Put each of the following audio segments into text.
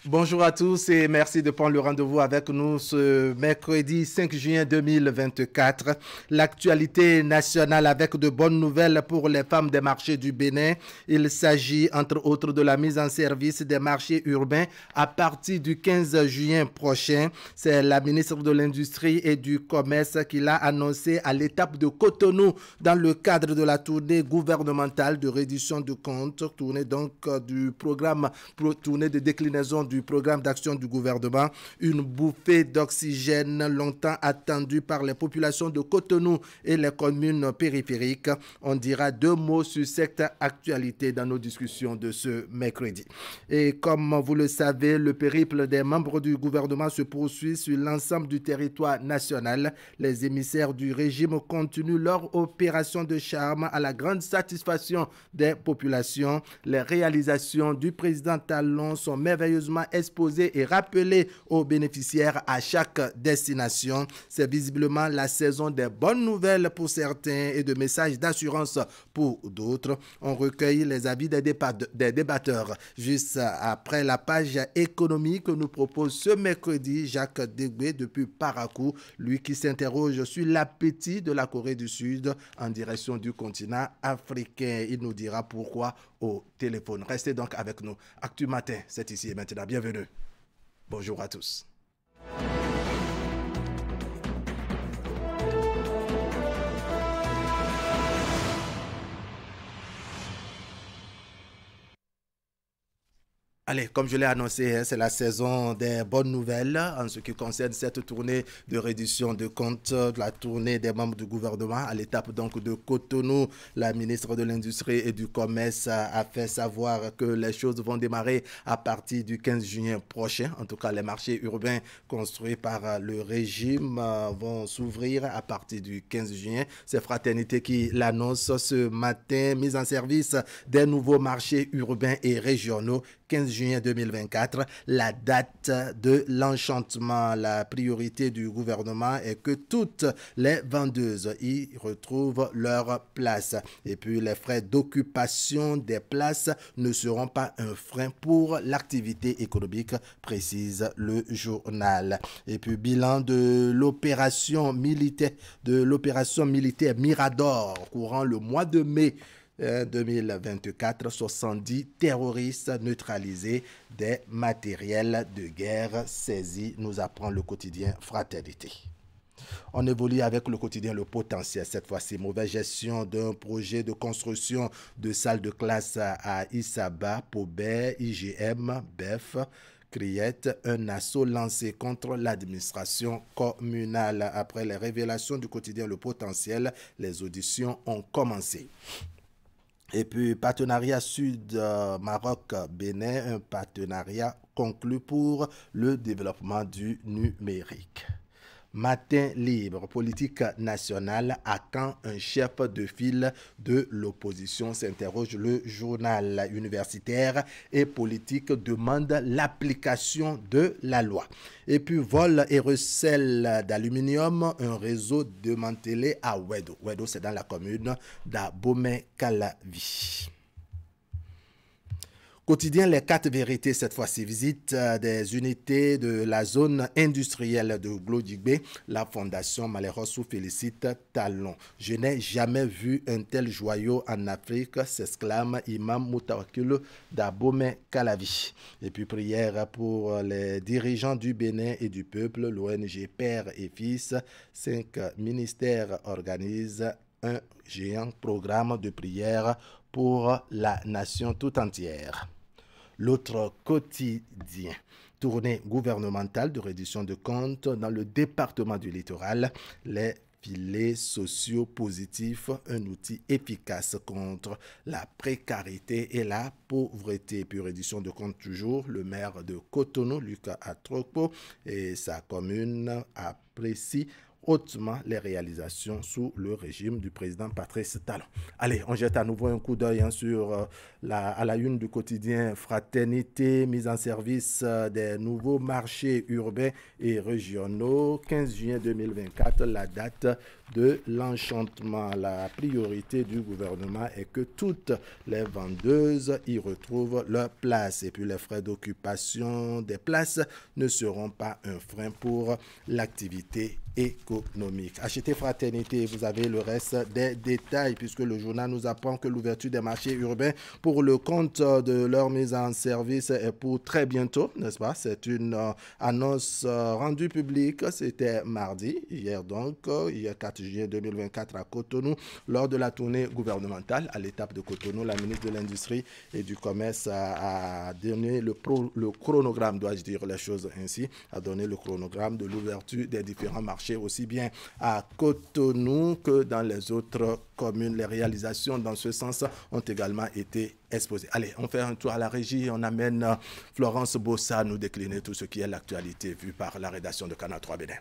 Bonjour à tous et merci de prendre le rendez-vous avec nous ce mercredi 5 juin 2024. L'actualité nationale avec de bonnes nouvelles pour les femmes des marchés du Bénin. Il s'agit entre autres de la mise en service des marchés urbains à partir du 15 juin prochain. C'est la ministre de l'Industrie et du Commerce qui l'a annoncé à l'étape de Cotonou dans le cadre de la tournée gouvernementale de réduction de comptes, tournée donc du programme, tournée de déclinaison du programme d'action du gouvernement, une bouffée d'oxygène longtemps attendue par les populations de Cotonou et les communes périphériques. On dira deux mots sur cette actualité dans nos discussions de ce mercredi. Et comme vous le savez, le périple des membres du gouvernement se poursuit sur l'ensemble du territoire national. Les émissaires du régime continuent leur opération de charme à la grande satisfaction des populations. Les réalisations du président Talon sont merveilleusement exposées et rappelées aux bénéficiaires à chaque destination. C'est visiblement la saison des bonnes nouvelles pour certains et de messages d'assurance pour d'autres. On recueille les avis des débatteurs. Juste après la page économique que nous propose ce mercredi Jacques Degbé depuis Parakou, lui qui s'interroge sur l'appétit de la Corée du Sud en direction du continent africain. Il nous dira pourquoi au téléphone. Restez donc avec nous. Actu Matin, c'est ici et maintenant. Bienvenue. Bonjour à tous. Allez, comme je l'ai annoncé, c'est la saison des bonnes nouvelles en ce qui concerne cette tournée de réduction de comptes, la tournée des membres du gouvernement à l'étape donc de Cotonou. La ministre de l'Industrie et du Commerce a fait savoir que les choses vont démarrer à partir du 15 juin prochain. En tout cas, les marchés urbains construits par le régime vont s'ouvrir à partir du 15 juin. C'est Fraternité qui l'annonce ce matin, mise en service des nouveaux marchés urbains et régionaux. 15 juin 2024, la date de l'enchantement. La priorité du gouvernement est que toutes les vendeuses y retrouvent leur place. Et puis, les frais d'occupation des places ne seront pas un frein pour l'activité économique, précise le journal. Et puis, bilan de l'opération militaire Mirador courant le mois de mai 2024, 70 terroristes neutralisés, des matériels de guerre saisis, nous apprend le quotidien Fraternité. On évolue avec le quotidien Le Potentiel. Cette fois-ci, mauvaise gestion d'un projet de construction de salles de classe à Issaba, Pobet, IGM, BEF, Criette, un assaut lancé contre l'administration communale. Après les révélations du quotidien Le Potentiel, les auditions ont commencé. Et puis, partenariat Sud-Maroc-Bénin, un partenariat conclu pour le développement du numérique. Matin libre, politique nationale, à quand un chef de file de l'opposition, s'interroge le journal universitaire et politique demande l'application de la loi. Et puis vol et recel d'aluminium, un réseau démantelé à Wedo. Wedo, c'est dans la commune d'Abomey-Calavi. Quotidien Les 4 vérités, cette fois-ci, visite des unités de la zone industrielle de Glodjigbe. La fondation Malherossou félicite Talon. Je n'ai jamais vu un tel joyau en Afrique, s'exclame Imam Moutawakil d'Abomey Calavi. Et puis prière pour les dirigeants du Bénin et du peuple, l'ONG Père et Fils. 5 ministères organisent un géant programme de prière pour la nation tout entière. L'autre quotidien, tournée gouvernementale de réduction de comptes dans le département du littoral, les filets sociaux positifs, un outil efficace contre la précarité et la pauvreté. Puis réduction de comptes toujours, le maire de Cotonou, Lucas Atrokpo, et sa commune a apprécie hautement les réalisations sous le régime du président Patrice Talon. Allez, on jette à nouveau un coup d'œil sur à la une du quotidien Fraternité, mise en service des nouveaux marchés urbains et régionaux. 15 juin 2024, la date de l'enchantement. La priorité du gouvernement est que toutes les vendeuses y retrouvent leur place. Et puis les frais d'occupation des places ne seront pas un frein pour l'activité économique. Achetez Fraternité, vous avez le reste des détails puisque le journal nous apprend que l'ouverture des marchés urbains pour le compte de leur mise en service est pour très bientôt, n'est-ce pas? C'est une annonce rendue publique, c'était mardi, hier donc, hier 4 juillet 2024 à Cotonou, lors de la tournée gouvernementale à l'étape de Cotonou. La ministre de l'Industrie et du Commerce a donné le chronogramme, dois-je dire les choses ainsi, a donné le chronogramme de l'ouverture des différents marchés aussi bien à Cotonou que dans les autres communes. Les réalisations dans ce sens ont également été exposées. Allez, on fait un tour à la régie. On amène Florence Bossa nous décliner tout ce qui est l'actualité vue par la rédaction de Canal 3 Bénin.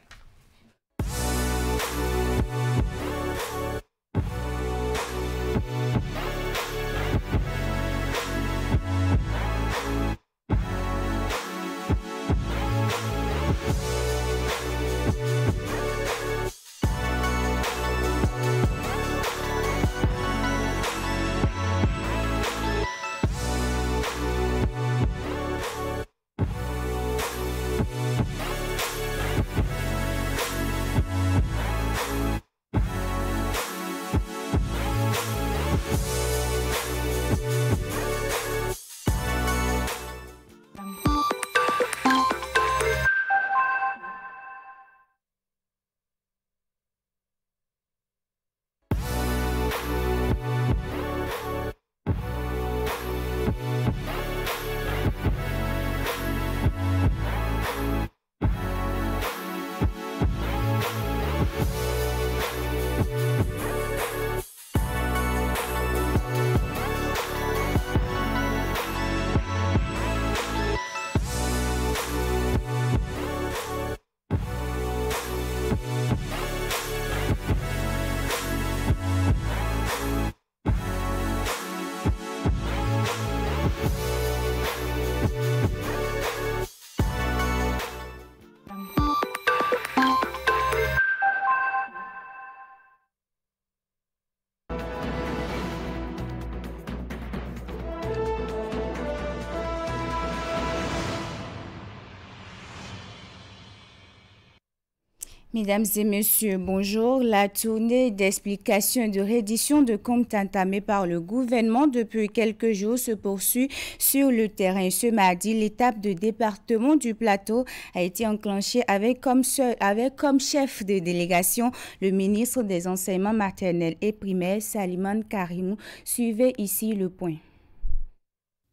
Mesdames et messieurs, bonjour. La tournée d'explication et de reddition de comptes entamée par le gouvernement depuis quelques jours se poursuit sur le terrain. Ce mardi, l'étape de département du Plateau a été enclenchée avec comme chef de délégation le ministre des Enseignements maternels et primaires, Salimane Karimou. Suivez ici le point.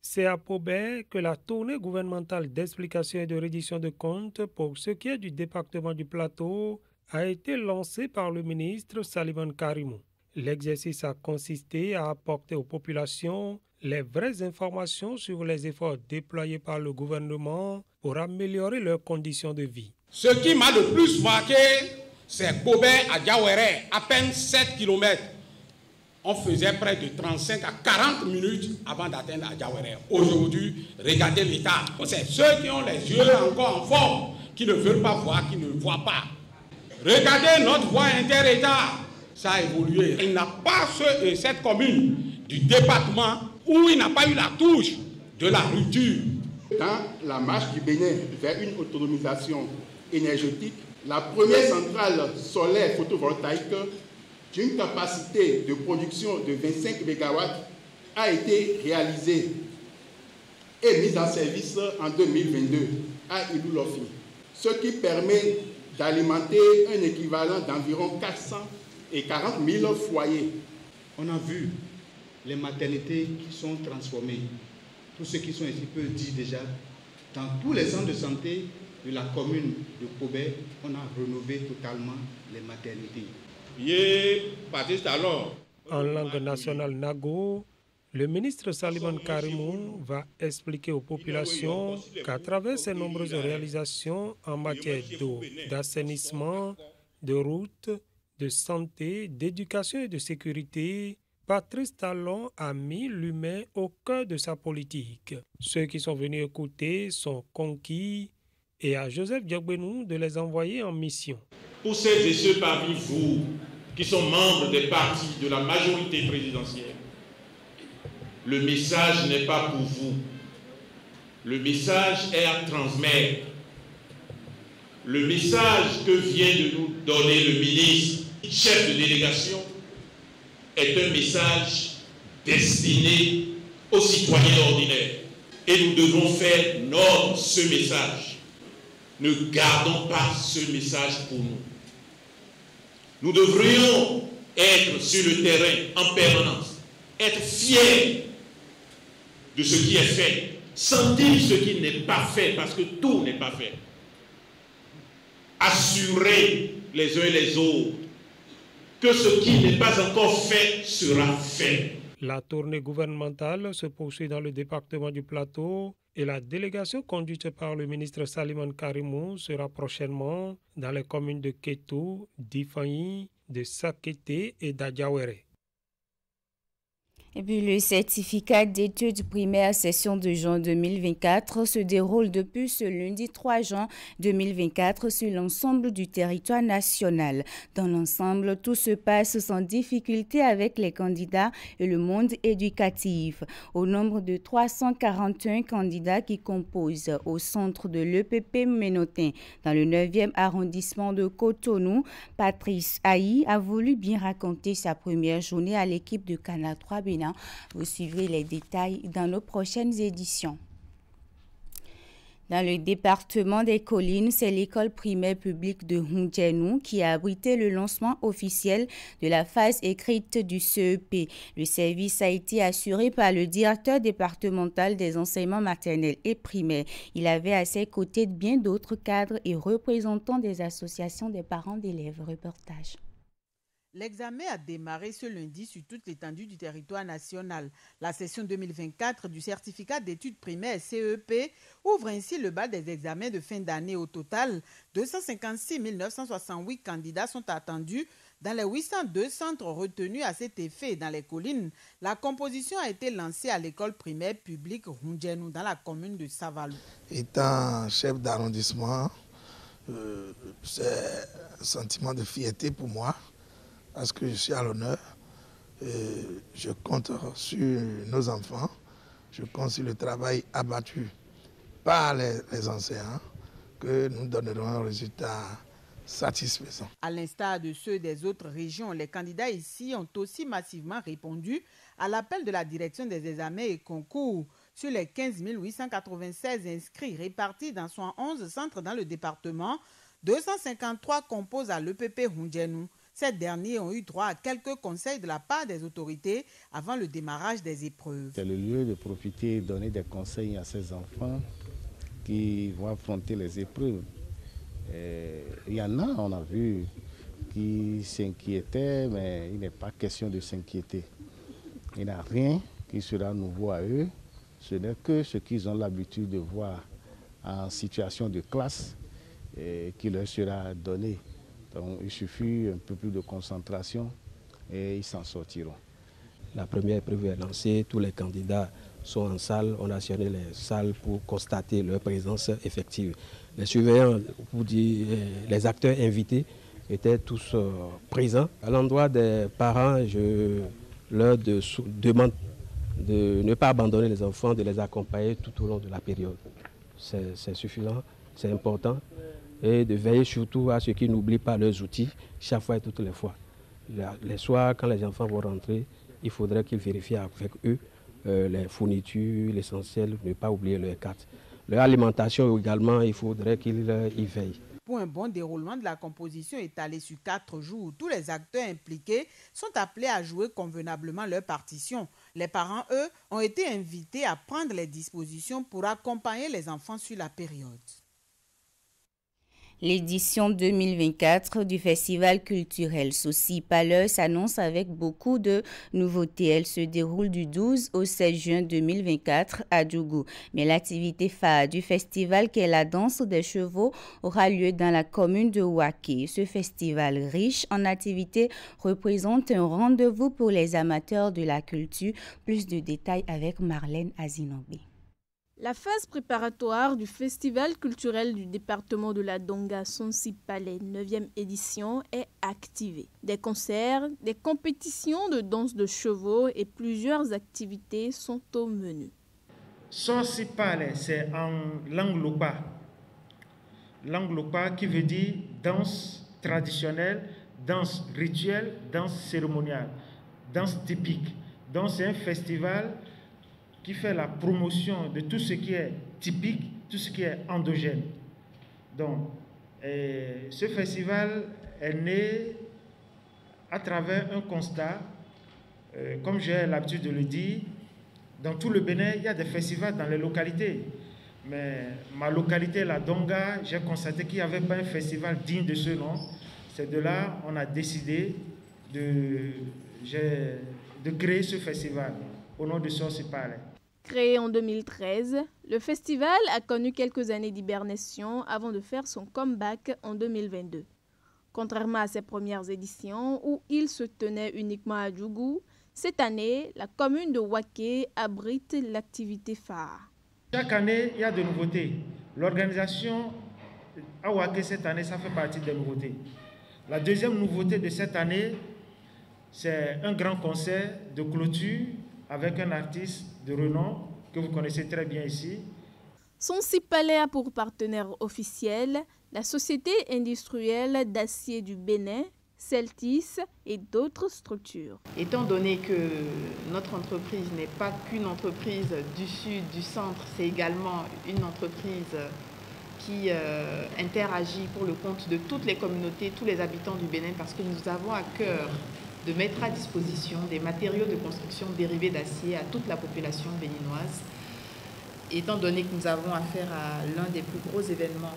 C'est à Pobé que la tournée gouvernementale d'explication et de reddition de comptes pour ce qui est du département du Plateau a été lancée par le ministre Salimane Karimou. L'exercice a consisté à apporter aux populations les vraies informations sur les efforts déployés par le gouvernement pour améliorer leurs conditions de vie. Ce qui m'a le plus marqué, c'est Pobé à Diawéré, à peine 7 km. On faisait près de 35 à 40 minutes avant d'atteindre Diawéré. Aujourd'hui, regardez l'état. C'est ceux qui ont les yeux encore en forme, qui ne veulent pas voir, qui ne voient pas. Regardez notre voie inter-État. Ça a évolué. Il n'y a pas cette commune du département où il n'a pas eu la touche de la rupture. Dans la marche du Bénin vers une autonomisation énergétique, la première centrale solaire photovoltaïque d'une capacité de production de 25 MW a été réalisée et mise en service en 2022 à Ilou-Lofi, ce qui permet d'alimenter un équivalent d'environ 440 000 foyers. On a vu les maternités qui sont transformées. Tous ceux qui sont ici peuvent dire déjà, dans tous les centres de santé de la commune de Pobé, on a rénové totalement les maternités. En langue nationale Nago, Le ministre Saliman Karimou va expliquer aux populations qu'à travers ses nombreuses réalisations en matière d'eau, d'assainissement, de routes, de santé, d'éducation et de sécurité, Patrice Talon a mis l'humain au cœur de sa politique. Ceux qui sont venus écouter sont conquis et à Joseph Diogbenou de les envoyer en mission. Pour celles et ceux parmi vous qui sont membres des partis de la majorité présidentielle, le message n'est pas pour vous. Le message est à transmettre. Le message que vient de nous donner le ministre, chef de délégation, est un message destiné aux citoyens ordinaires. Et nous devons faire notre ce message. Ne gardons pas ce message pour nous. Nous devrions être sur le terrain en permanence, être fiers de ce qui est fait, sentir ce qui n'est pas fait, parce que tout n'est pas fait. Assurer les uns et les autres que ce qui n'est pas encore fait sera fait. La tournée gouvernementale se poursuit dans le département du Plateau et la délégation conduite par le ministre Saliman Karimou sera prochainement dans les communes de Kétou, d'Ifanyi, de Sakété et d'Adjawéré. Et puis le certificat d'études primaires session de juin 2024 se déroule depuis ce lundi 3 juin 2024 sur l'ensemble du territoire national. Dans l'ensemble, tout se passe sans difficulté avec les candidats et le monde éducatif. Au nombre de 341 candidats qui composent au centre de l'EPP Ménotin dans le 9e arrondissement de Cotonou, Patrice Aïe a voulu bien raconter sa première journée à l'équipe de Canal 3 Bénin. Vous suivrez les détails dans nos prochaines éditions. Dans le département des Collines, c'est l'école primaire publique de Hundjenou qui a abrité le lancement officiel de la phase écrite du CEP. Le service a été assuré par le directeur départemental des enseignements maternels et primaires. Il avait à ses côtés bien d'autres cadres et représentants des associations des parents d'élèves. Reportage. L'examen a démarré ce lundi sur toute l'étendue du territoire national. La session 2024 du certificat d'études primaires CEP ouvre ainsi le bal des examens de fin d'année. Au total, 256 968 candidats sont attendus dans les 802 centres retenus à cet effet. Dans les collines, la composition a été lancée à l'école primaire publique Hundjenou dans la commune de Savalou. Étant chef d'arrondissement, c'est un sentiment de fierté pour moi. Parce que je suis à l'honneur, je compte sur nos enfants, je compte sur le travail abattu par les enseignants, que nous donnerons un résultat satisfaisant. À l'instar de ceux des autres régions, les candidats ici ont aussi massivement répondu à l'appel de la direction des examens et concours. Sur les 15 896 inscrits répartis dans 111 centres dans le département, 253 composent à l'EPP Hundjenou. Ces derniers ont eu droit à quelques conseils de la part des autorités avant le démarrage des épreuves. C'est le lieu de profiter et donner des conseils à ces enfants qui vont affronter les épreuves. Il y en a, on a vu, qui s'inquiétaient, mais il n'est pas question de s'inquiéter. Il n'y a rien qui sera nouveau à eux. Ce n'est que ce qu'ils ont l'habitude de voir en situation de classe qui leur sera donné. Donc, il suffit un peu plus de concentration et ils s'en sortiront. La première épreuve est lancée, tous les candidats sont en salle, on a actionné les salles pour constater leur présence effective. Les surveillants, les acteurs invités étaient tous présents. À l'endroit des parents, je leur demande de ne pas abandonner les enfants, de les accompagner tout au long de la période. C'est suffisant, c'est important. Et de veiller surtout à ce qu'ils n'oublient pas leurs outils chaque fois et toutes les fois. Les soirs, quand les enfants vont rentrer, il faudrait qu'ils vérifient avec eux les fournitures, l'essentiel, ne pas oublier leurs cartes. Leur alimentation également, il faudrait qu'ils y veillent. Pour un bon déroulement de la composition étalée sur 4 jours, tous les acteurs impliqués sont appelés à jouer convenablement leur partition. Les parents, eux, ont été invités à prendre les dispositions pour accompagner les enfants sur la période. L'édition 2024 du Festival culturel Sosi Paleur s'annonce avec beaucoup de nouveautés. Elle se déroule du 12 au 16 juin 2024 à Djougou. Mais l'activité phare du festival, qui est la danse des chevaux, aura lieu dans la commune de Ouaké. Ce festival riche en activités représente un rendez-vous pour les amateurs de la culture. Plus de détails avec Marlène Azinobé. La phase préparatoire du Festival culturel du département de la Donga Sonsi Palais 9e édition est activée. Des concerts, des compétitions de danse de chevaux et plusieurs activités sont au menu. Sonsi Palais, c'est en langue lopa. Langue lopa qui veut dire danse traditionnelle, danse rituelle, danse cérémoniale, danse typique. Donc c'est un festival qui fait la promotion de tout ce qui est typique, tout ce qui est endogène. Donc, ce festival est né à travers un constat, comme j'ai l'habitude de le dire, dans tout le Bénin, il y a des festivals dans les localités. Mais ma localité, la Donga, j'ai constaté qu'il n'y avait pas un festival digne de ce nom. C'est de là qu'on a décidé de créer ce festival au nom de Sonsi Palais. Créé en 2013, le festival a connu quelques années d'hibernation avant de faire son comeback en 2022. Contrairement à ses premières éditions où il se tenait uniquement à Djougou, cette année, la commune de Ouaké abrite l'activité phare. Chaque année, il y a de nouveautés. L'organisation à Ouaké cette année, ça fait partie des nouveautés. La deuxième nouveauté de cette année, c'est un grand concert de clôture avec un artiste de renom que vous connaissez très bien ici. Sonsi Palais a pour partenaire officiel la Société industrielle d'acier du Bénin, Celtis et d'autres structures. Étant donné que notre entreprise n'est pas qu'une entreprise du sud, du centre, c'est également une entreprise qui interagit pour le compte de toutes les communautés, tous les habitants du Bénin, parce que nous avons à cœur de mettre à disposition des matériaux de construction dérivés d'acier à toute la population béninoise. Étant donné que nous avons affaire à l'un des plus gros événements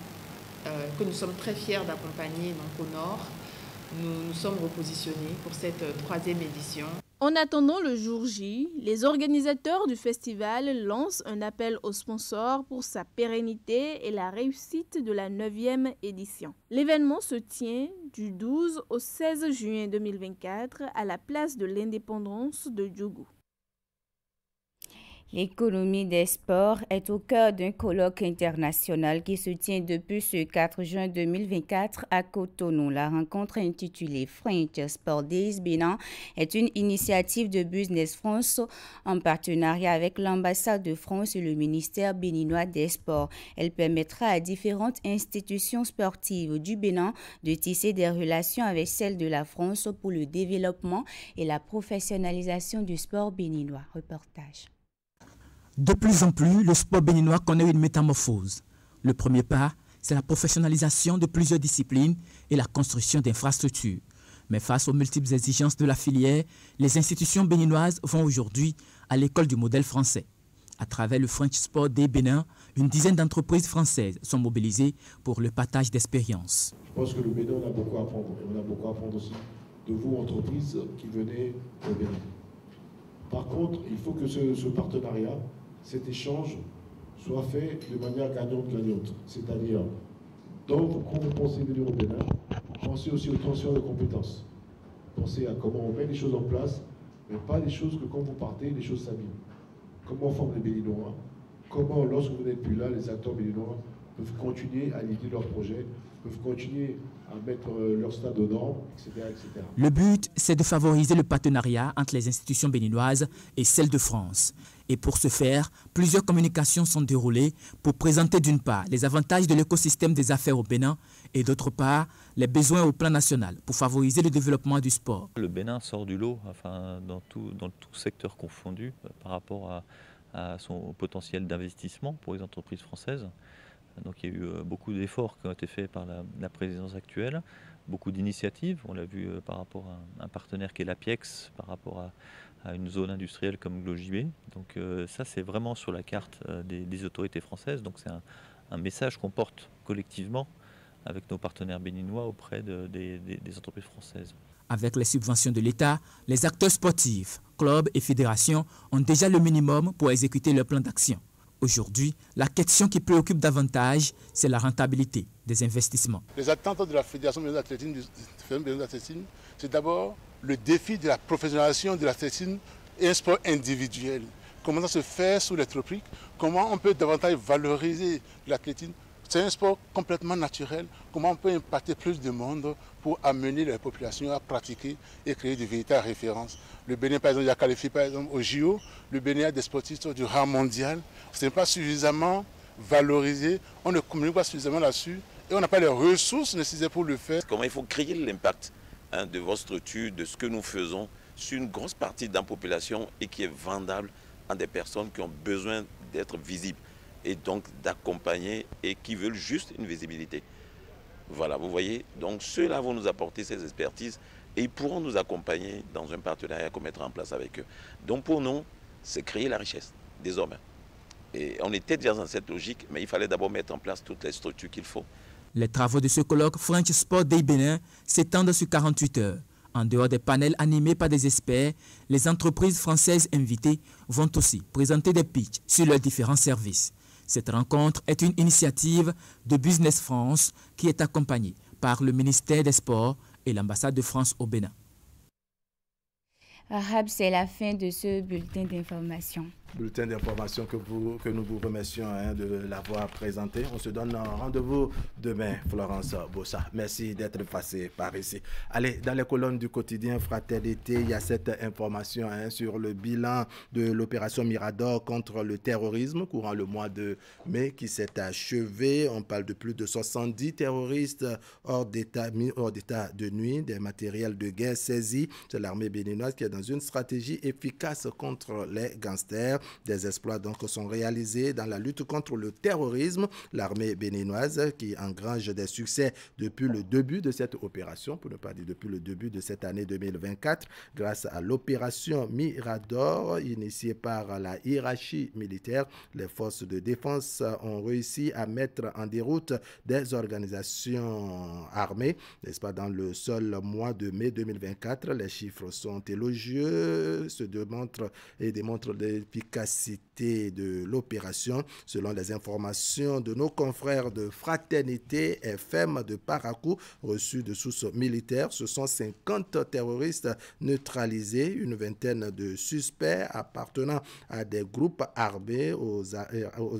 que nous sommes très fiers d'accompagner au Nord, nous nous sommes repositionnés pour cette 3e édition. En attendant le jour J, les organisateurs du festival lancent un appel aux sponsors pour sa pérennité et la réussite de la 9e édition. L'événement se tient du 12 au 16 juin 2024 à la place de l'Indépendance de Djougou. L'économie des sports est au cœur d'un colloque international qui se tient depuis ce 4 juin 2024 à Cotonou. La rencontre intitulée French Sport Days Bénin est une initiative de Business France en partenariat avec l'ambassade de France et le ministère béninois des Sports. Elle permettra à différentes institutions sportives du Bénin de tisser des relations avec celles de la France pour le développement et la professionnalisation du sport béninois. Reportage. De plus en plus, le sport béninois connaît une métamorphose. Le premier pas, c'est la professionnalisation de plusieurs disciplines et la construction d'infrastructures. Mais face aux multiples exigences de la filière, les institutions béninoises vont aujourd'hui à l'école du modèle français. À travers le French Sport Day Bénin, une dizaine d'entreprises françaises sont mobilisées pour le partage d'expériences. Je pense que le Bénin, on a beaucoup à apprendre. Et on a beaucoup à apprendre aussi de vous, entreprises qui venez au Bénin. Par contre, il faut que ce partenariat, cet échange soit fait de manière gagnante-gagnante. C'est-à-dire, quand vous pensez venir au Bénin, pensez aussi au transfert de compétences. Pensez à comment on met les choses en place, mais pas les choses que quand vous partez, les choses s'abîment. Comment on forme les Béninois, comment, lorsque vous n'êtes plus là, les acteurs béninois peuvent continuer à l'idée de leurs projets, peuvent continuer à mettre leur stade aux normes, etc., etc. Le but, c'est de favoriser le partenariat entre les institutions béninoises et celles de France. Et pour ce faire, plusieurs communications sont déroulées pour présenter d'une part les avantages de l'écosystème des affaires au Bénin et d'autre part les besoins au plan national pour favoriser le développement du sport. Le Bénin sort du lot, enfin, dans tout secteur confondu par rapport à son potentiel d'investissement pour les entreprises françaises. Donc il y a eu beaucoup d'efforts qui ont été faits par la présidence actuelle, beaucoup d'initiatives. On l'a vu par rapport à un partenaire qui est l'APIEX, par rapport à une zone industrielle comme GloJB. Donc ça, c'est vraiment sur la carte des autorités françaises. Donc c'est un message qu'on porte collectivement avec nos partenaires béninois auprès des entreprises françaises. Avec les subventions de l'État, les acteurs sportifs, clubs et fédérations ont déjà le minimum pour exécuter leur plan d'action. Aujourd'hui, la question qui préoccupe davantage, c'est la rentabilité des investissements. Les attentes de la Fédération béninoise d'athlétisme, c'est d'abord le défi de la professionnalisation de l'athlétisme et un sport individuel. Comment ça se fait sous les tropiques? Comment on peut davantage valoriser l'athlétisme? C'est un sport complètement naturel. Comment on peut impacter plus de monde pour amener les populations à pratiquer et créer de véritables références? Le Bénin, par exemple, il a qualifié par exemple au JO. Le Bénin a des sportifs du rang mondial. Ce n'est pas suffisamment valorisé. On ne communique pas suffisamment là-dessus. Et on n'a pas les ressources nécessaires pour le faire. Comment il faut créer l'impact de votre structure, de ce que nous faisons sur une grosse partie de la population et qui est vendable à des personnes qui ont besoin d'être visibles et donc d'accompagner et qui veulent juste une visibilité. Voilà, vous voyez, donc ceux-là vont nous apporter ces expertises et ils pourront nous accompagner dans un partenariat qu'on mettra en place avec eux. Donc pour nous, c'est créer la richesse, désormais. Et on était déjà dans cette logique, mais il fallait d'abord mettre en place toutes les structures qu'il faut. Les travaux de ce colloque French Sport Day Bénin s'étendent sur 48 heures. En dehors des panels animés par des experts, les entreprises françaises invitées vont aussi présenter des pitchs sur leurs différents services. Cette rencontre est une initiative de Business France qui est accompagnée par le ministère des Sports et l'ambassade de France au Bénin. Arab, c'est la fin de ce bulletin d'information. Bulletin d'information que nous vous remercions de l'avoir présenté. On se donne rendez-vous demain, Florence Bossa. Merci d'être passé par ici. Allez, dans les colonnes du quotidien Fraternité, il y a cette information sur le bilan de l'opération Mirador contre le terrorisme courant le mois de mai qui s'est achevé. On parle de plus de 70 terroristes hors d'état de nuit, des matériels de guerre saisis. C'est l'armée béninoise qui est dans une stratégie efficace contre les gangsters. Des exploits donc sont réalisés dans la lutte contre le terrorisme. L'armée béninoise qui engrange des succès depuis le début de cette opération, pour ne pas dire depuis le début de cette année 2024, grâce à l'opération Mirador initiée par la hiérarchie militaire. Les forces de défense ont réussi à mettre en déroute des organisations armées, n'est-ce pas, dans le seul mois de mai 2024. Les chiffres sont élogieux, démontrent l'efficacité de l'opération. Selon les informations de nos confrères de Fraternité FM de Parakou, reçues de sources militaires, ce sont 50 terroristes neutralisés, une vingtaine de suspects appartenant à des groupes armés aux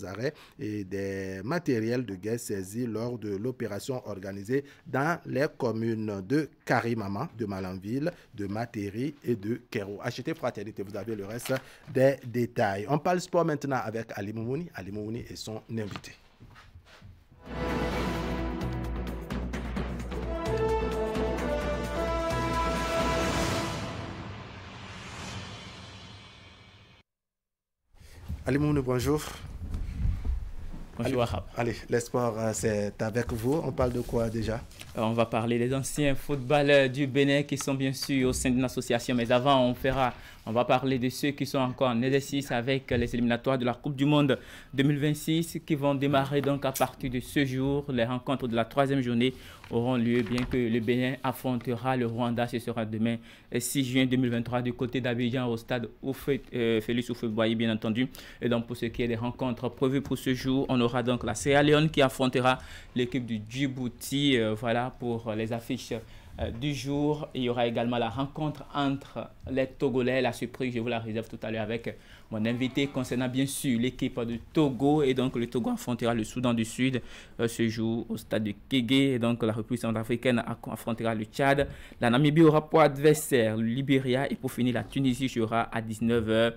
arrêts et des matériels de guerre saisis lors de l'opération organisée dans les communes de Karimama, de Malanville, de Matéri et de Kero. Achetez Fraternité, vous avez le reste des détails. On parle sport maintenant avec Ali Moumouni. Ali Moumouni est son invité. Ali Moumouni, bonjour. Bonjour Arab. Allez, les sports, c'est avec vous. On parle de quoi déjà? On va parler des anciens footballeurs du Bénin qui sont bien sûr au sein d'une association. Mais avant, on va parler de ceux qui sont encore en exercice avec les éliminatoires de la Coupe du Monde 2026 qui vont démarrer donc à partir de ce jour. Les rencontres de la 3e journée auront lieu bien que le Bénin affrontera le Rwanda. Ce sera demain 6 juin 2023 du côté d'Abidjan au stade Félix Houphouët-Boigny bien entendu. Et donc pour ce qui est des rencontres prévues pour ce jour, on aura donc la Sierra Leone qui affrontera l'équipe du Djibouti. Voilà pour les affiches du jour. Il y aura également la rencontre entre les Togolais. La surprise, je vous la réserve tout à l'heure avec mon invité concernant bien sûr l'équipe de Togo. Et donc le Togo affrontera le Soudan du Sud ce jour au stade de Kégué. Et donc la République centrafricaine affrontera le Tchad. La Namibie aura pour adversaire le Libéria. Et pour finir, la Tunisie jouera à 19h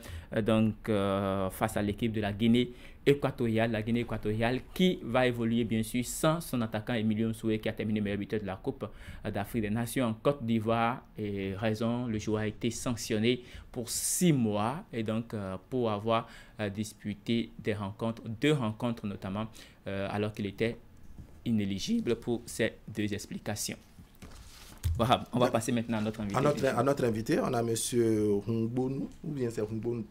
face à l'équipe de la Guinée équatoriale, la Guinée équatoriale qui va évoluer bien sûr sans son attaquant Emilio Nsoué qui a terminé meilleur buteur de la Coupe d'Afrique des Nations en Côte d'Ivoire. Et le joueur a été sanctionné pour 6 mois et donc pour avoir disputé deux rencontres notamment alors qu'il était inéligible pour ces 2 explications. Voilà, on va passer maintenant à notre invité. À notre invité, on a M. Hungbonu, ou bien c'est Hungbonu.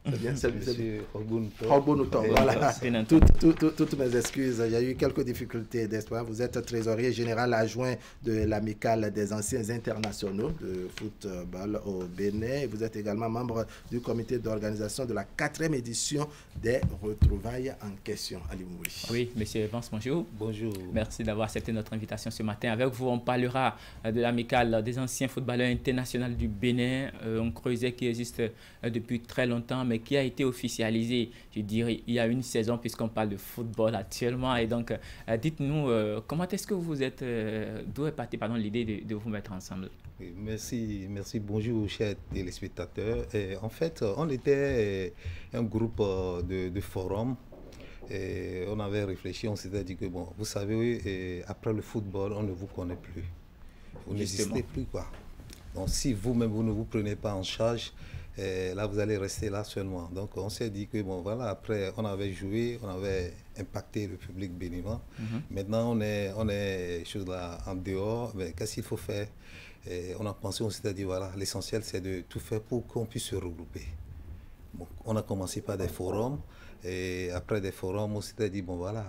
C'est bien, c'est Monsieur Hogbonouton. Voilà. Toutes mes excuses. Il y a eu quelques difficultés, d'espoir. Vous êtes trésorier général adjoint de l'amicale des anciens internationaux de football au Bénin. Vous êtes également membre du comité d'organisation de la 4e édition des retrouvailles en question. Ali Mouri. Oui, monsieur Vance, bonjour. Bonjour. Merci d'avoir accepté notre invitation ce matin. Avec vous, on parlera de l'amicale des anciens footballeurs internationaux du Bénin, un creuset qui existe depuis très longtemps, mais qui a été officialisé, je dirais, il y a une saison, puisqu'on parle de football actuellement. Et donc, dites-nous, comment est-ce que vous êtes, d'où est partie l'idée de vous mettre ensemble? Merci. Bonjour, chers téléspectateurs. En fait, on était un groupe de forum. Et on avait réfléchi, on s'était dit que, bon, vous savez, après le football, on ne vous connaît plus. Vous n'existez plus, quoi. Donc, si vous-même, vous ne vous prenez pas en charge, là, vous allez rester là seulement. Donc, on s'est dit que, bon, voilà, après, on avait joué, on avait impacté le public béninois. Maintenant, on est chose là, en dehors. Mais qu'est-ce qu'il faut faire? On a pensé, on s'était dit, voilà, l'essentiel, c'est de tout faire pour qu'on puisse se regrouper. Bon, on a commencé par des forums. Et après des forums, on s'était dit, bon voilà,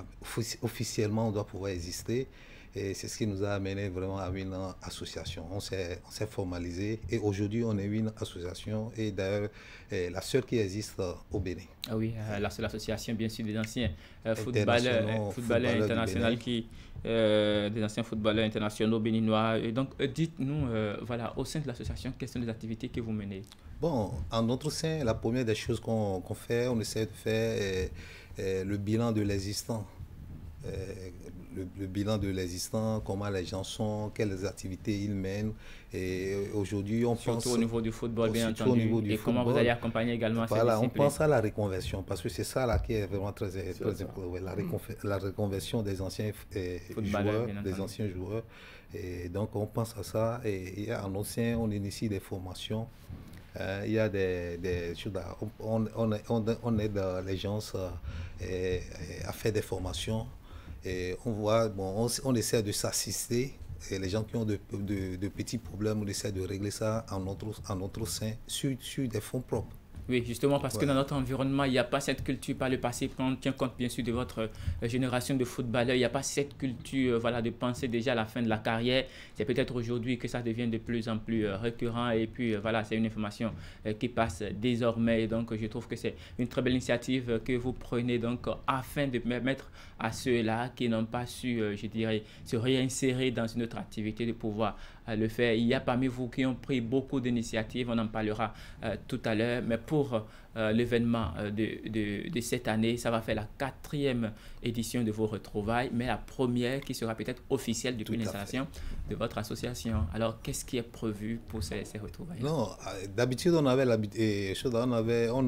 officiellement, on doit pouvoir exister. Et c'est ce qui nous a amené vraiment à une association. On s'est formalisé et aujourd'hui, on est une association et d'ailleurs, la seule qui existe au Bénin. Ah oui, la seule association, bien sûr, des anciens footballeurs internationaux des anciens footballeurs internationaux béninois. Et donc, dites-nous, voilà, au sein de l'association, quelles sont les activités que vous menez? Bon, en notre sein, la première des choses qu'on fait, on essaie de faire le bilan de l'existant. Le bilan de l'existant, comment les gens sont, quelles activités ils mènent. Et aujourd'hui, on pense... Surtout au niveau du football, bien entendu. Et comment vous allez accompagner également cette discipline. On pense à la reconversion, parce que c'est ça là qui est vraiment très important. La reconversion des anciens joueurs. Et donc, on pense à ça. Et en ancien, on initie des formations. Il y a des choses, on aide les gens à faire des formations et on voit, bon, on essaie de s'assister et les gens qui ont de petits problèmes, on essaie de régler ça en notre sein sur des fonds propres. Oui, justement, parce que dans notre environnement, il n'y a pas cette culture par le passé. Quand on tient compte, bien sûr, de votre génération de footballeurs, il n'y a pas cette culture de penser déjà à la fin de la carrière. C'est peut-être aujourd'hui que ça devient de plus en plus récurrent. Et puis, voilà, c'est une information qui passe désormais. Donc, je trouve que c'est une très belle initiative que vous prenez donc, afin de permettre à ceux-là qui n'ont pas su, je dirais, se réinsérer dans une autre activité, de pouvoir le faire. Il y a parmi vous qui ont pris beaucoup d'initiatives, on en parlera tout à l'heure, mais pour l'événement de cette année, ça va faire la 4e édition de vos retrouvailles, mais la première qui sera peut-être officielle depuis l'installation de votre association. Alors, qu'est-ce qui est prévu pour ces retrouvailles? Non, d'habitude, on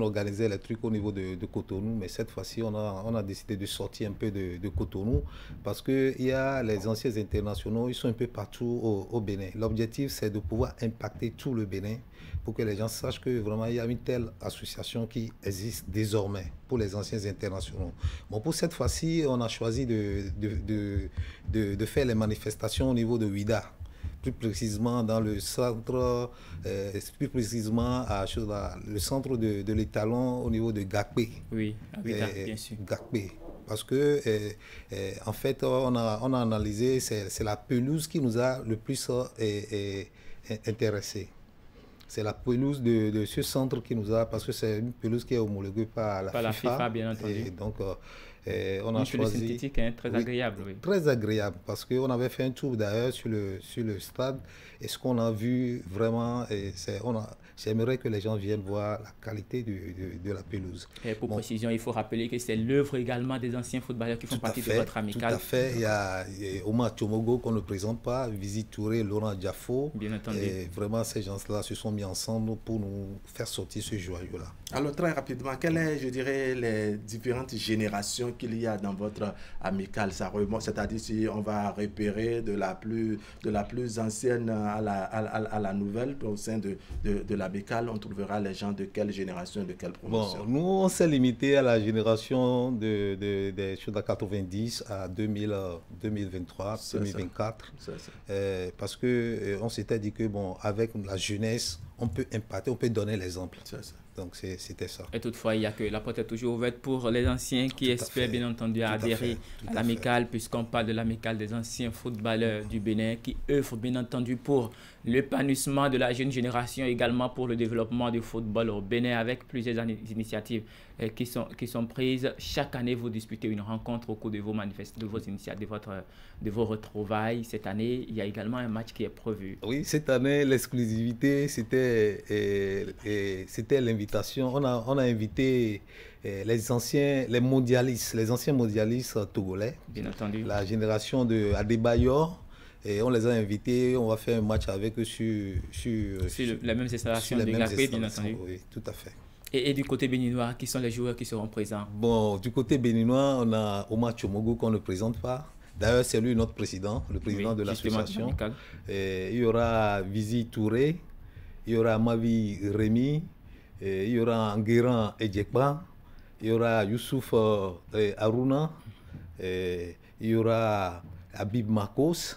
organisait les trucs au niveau de Cotonou, mais cette fois-ci, on a décidé de sortir un peu de Cotonou parce qu'il y a les anciens internationaux, ils sont un peu partout au Bénin. L'objectif, c'est de pouvoir impacter tout le Bénin pour que les gens sachent que vraiment il y a une telle association qui existe désormais pour les anciens internationaux. Bon, pour cette fois-ci, on a choisi de faire les manifestations au niveau de Ouida, plus précisément dans le centre, plus précisément le centre de l'étalon au niveau de Gakpé. Oui, bien sûr. Gakpé. Parce que, en fait, on a analysé, c'est la pelouse qui nous a le plus intéressé. C'est la pelouse de ce centre qui nous a, parce que c'est une pelouse qui est homologuée par la FIFA, bien entendu. Et donc, on a choisi... synthétique, très agréable. Oui. Très agréable, parce qu'on avait fait un tour d'ailleurs sur le stade, et ce qu'on a vu vraiment, j'aimerais que les gens viennent voir la qualité de la pelouse. Et pour précision, il faut rappeler que c'est l'œuvre également des anciens footballeurs qui font partie de votre amicale. Tout à fait. Il y a Omar Tchomogo qu'on ne présente pas, Visite Touré, Laurent Diafo. Bien entendu. Et vraiment, ces gens-là se sont mis ensemble pour nous faire sortir ce joyau-là. Alors, très rapidement, quelles sont, je dirais, les différentes générations qu'il y a dans votre amicale? Ça remonte, c'est-à-dire si on va repérer de la plus ancienne à la nouvelle, au sein de l'amicale, on trouvera les gens de quelle génération, de quelle promotion? Bon, nous, on s'est limité à la génération des choses de 90 à 2023, 2024. Parce qu'on s'était dit que, bon, avec la jeunesse, on peut impacter, on peut donner l'exemple. Donc c'était ça. Et toutefois, il y a que la porte est toujours ouverte pour les anciens qui espèrent bien entendu adhérer à l'amicale, puisqu'on parle de l'amicale des anciens footballeurs du Bénin qui œuvrent bien entendu pour l'épanouissement de la jeune génération, également pour le développement du football au Bénin, avec plusieurs initiatives qui sont prises. Chaque année, vous disputez une rencontre au cours de vos manifestations, de vos initiatives, de vos retrouvailles. Cette année, il y a également un match qui est prévu. Oui, cette année, l'exclusivité, c'était l'invitation. On a invité les anciens mondialistes togolais. Bien entendu. La génération de Adebayor. Et on les a invités, on va faire un match avec eux sur la même installation de Gapé, bien entendu. Oui, tout à fait. Et du côté béninois, qui sont les joueurs qui seront présents? Bon, du côté béninois, on a Omar Tchomogo qu'on ne présente pas. D'ailleurs, c'est lui notre président, le président de l'association. Il y aura Vizi Touré, il y aura Mavi Rémi, il y aura Ngueran Edjekba, il y aura Youssouf Aruna, il y aura Habib Marcos.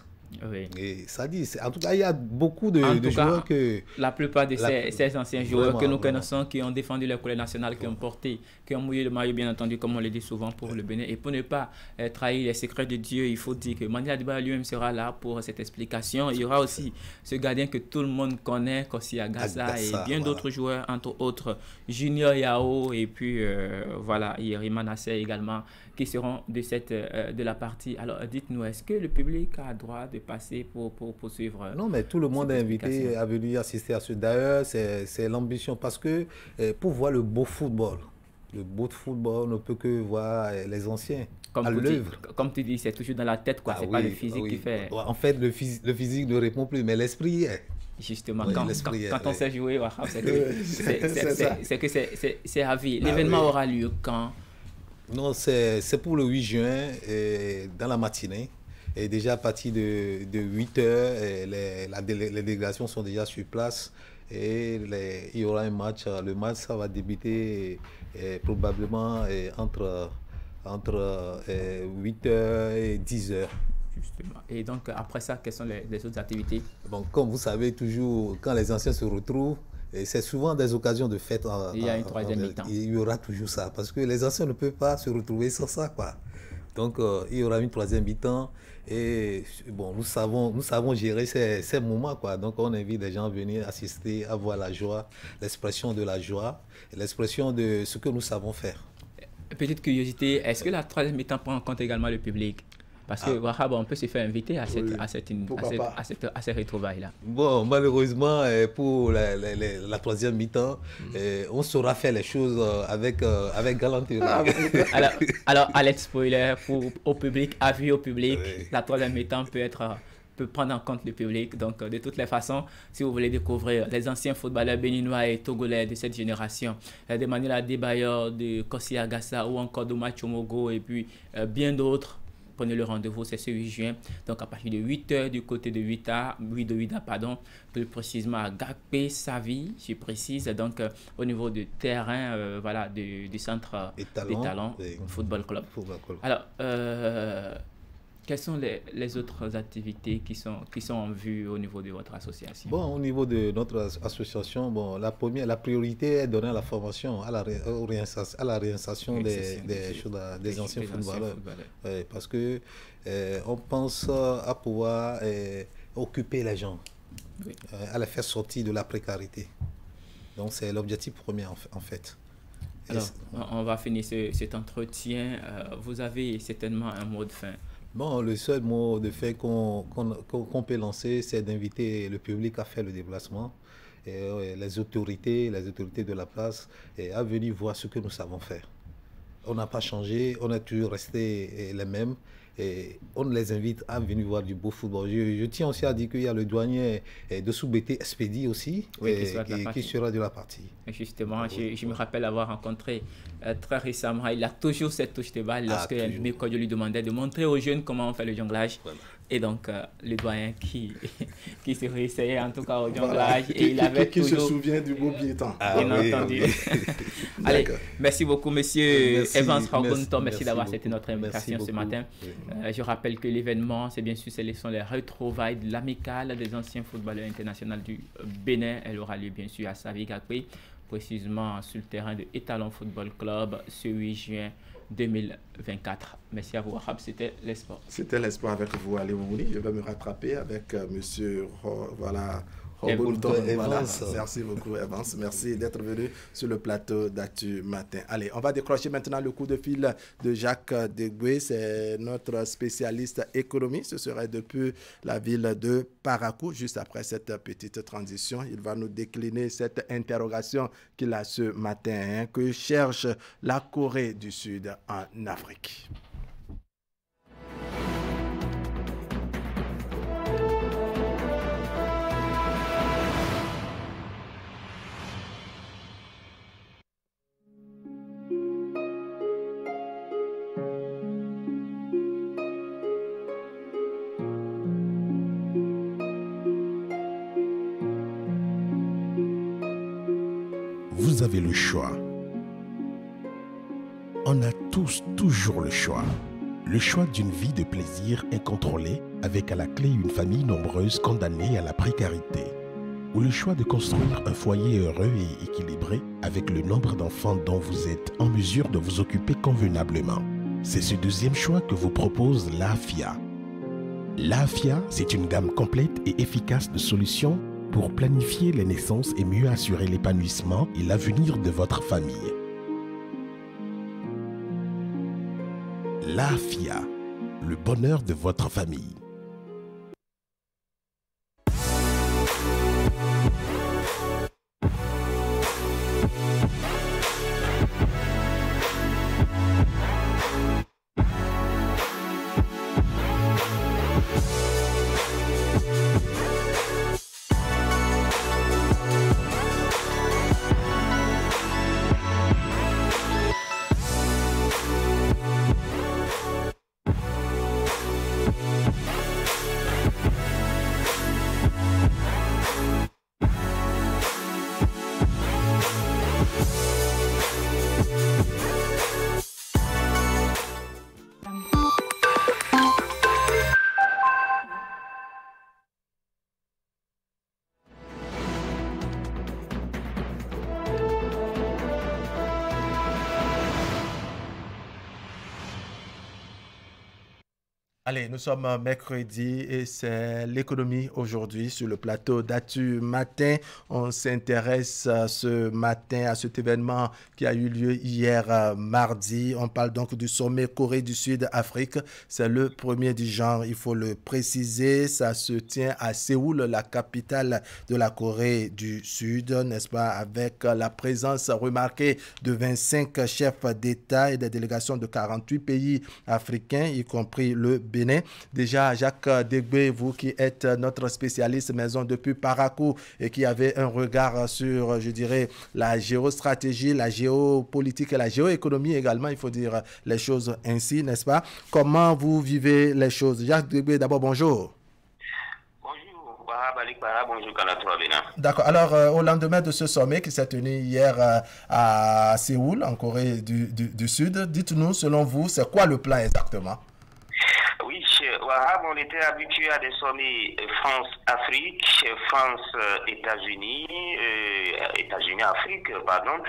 Oui. Et ça dit, en tout cas, il y a beaucoup de joueurs que... La plupart de ces anciens joueurs que nous connaissons, qui ont défendu les couleurs nationales, qui ont mouillé le maillot, bien entendu, comme on le dit souvent pour le Bénin. Et pour ne pas trahir les secrets de Dieu, il faut dire que Mandi Adebayor lui-même sera là pour cette explication. Il y aura aussi ce gardien que tout le monde connaît, Kossi Agassa, et bien d'autres joueurs, entre autres Junior Yao, et puis Yeri Manasseh également, qui seront de la partie. Alors dites-nous, est-ce que le public a droit de passer pour suivre? Non, mais tout le monde est invité à venir assister à ce. D'ailleurs, c'est l'ambition, parce que pour voir le beau football ne peut que voir les anciens à l'œuvre. Comme tu dis, c'est toujours dans la tête, quoi. C'est pas le physique qui fait. En fait, le physique ne répond plus, mais l'esprit est. Justement, quand on sait jouer, c'est que c'est à vie. L'événement aura lieu quand? Non, c'est pour le 8 juin, dans la matinée. Et déjà à partir de 8 h, les délégations sont déjà sur place. Et il y aura un match. Le match, ça va débuter probablement entre 8 h et 10 h. Justement. Et donc, après ça, quelles sont les autres activités? Bon, comme vous savez, toujours, quand les anciens se retrouvent, c'est souvent des occasions de fête. Il y a une troisième mi-temps. Il y aura toujours ça, parce que les anciens ne peuvent pas se retrouver sans ça, quoi. Donc, il y aura une troisième mi-temps. Et bon, nous savons gérer ces moments, quoi. Donc, on invite les gens à venir assister, à voir la joie, l'expression de la joie, l'expression de ce que nous savons faire. Petite curiosité, est-ce que la troisième mi-temps prend en compte également le public? Parce que on peut se faire inviter à ces retrouvailles-là. Bon, malheureusement, pour la troisième mi-temps, on saura faire les choses avec galanterie. Alors, alerte spoiler au public, avis au public, la troisième mi-temps peut prendre en compte le public. Donc, de toutes les façons, si vous voulez découvrir les anciens footballeurs béninois et togolais de cette génération, de Mandi Adebayor, de Kossi Agassa ou encore d'Omar Tchomogo et puis bien d'autres, prenez le rendez-vous, c'est ce 8 juin. Donc, à partir de 8 h du côté de Ouidah, plus précisément à Gapé, Savi, je précise. Donc, au niveau du terrain, du centre des talents, Football Club. Alors, quelles sont les autres activités qui sont en vue au niveau de votre association? Bon, au niveau de notre association, bon, la priorité est donnée à la formation, à la réinsertion des anciens footballeurs. Parce que on pense à pouvoir occuper les gens, à les faire sortir de la précarité. Donc, c'est l'objectif premier, en fait. Alors, on va finir cet entretien. Vous avez certainement un mot de fin. Bon, le seul mot de fait qu'on peut lancer, c'est d'inviter le public à faire le déplacement, et les autorités de la place, à venir voir ce que nous savons faire. On n'a pas changé, on a toujours resté les mêmes. Et on les invite à venir voir du beau football. Je tiens aussi à dire qu'il y a le douanier de Soubété Expédie aussi, qui sera de la partie. Justement, je me rappelle avoir rencontré très récemment, il a toujours cette touche de balle lorsque je lui demandais de montrer aux jeunes comment on fait le jonglage. Voilà. Et donc, le doyen qui se réessayait en tout cas au jonglage. Et il avait qui se souvient du beau bien temps. Bien entendu. Allez, merci beaucoup, monsieur Evans Ragunto. Merci d'avoir accepté notre invitation ce matin. Je rappelle que l'événement, c'est bien sûr, ce sont les retrouvailles de l'amicale des anciens footballeurs internationaux du Bénin. Elle aura lieu bien sûr à Savigakwe, précisément sur le terrain de Étalon Football Club, ce 8 juin 2024. Merci à vous, Wahab. C'était l'espoir. C'était l'espoir avec vous, Ali Moumouni. Je vais me rattraper avec monsieur voilà. Voilà. Merci beaucoup, Evans. Merci d'être venu sur le plateau d'Actu Matin. Allez, on va décrocher maintenant le coup de fil de Jacques Degwe. C'est notre spécialiste économie. Ce serait depuis la ville de Parakou. Juste après cette petite transition, il va nous décliner cette interrogation qu'il a ce matin. Que cherche la Corée du Sud en Afrique? Vous avez le choix. On a tous toujours le choix. Le choix d'une vie de plaisir incontrôlée avec à la clé une famille nombreuse condamnée à la précarité. Ou le choix de construire un foyer heureux et équilibré avec le nombre d'enfants dont vous êtes en mesure de vous occuper convenablement. C'est ce deuxième choix que vous propose l'AFIA. L'AFIA, c'est une gamme complète et efficace de solutions pour planifier les naissances et mieux assurer l'épanouissement et l'avenir de votre famille. L'AFIA, le bonheur de votre famille. Allez, nous sommes mercredi et c'est l'économie aujourd'hui sur le plateau d'Actu Matin. On s'intéresse ce matin à cet événement qui a eu lieu hier mardi. On parle donc du sommet Corée du Sud-Afrique. C'est le premier du genre, il faut le préciser. Ça se tient à Séoul, la capitale de la Corée du Sud, n'est-ce pas, avec la présence remarquée de 25 chefs d'État et des délégations de 48 pays africains, y compris le Bénin. Déjà, Jacques Degbe, vous qui êtes notre spécialiste maison depuis Parakou et qui avez un regard sur, je dirais, la géostratégie, la géopolitique et la géoéconomie également, il faut dire les choses ainsi, n'est-ce pas? Comment vous vivez les choses? Jacques Degbe, d'abord, bonjour. Bonjour Kanatou Abena. D'accord. Alors, au lendemain de ce sommet qui s'est tenu hier à Séoul, en Corée du Sud, dites-nous, selon vous, c'est quoi le plan exactement? Oui, Wahab, on était habitué à des sommets France-Afrique, France-États-Unis, États-Unis-Afrique, pardon,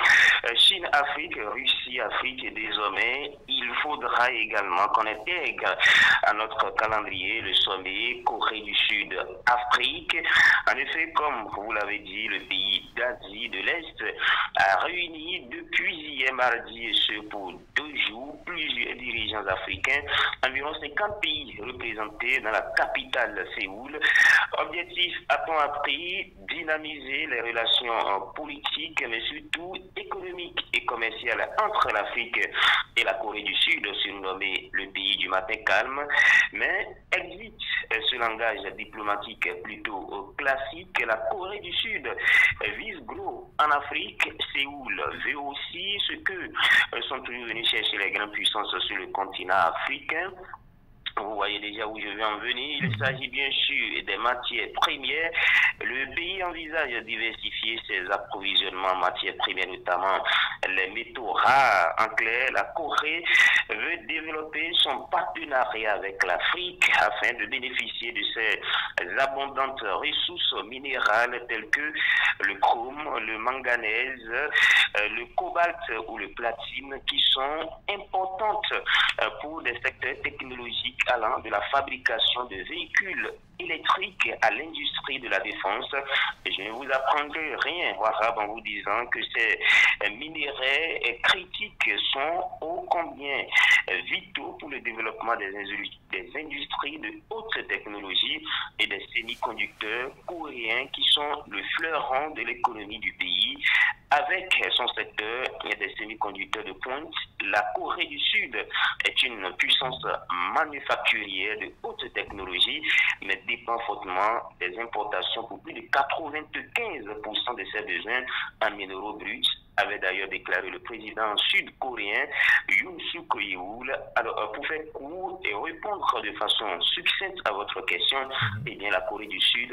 Chine-Afrique, Russie-Afrique, et désormais, il faudra également qu'on intègre à notre calendrier le sommet Corée du Sud-Afrique. En effet, comme vous l'avez dit, le pays d'Asie de l'Est a réuni depuis hier mardi, et ce pour 2 jours, plusieurs dirigeants africains, environ 50 pays représentés dans la capitale Séoul. Objectif, a-t-on appris, dynamiser les relations politiques, mais surtout économiques et commerciales entre l'Afrique et la Corée du Sud, surnommé le pays du matin calme. Mais exit ce langage diplomatique plutôt classique. La Corée du Sud vise gros en Afrique. Séoul veut aussi ce que sont toujours venus chercher les grandes puissances sur le continent africain. Vous voyez déjà où je vais en venir. Il s'agit bien sûr des matières premières. Le pays envisage de diversifier ses approvisionnements en matières premières, notamment les métaux rares. En clair, la Corée veut développer son partenariat avec l'Afrique afin de bénéficier de ces abondantes ressources minérales telles que le chrome, le manganèse, le cobalt ou le platine qui sont importantes pour des secteurs technologiques allant de la fabrication de véhicules électriques à l'industrie de la défense. Et je ne vous apprendrai rien, Wahab, en vous disant que ces minéraux critiques sont ô combien vitaux pour le développement des industries de haute technologie et des semi-conducteurs coréens qui sont le fleuron de l'économie du pays. Avec son secteur des semi-conducteurs de pointe, la Corée du Sud est une puissance manufacturière de haute technologie, mais dépend fortement des importations pour plus de 95% de ses besoins en minéraux bruts, avait d'ailleurs déclaré le président sud-coréen Yoon Suk-yeol. Alors, pour faire court et répondre de façon succincte à votre question, eh bien, la Corée du Sud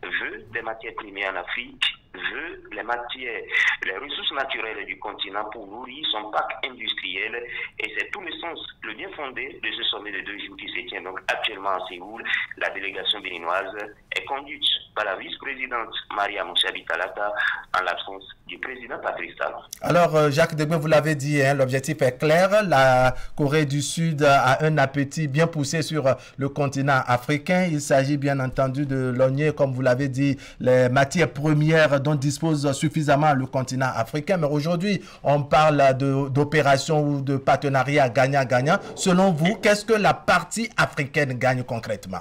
veut des matières premières en Afrique, veut les ressources naturelles du continent pour nourrir son parc industriel, et c'est tout le sens, le bien fondé de ce sommet de 2 jours qui se tient donc actuellement à Séoul. La délégation béninoise est conduite par la vice-présidente Maria Moussabi Talata en l'absence du président Patrice Talon. Alors, Jacques Degbé, vous l'avez dit, hein, l'objectif est clair. La Corée du Sud a un appétit bien poussé sur le continent africain. Il s'agit bien entendu de logner, comme vous l'avez dit, les matières premières dont dispose suffisamment le continent africain. Mais aujourd'hui, on parle d'opérations ou de partenariats gagnant-gagnant. Selon vous, qu'est-ce que la partie africaine gagne concrètement?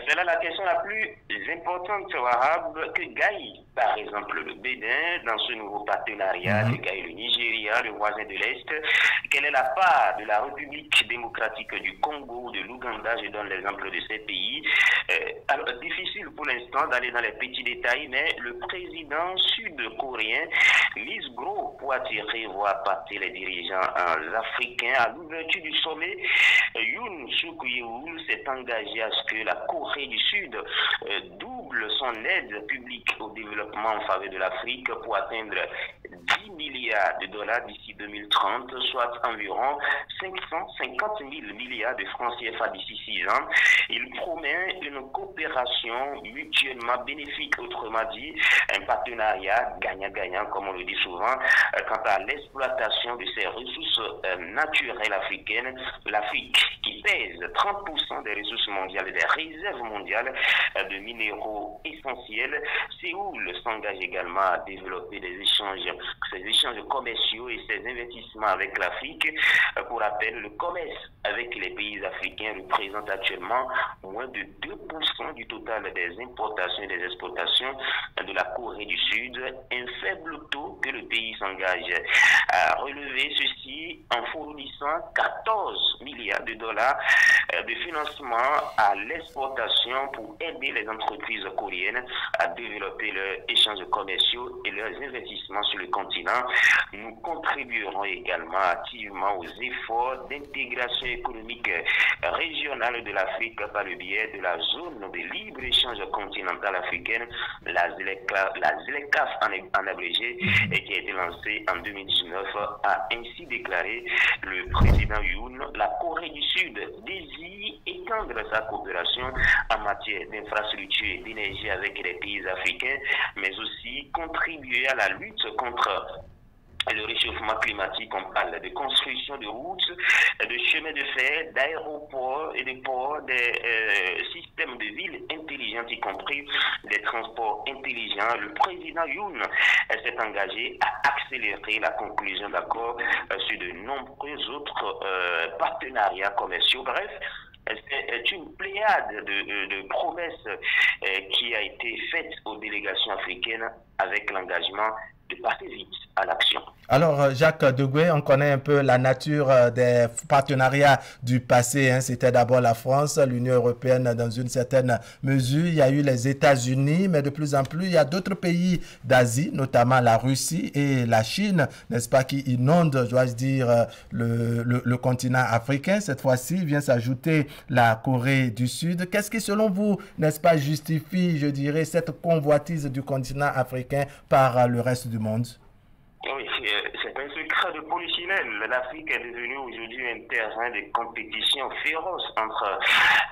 C'est là la question la plus importante, Wahab, que gagne par exemple le Bénin dans ce nouveau partenariat, que gagne le Nigeria, le voisin de l'Est. Quelle est la part de la République démocratique du Congo, de l'Ouganda? Je donne l'exemple de ces pays. Alors, difficile pour l'instant d'aller dans les petits détails, mais le président sud-coréen mise gros pour attirer, voire partir les dirigeants africains. À l'ouverture du sommet, Yoon Suk-yeol s'est engagé à ce que la Corée du Sud double son aide publique au développement en faveur de l'Afrique pour atteindre 10 milliards de dollars d'ici 2030, soit environ 550 000 milliards de francs CFA d'ici 6 ans. Il promet une coopération mutuellement bénéfique, autrement dit, un partenariat gagnant-gagnant, comme on le dit souvent, quant à l'exploitation de ces ressources naturelles africaines. L'Afrique, qui pèse 30% des ressources mondiales et des réserves mondiales de minéraux essentiels. Séoul s'engage également à développer ces échanges commerciaux et ces investissements avec l'Afrique. Pour rappel, le commerce avec les pays africains représente actuellement moins de 2% du total des importations et des exportations de la Corée du Sud, un faible taux que le pays s'engage à relever, ceci en fournissant 14 milliards de dollars de financement à l'exportation pour aider les entreprises coréennes à développer leurs échanges commerciaux et leurs investissements sur le continent. Nous contribuerons également activement aux efforts d'intégration économique régionale de l'Afrique par le biais de la zone de libre-échange continentale africaine, la ZLECAf en abrégé, et qui a été lancée en 2019, a ainsi déclaré le président Yoon. La Corée du Sud désire étendre sa coopération en matière d'infrastructure et d'énergie avec les pays africains, mais aussi contribuer à la lutte contre le réchauffement climatique. On parle de construction de routes, de chemins de fer, d'aéroports et de ports, des systèmes de villes intelligentes, y compris des transports intelligents. Le président Yoon s'est engagé à accélérer la conclusion d'accords sur de nombreux autres partenariats commerciaux. Bref, c'est une pléiade de promesses qui a été faite aux délégations africaines avec l'engagement de passer vite à l'action. Alors, Jacques Degué, on connaît un peu la nature des partenariats du passé. Hein. C'était d'abord la France, l'Union européenne dans une certaine mesure. Il y a eu les États-Unis, mais de plus en plus, il y a d'autres pays d'Asie, notamment la Russie et la Chine, n'est-ce pas, qui inondent, dois-je dire, le continent africain. Cette fois-ci, vient s'ajouter la Corée du Sud. Qu'est-ce qui, selon vous, n'est-ce pas, justifie, je dirais, cette convoitise du continent africain par le reste du monde? Oui, c'est un secret de polichinelle. L'Afrique est devenue aujourd'hui un terrain de compétition féroce entre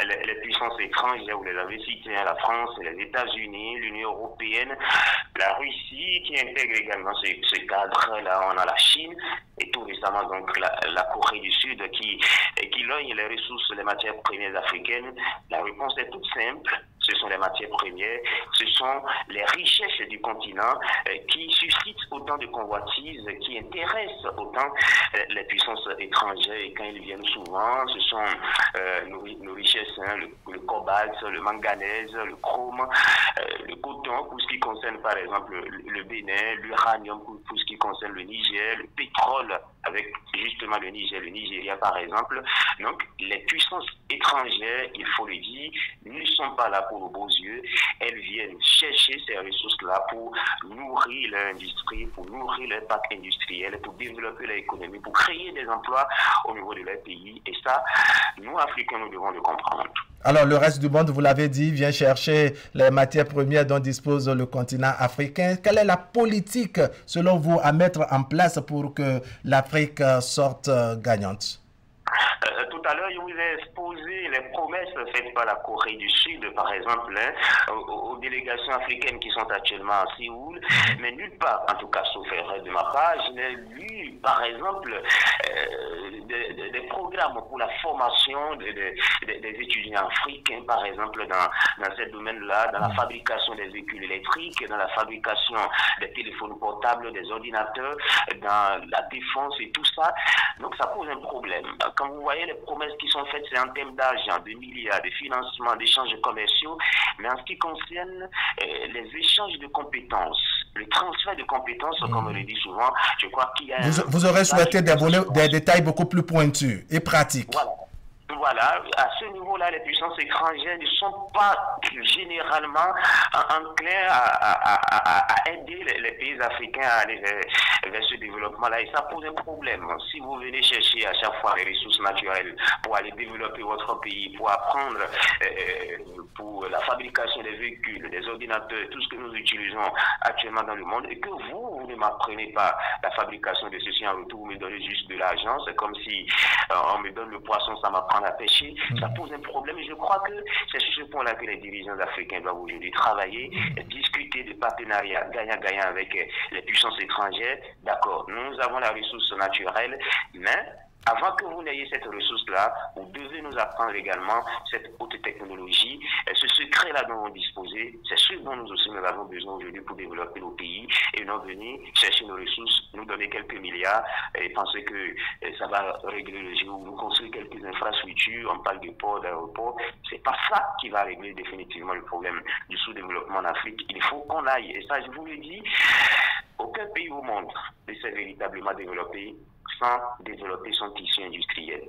les puissances étrangères, vous les avez citées, la France, les États-Unis, l'Union européenne, la Russie, qui intègre également ce cadre-là. On a la Chine et tout récemment donc la Corée du Sud qui logne les ressources, les matières premières africaines. La réponse est toute simple. Ce sont les matières premières, ce sont les richesses du continent qui suscitent autant de convoitises, qui intéressent autant les puissances étrangères. Et quand ils viennent souvent, ce sont nos richesses, hein, le cobalt, le manganèse, le chrome, le coton, pour ce qui concerne par exemple le Bénin, l'uranium pour ce qui concerne le Niger, le pétrole avec justement le Nigeria par exemple. Donc les puissances étrangères, il faut le dire, ne sont pas là pour nos beaux yeux. Elles viennent chercher ces ressources-là pour nourrir leur industrie, pour nourrir leur parc industriel, pour développer leur économie, pour créer des emplois au niveau de leur pays. Et ça, nous, Africains, nous devons le comprendre. Alors, le reste du monde, vous l'avez dit, vient chercher les matières premières dont dispose le continent africain. Quelle est la politique, selon vous, à mettre en place pour que l'Afrique sorte gagnante? Tout à l'heure, je vous ai exposé les promesses faites par la Corée du Sud, par exemple, hein, aux délégations africaines qui sont actuellement à Séoul, mais nulle part, en tout cas, sauf erreur de ma part, je n'ai lu, par exemple, des programmes pour la formation des étudiants africains, par exemple, dans ce domaine-là, dans la fabrication des véhicules électriques, dans la fabrication des téléphones portables, des ordinateurs, dans la défense et tout ça. Donc, ça pose un problème. Quand vous voyez les promesses qui sont faites, c'est en termes d'argent, de milliards, de financement, d'échanges commerciaux, mais en ce qui concerne les échanges de compétences, le transfert de compétences, comme on le dit souvent, je crois qu'il y a... Vous aurez souhaité des détails beaucoup plus pointus et pratiques. Voilà, à ce niveau-là, les puissances étrangères ne sont pas généralement enclins à aider les pays africains à aller vers ce développement-là. Et ça pose un problème. Si vous venez chercher à chaque fois les ressources naturelles pour aller développer votre pays, pour apprendre pour la fabrication des véhicules, des ordinateurs, tout ce que nous utilisons actuellement dans le monde, et que vous ne m'apprenez pas la fabrication de ceci en retour, vous me donnez juste de l'argent, c'est comme si on me donne le poisson, ça m'apprend à pêcher, ça pose un problème. Et je crois que c'est sur ce point-là que les dirigeants africains doivent aujourd'hui travailler, discuter de partenariats gagnant-gagnant avec les puissances étrangères. D'accord, nous avons la ressource naturelle, mais avant que vous n'ayez cette ressource-là, vous devez nous apprendre également cette haute technologie, ce secret-là dont vous disposez, c'est ce dont nous aussi nous avons besoin aujourd'hui pour développer nos pays et non venir chercher nos ressources, nous donner quelques milliards et penser que ça va régler le jeu ou nous construire quelques infrastructures, on parle de ports, d'aéroports. C'est pas ça qui va régler définitivement le problème du sous-développement en Afrique. Il faut qu'on aille, et ça je vous le dis, aucun pays au monde ne s'est véritablement développé sans développer son tissu industriel.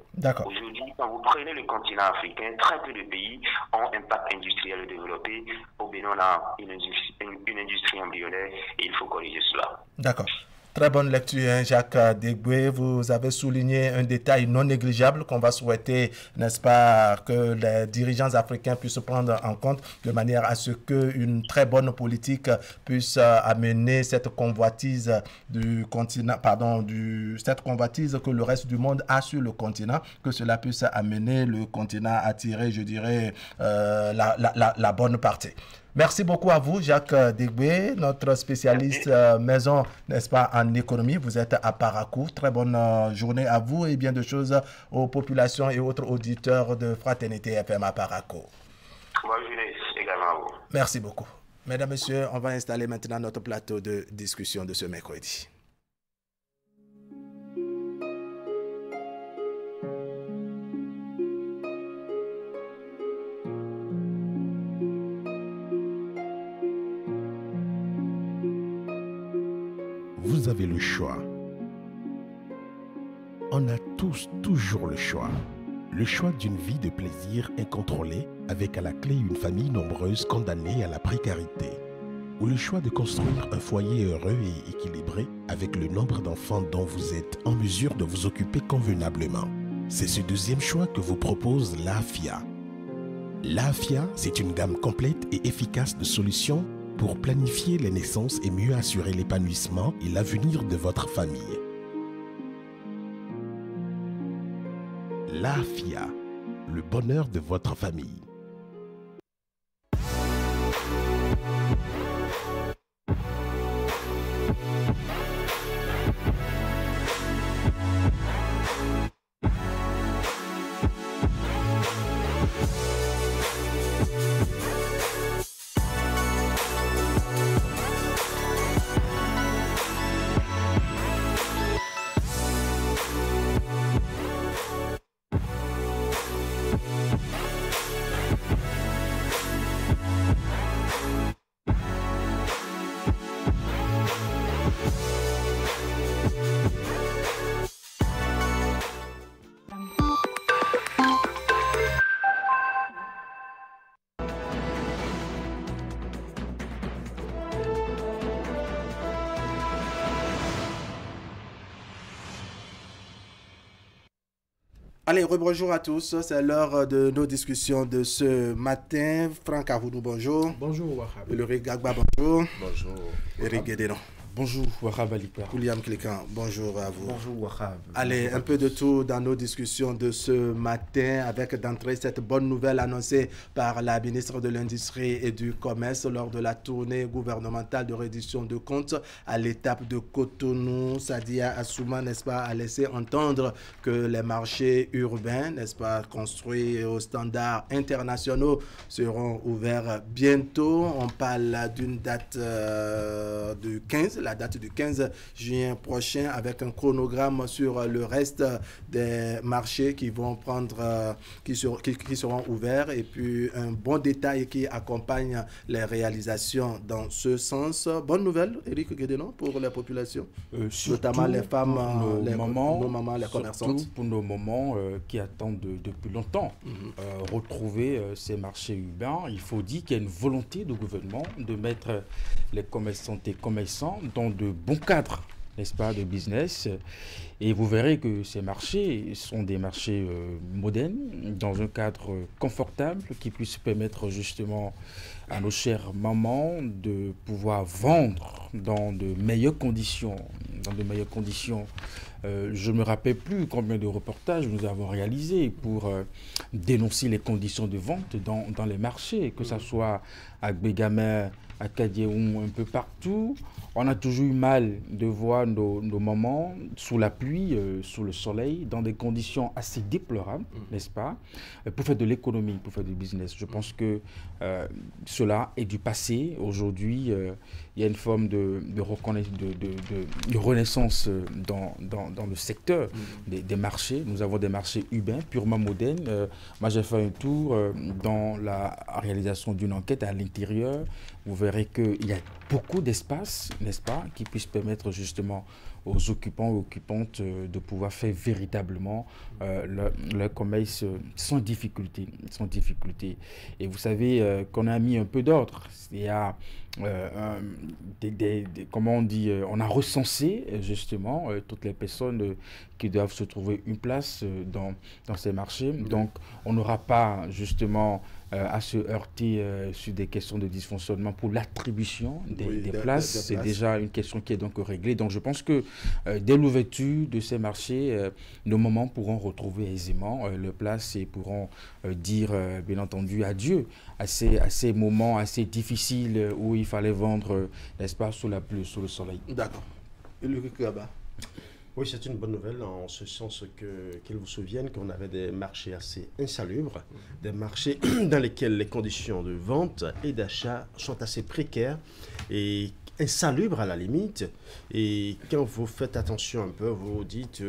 Aujourd'hui, quand vous prenez le continent africain, très peu de pays ont un parc industriel développé. Au Bénin, on a une industrie embryonnaire et il faut corriger cela. D'accord. Très bonne lecture, hein, Jacques Degué. Vous avez souligné un détail non négligeable qu'on va souhaiter, n'est-ce pas, que les dirigeants africains puissent prendre en compte de manière à ce qu'une très bonne politique puisse amener cette convoitise du continent, cette convoitise que le reste du monde a sur le continent, que cela puisse amener le continent à tirer, je dirais, la bonne partie. Merci beaucoup à vous, Jacques Degué, notre spécialiste maison, n'est-ce pas, en économie. Vous êtes à Parakou. Très bonne journée à vous et bien de choses aux populations et autres auditeurs de Fraternité FM à Parakou. Bonne journée également à vous. Merci beaucoup. Mesdames, Messieurs, on va installer maintenant notre plateau de discussion de ce mercredi. vous avez le choix. On a tous toujours le choix. Le choix d'une vie de plaisir incontrôlée avec à la clé une famille nombreuse condamnée à la précarité. Ou le choix de construire un foyer heureux et équilibré avec le nombre d'enfants dont vous êtes en mesure de vous occuper convenablement. C'est ce deuxième choix que vous propose l'AFIA. L'AFIA, c'est une gamme complète et efficace de solutions pour planifier les naissances et mieux assurer l'épanouissement et l'avenir de votre famille. L'AFIA, le bonheur de votre famille. Allez, rebonjour à tous. C'est l'heure de nos discussions de ce matin. Franck Ahoudou, bonjour. Bonjour, Wahab. Ulrich Gagba, bonjour. Bonjour. Eric Guédénon. Bonjour, Wahab Alikwa. William Klikan, bonjour à vous. Bonjour, Wahab. Allez, un peu de tout dans nos discussions de ce matin, avec d'entrée cette bonne nouvelle annoncée par la ministre de l'Industrie et du Commerce lors de la tournée gouvernementale de reddition de comptes à l'étape de Cotonou. Sadia Assouma, n'est-ce pas, a laissé entendre que les marchés urbains, n'est-ce pas, construits aux standards internationaux seront ouverts bientôt. On parle d'une date du 15, la date du 15 juin prochain, avec un chronogramme sur le reste des marchés qui vont prendre, qui seront ouverts, et puis un bon détail qui accompagne les réalisations dans ce sens. Bonne nouvelle, Eric Guédénon, pour la population, notamment les femmes, les mamans, les commerçantes. Surtout pour nos mamans qui attendent depuis longtemps retrouver ces marchés urbains. Il faut dire qu'il y a une volonté du gouvernement de mettre les commerçantes et commerçants dans de bons cadres, n'est-ce pas, de business. Et vous verrez que ces marchés sont des marchés modernes, dans un cadre confortable, qui puisse permettre justement à nos chères mamans de pouvoir vendre dans de meilleures conditions. Je ne me rappelle plus combien de reportages nous avons réalisés pour dénoncer les conditions de vente dans les marchés, que ce soit à Bégamé, à Kadiéoum, un peu partout. On a toujours eu mal de voir nos mamans sous la pluie, sous le soleil, dans des conditions assez déplorables, n'est-ce pas, pour faire de l'économie, pour faire du business. Je pense que cela est du passé. Aujourd'hui, il y a une forme de renaissance dans le secteur des marchés. Nous avons des marchés urbains, purement modernes. Moi, j'ai fait un tour dans la réalisation d'une enquête à l'intérieur. Vous verrez qu'il y a beaucoup d'espace, n'est-ce pas, qui puisse permettre justement aux occupants et occupantes de pouvoir faire véritablement leur commerce sans difficulté. Et vous savez qu'on a mis un peu d'ordre. Il y a comment on dit, on a recensé justement toutes les personnes qui doivent se trouver une place dans ces marchés. Donc on n'aura pas justement à se heurter sur des questions de dysfonctionnement pour l'attribution des places. C'est déjà une question qui est donc réglée. Donc je pense que dès l'ouverture de ces marchés, nos mamans pourront retrouver aisément leur place et pourront dire bien entendu adieu à ces moments assez difficiles où il fallait vendre, n'est-ce pas, sous la pluie, sous le soleil. D'accord. Oui, c'est une bonne nouvelle en ce sens qu'ils vous souviennent qu'on avait des marchés assez insalubres, des marchés dans lesquels les conditions de vente et d'achat sont assez précaires et insalubre à la limite. Et quand vous faites attention un peu, vous dites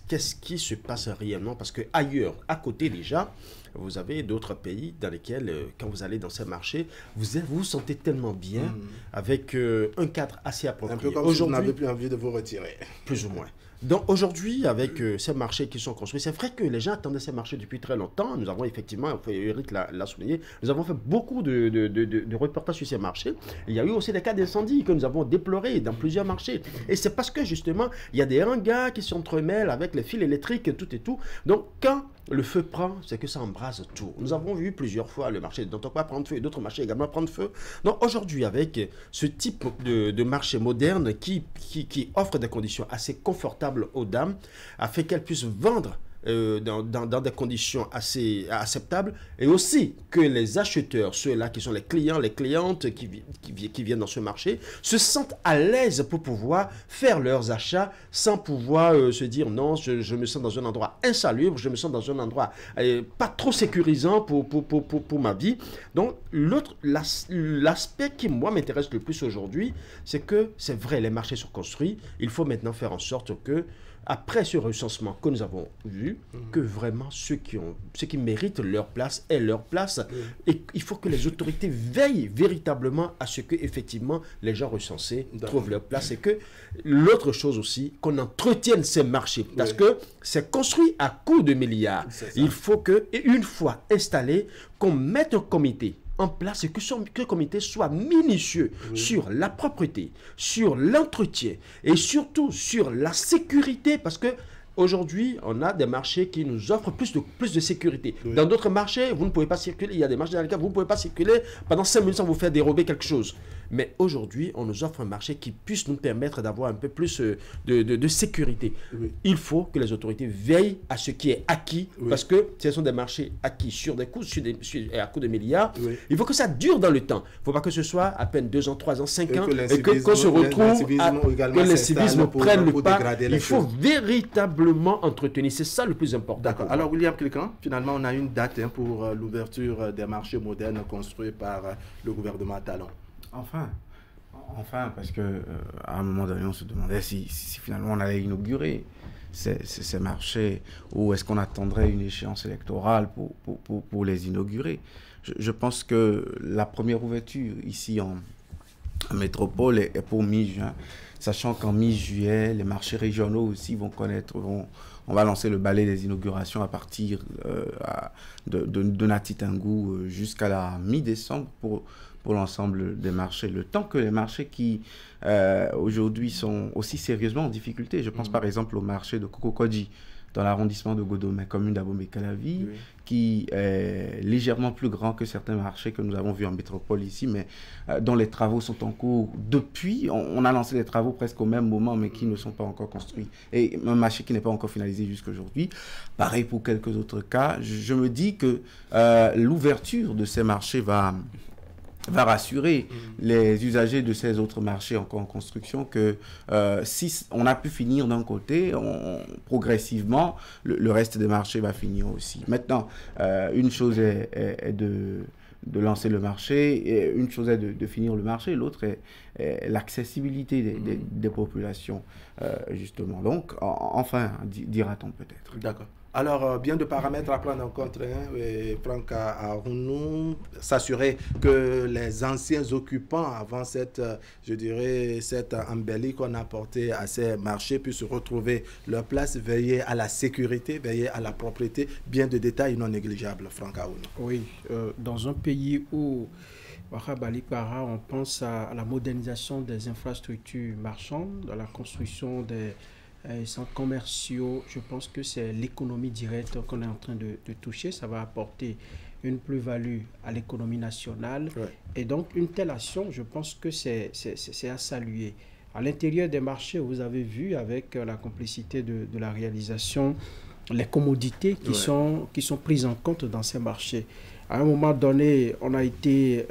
qu'est-ce qui se passe réellement, parce que ailleurs, à côté déjà, vous avez d'autres pays dans lesquels, quand vous allez dans ces marchés, vous vous sentez tellement bien avec un cadre assez approprié. Un peu comme si vous n'avez plus envie de vous retirer. Plus ou moins. Donc aujourd'hui, avec ces marchés qui sont construits, c'est vrai que les gens attendaient ces marchés depuis très longtemps. Nous avons effectivement, Eric l'a souligné, nous avons fait beaucoup de reportages sur ces marchés. Il y a eu aussi des cas d'incendie que nous avons déplorés dans plusieurs marchés. Et c'est parce que justement, il y a des hangars qui s'entremêlent avec les fils électriques, tout et tout. Donc quand le feu prend, c'est que ça embrase tout. Nous avons vu plusieurs fois le marché d'Antokwa prendre feu et d'autres marchés également prendre feu. Donc aujourd'hui, avec ce type de marché moderne qui offre des conditions assez confortables aux dames, afin qu'elles puissent vendre dans des conditions assez acceptables, et aussi que les acheteurs, ceux-là qui sont les clients, les clientes qui viennent dans ce marché, se sentent à l'aise pour pouvoir faire leurs achats sans pouvoir se dire non, je me sens dans un endroit insalubre, je me sens dans un endroit pas trop sécurisant pour ma vie. Donc l'aspect qui moi m'intéresse le plus aujourd'hui, c'est que c'est vrai, les marchés sont construits, il faut maintenant faire en sorte que après ce recensement que nous avons vu, que vraiment ceux qui méritent leur place aient leur place. Et il faut que les autorités veillent véritablement à ce que effectivement les gens recensés trouvent leur place. Et que l'autre chose aussi, qu'on entretienne ces marchés. Parce que c'est construit à coups de milliards. Il faut que, une fois installé, qu'on mette un comité en place et que le comité soit minutieux sur la propreté, sur l'entretien et surtout sur la sécurité, parce que aujourd'hui, on a des marchés qui nous offrent plus de sécurité. Dans d'autres marchés, vous ne pouvez pas circuler. Il y a des marchés dans lesquels vous ne pouvez pas circuler pendant 5 minutes sans vous faire dérober quelque chose. Mais aujourd'hui, on nous offre un marché qui puisse nous permettre d'avoir un peu plus de sécurité. Il faut que les autorités veillent à ce qui est acquis, parce que ce sont des marchés acquis sur des coûts, à coût de milliards. Il faut que ça dure dans le temps. Il ne faut pas que ce soit à peine 2 ans, 3 ans, 5 ans, et qu'on se retrouve que le civisme prenne le pas. Il faut véritablement entretenir. C'est ça le plus important. D'accord. Alors, William Clécan, finalement, on a une date pour l'ouverture des marchés modernes construits par le gouvernement Talon. Enfin, parce que à un moment donné, on se demandait si finalement on allait inaugurer ces marchés, ou est-ce qu'on attendrait une échéance électorale pour les inaugurer. Je pense que la première ouverture ici en métropole est pour mi-juin, sachant qu'en mi-juillet, les marchés régionaux aussi on va lancer le balai des inaugurations à partir de Natitingou jusqu'à la mi-décembre pour l'ensemble des marchés. Le temps que les marchés qui aujourd'hui sont aussi sérieusement en difficulté, je pense par exemple au marché de Kokokodji dans l'arrondissement de Godomé, commune d'Abomey-Calavi, qui est légèrement plus grand que certains marchés que nous avons vus en métropole ici, mais dont les travaux sont en cours depuis. On a lancé les travaux presque au même moment, mais qui ne sont pas encore construits. Et un marché qui n'est pas encore finalisé jusqu'à aujourd'hui. Pareil pour quelques autres cas. Je me dis que l'ouverture de ces marchés va rassurer les usagers de ces autres marchés encore en construction que si on a pu finir d'un côté, progressivement, le reste des marchés va finir aussi. Maintenant, une chose est de lancer le marché, et une chose est de finir le marché, l'autre est l'accessibilité des populations, justement. Donc, enfin, dira-t-on peut-être. D'accord. Alors, bien de paramètres à prendre en compte, Franck Arounou, s'assurer que les anciens occupants, avant cette embellie qu'on a apportée à ces marchés, puissent retrouver leur place, veiller à la sécurité, veiller à la propreté, bien de détails non négligeables, Franck Arounou. Oui, dans un pays où on pense à la modernisation des infrastructures marchandes, à la construction des centres commerciaux, je pense que c'est l'économie directe qu'on est en train de toucher. Ça va apporter une plus-value à l'économie nationale. Et donc, une telle action, je pense que c'est à saluer. À l'intérieur des marchés, vous avez vu, avec la complicité de la réalisation, les commodités qui sont prises en compte dans ces marchés. À un moment donné, on a été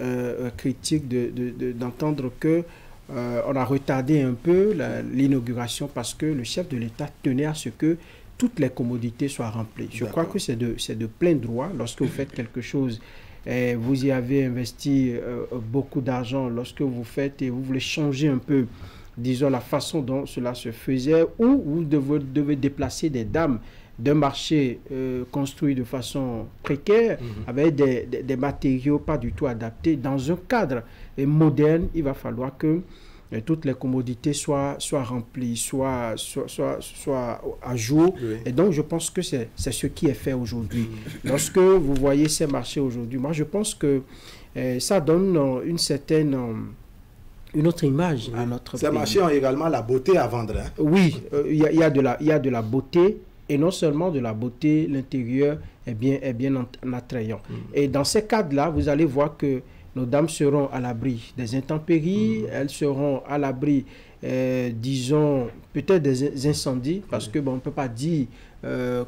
critique d'entendre que on a retardé un peu l'inauguration parce que le chef de l'État tenait à ce que toutes les commodités soient remplies. Je crois que c'est de plein droit, lorsque vous faites quelque chose vous y avez investi beaucoup d'argent, lorsque vous faites et vous voulez changer un peu, disons, la façon dont cela se faisait, ou vous devez déplacer des dames d'un marché construit de façon précaire, avec des matériaux pas du tout adaptés, dans un cadre moderne, il va falloir que toutes les commodités soient remplies, soient à jour. Oui. Et donc, je pense que c'est ce qui est fait aujourd'hui. Lorsque vous voyez ces marchés aujourd'hui, moi, je pense que ça donne une autre image à notre pays. Ces marchés ont également la beauté à vendre. Hein? Oui, il y a de la beauté, et non seulement de la beauté, l'intérieur est bien attrayant. Et dans ces cadres-là, vous allez voir que nos dames seront à l'abri des intempéries, elles seront à l'abri, disons, peut-être des incendies, parce que on ne peut pas dire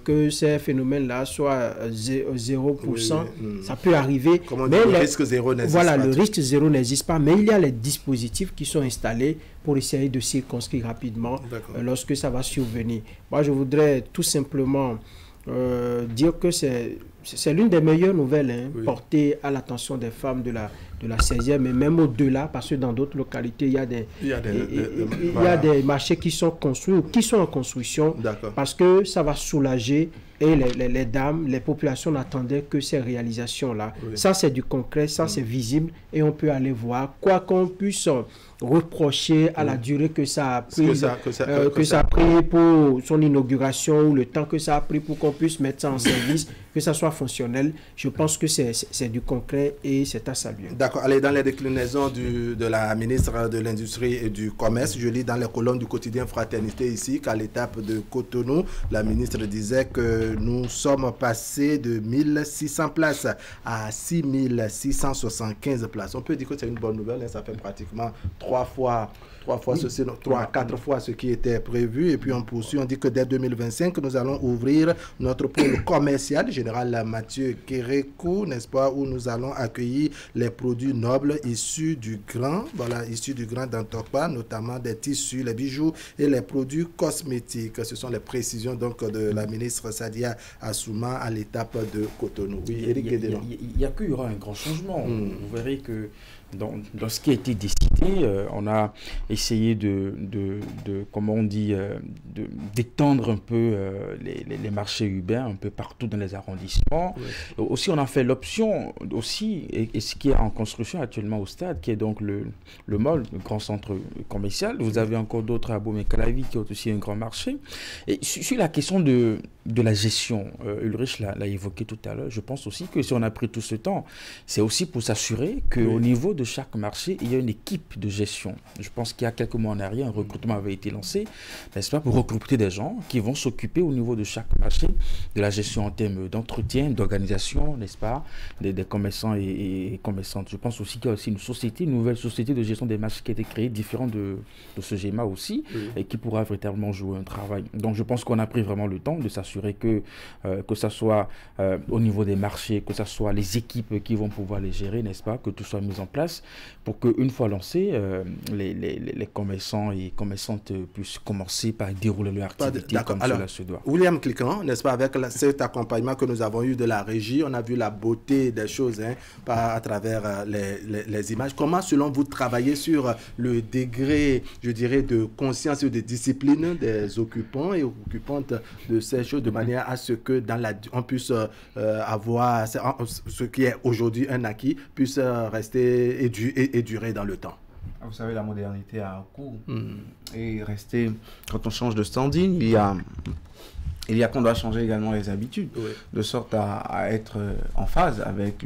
que ces phénomènes-là soient 0%. Ça peut arriver. Mais le risque zéro n'existe pas. Voilà, le risque zéro n'existe pas, mais il y a les dispositifs qui sont installés pour essayer de circonscrire rapidement lorsque ça va survenir. Moi, je voudrais tout simplement dire que c'est l'une des meilleures nouvelles portées à l'attention des femmes de la 16e, mais même au-delà, parce que dans d'autres localités, il y a des marchés qui sont construits ou qui sont en construction, parce que ça va soulager, et les dames, les populations n'attendaient que ces réalisations-là. Ça, c'est du concret, ça, c'est visible, et on peut aller voir, quoi qu'on puisse reprocher à la durée que ça a pris, que ça a pris pour son inauguration, ou le temps que ça a pris pour qu'on puisse mettre ça en service, que ça soit fonctionnel. Je pense que c'est du concret et c'est à saluer. D'accord. Allez, dans les déclinaisons de la ministre de l'Industrie et du Commerce, je lis dans les colonnes du quotidien Fraternité ici qu'à l'étape de Cotonou, la ministre disait que nous sommes passés de 1600 places à 6675 places. On peut dire que c'est une bonne nouvelle, hein, ça fait pratiquement 3 à 4 fois ce qui était prévu. Et puis on poursuit, on dit que dès 2025, nous allons ouvrir notre pôle commercial, Général Mathieu Kérékou, n'est-ce pas, où nous allons accueillir les produits nobles issus du grain, issus du grain d'Antokpa, notamment des tissus, les bijoux et les produits cosmétiques. Ce sont les précisions donc de la ministre Sadia Assouma à l'étape de Cotonou. Oui, Éric Guédénon. Il y a qu'il y aura un grand changement. Vous verrez que dans ce qui a été décidé, on a essayé comment on dit, d'étendre un peu les marchés urbains un peu partout dans les arrondissements. Oui. Aussi, on a fait l'option aussi, et ce qui est en construction actuellement au stade, qui est donc le mall, le grand centre commercial. Vous avez encore d'autres à Bomé-Calavi qui ont aussi un grand marché. Et sur la question de la gestion, Ulrich l'a évoqué tout à l'heure, je pense aussi que si on a pris tout ce temps, c'est aussi pour s'assurer qu'au niveau de chaque marché, il y a une équipe de gestion. Je pense qu'il y a quelques mois en arrière, un recrutement avait été lancé, n'est-ce pas, pour recruter des gens qui vont s'occuper au niveau de chaque marché de la gestion en termes d'entretien, d'organisation, n'est-ce pas, des commerçants et commerçantes. Je pense aussi qu'il y a aussi une nouvelle société de gestion des marchés qui a été créée, différente de ce GEMA aussi, et qui pourra véritablement jouer un travail. Donc je pense qu'on a pris vraiment le temps de s'assurer que ça soit au niveau des marchés, que ce soit les équipes qui vont pouvoir les gérer, n'est-ce pas, que tout soit mis en place pour qu'une fois lancé, les commerçants et commerçantes puissent commencer par dérouler leur activité comme cela se doit. William Cliquant, n'est-ce pas, avec cet accompagnement que nous avons eu de la régie, on a vu la beauté des choses à travers les images. Comment, selon vous, travaillez sur le degré, je dirais, de conscience et de discipline des occupants et occupantes de ces choses, de manière à ce que on puisse avoir ce qui est aujourd'hui un acquis, puisse rester et durer dans le temps? Vous savez, la modernité a un coût. Et quand on change de standing, il y a qu'on doit changer également les habitudes, de sorte à être en phase avec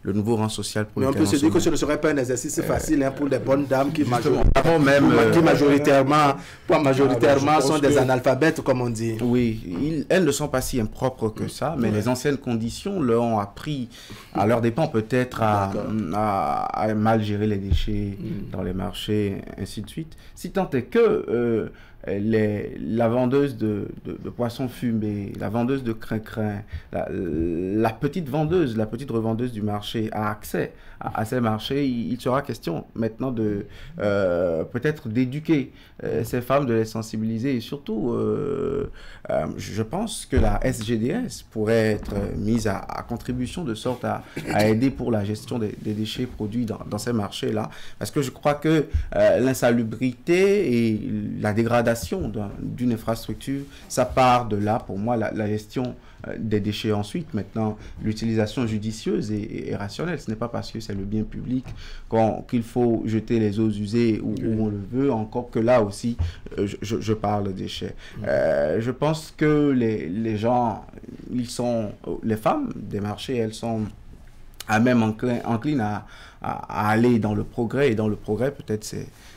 le nouveau rang social pour mais on peut se dire que ce ne serait pas un exercice facile pour les bonnes dames qui majoritairement sont des analphabètes, comme on dit. Oui, elles ne sont pas si impropres que ça, mais les anciennes conditions leur ont appris, à leur dépens peut-être, à mal gérer les déchets dans les marchés, ainsi de suite. Si tant est que la vendeuse de poissons fumés, la vendeuse de crin-crin, la petite revendeuse du marché marchés a accès à ces marchés, il sera question maintenant de peut-être d'éduquer ces femmes, de les sensibiliser et surtout, je pense que la SGDS pourrait être mise à contribution de sorte à aider pour la gestion des déchets produits dans ces marchés-là. Parce que je crois que l'insalubrité et la dégradation d'une infrastructure, ça part de là, pour moi, la gestion des déchets ensuite. Maintenant, l'utilisation judicieuse et rationnelle. Ce n'est pas parce que c'est le bien public qu'il faut jeter les eaux usées où on le veut, encore que là aussi, je parle de déchets. Je pense que les gens, les femmes des marchés, elles sont même enclines à aller dans le progrès, et dans le progrès, peut-être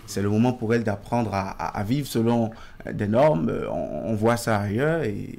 c'est le moment pour elles d'apprendre à vivre selon des normes. On voit ça ailleurs et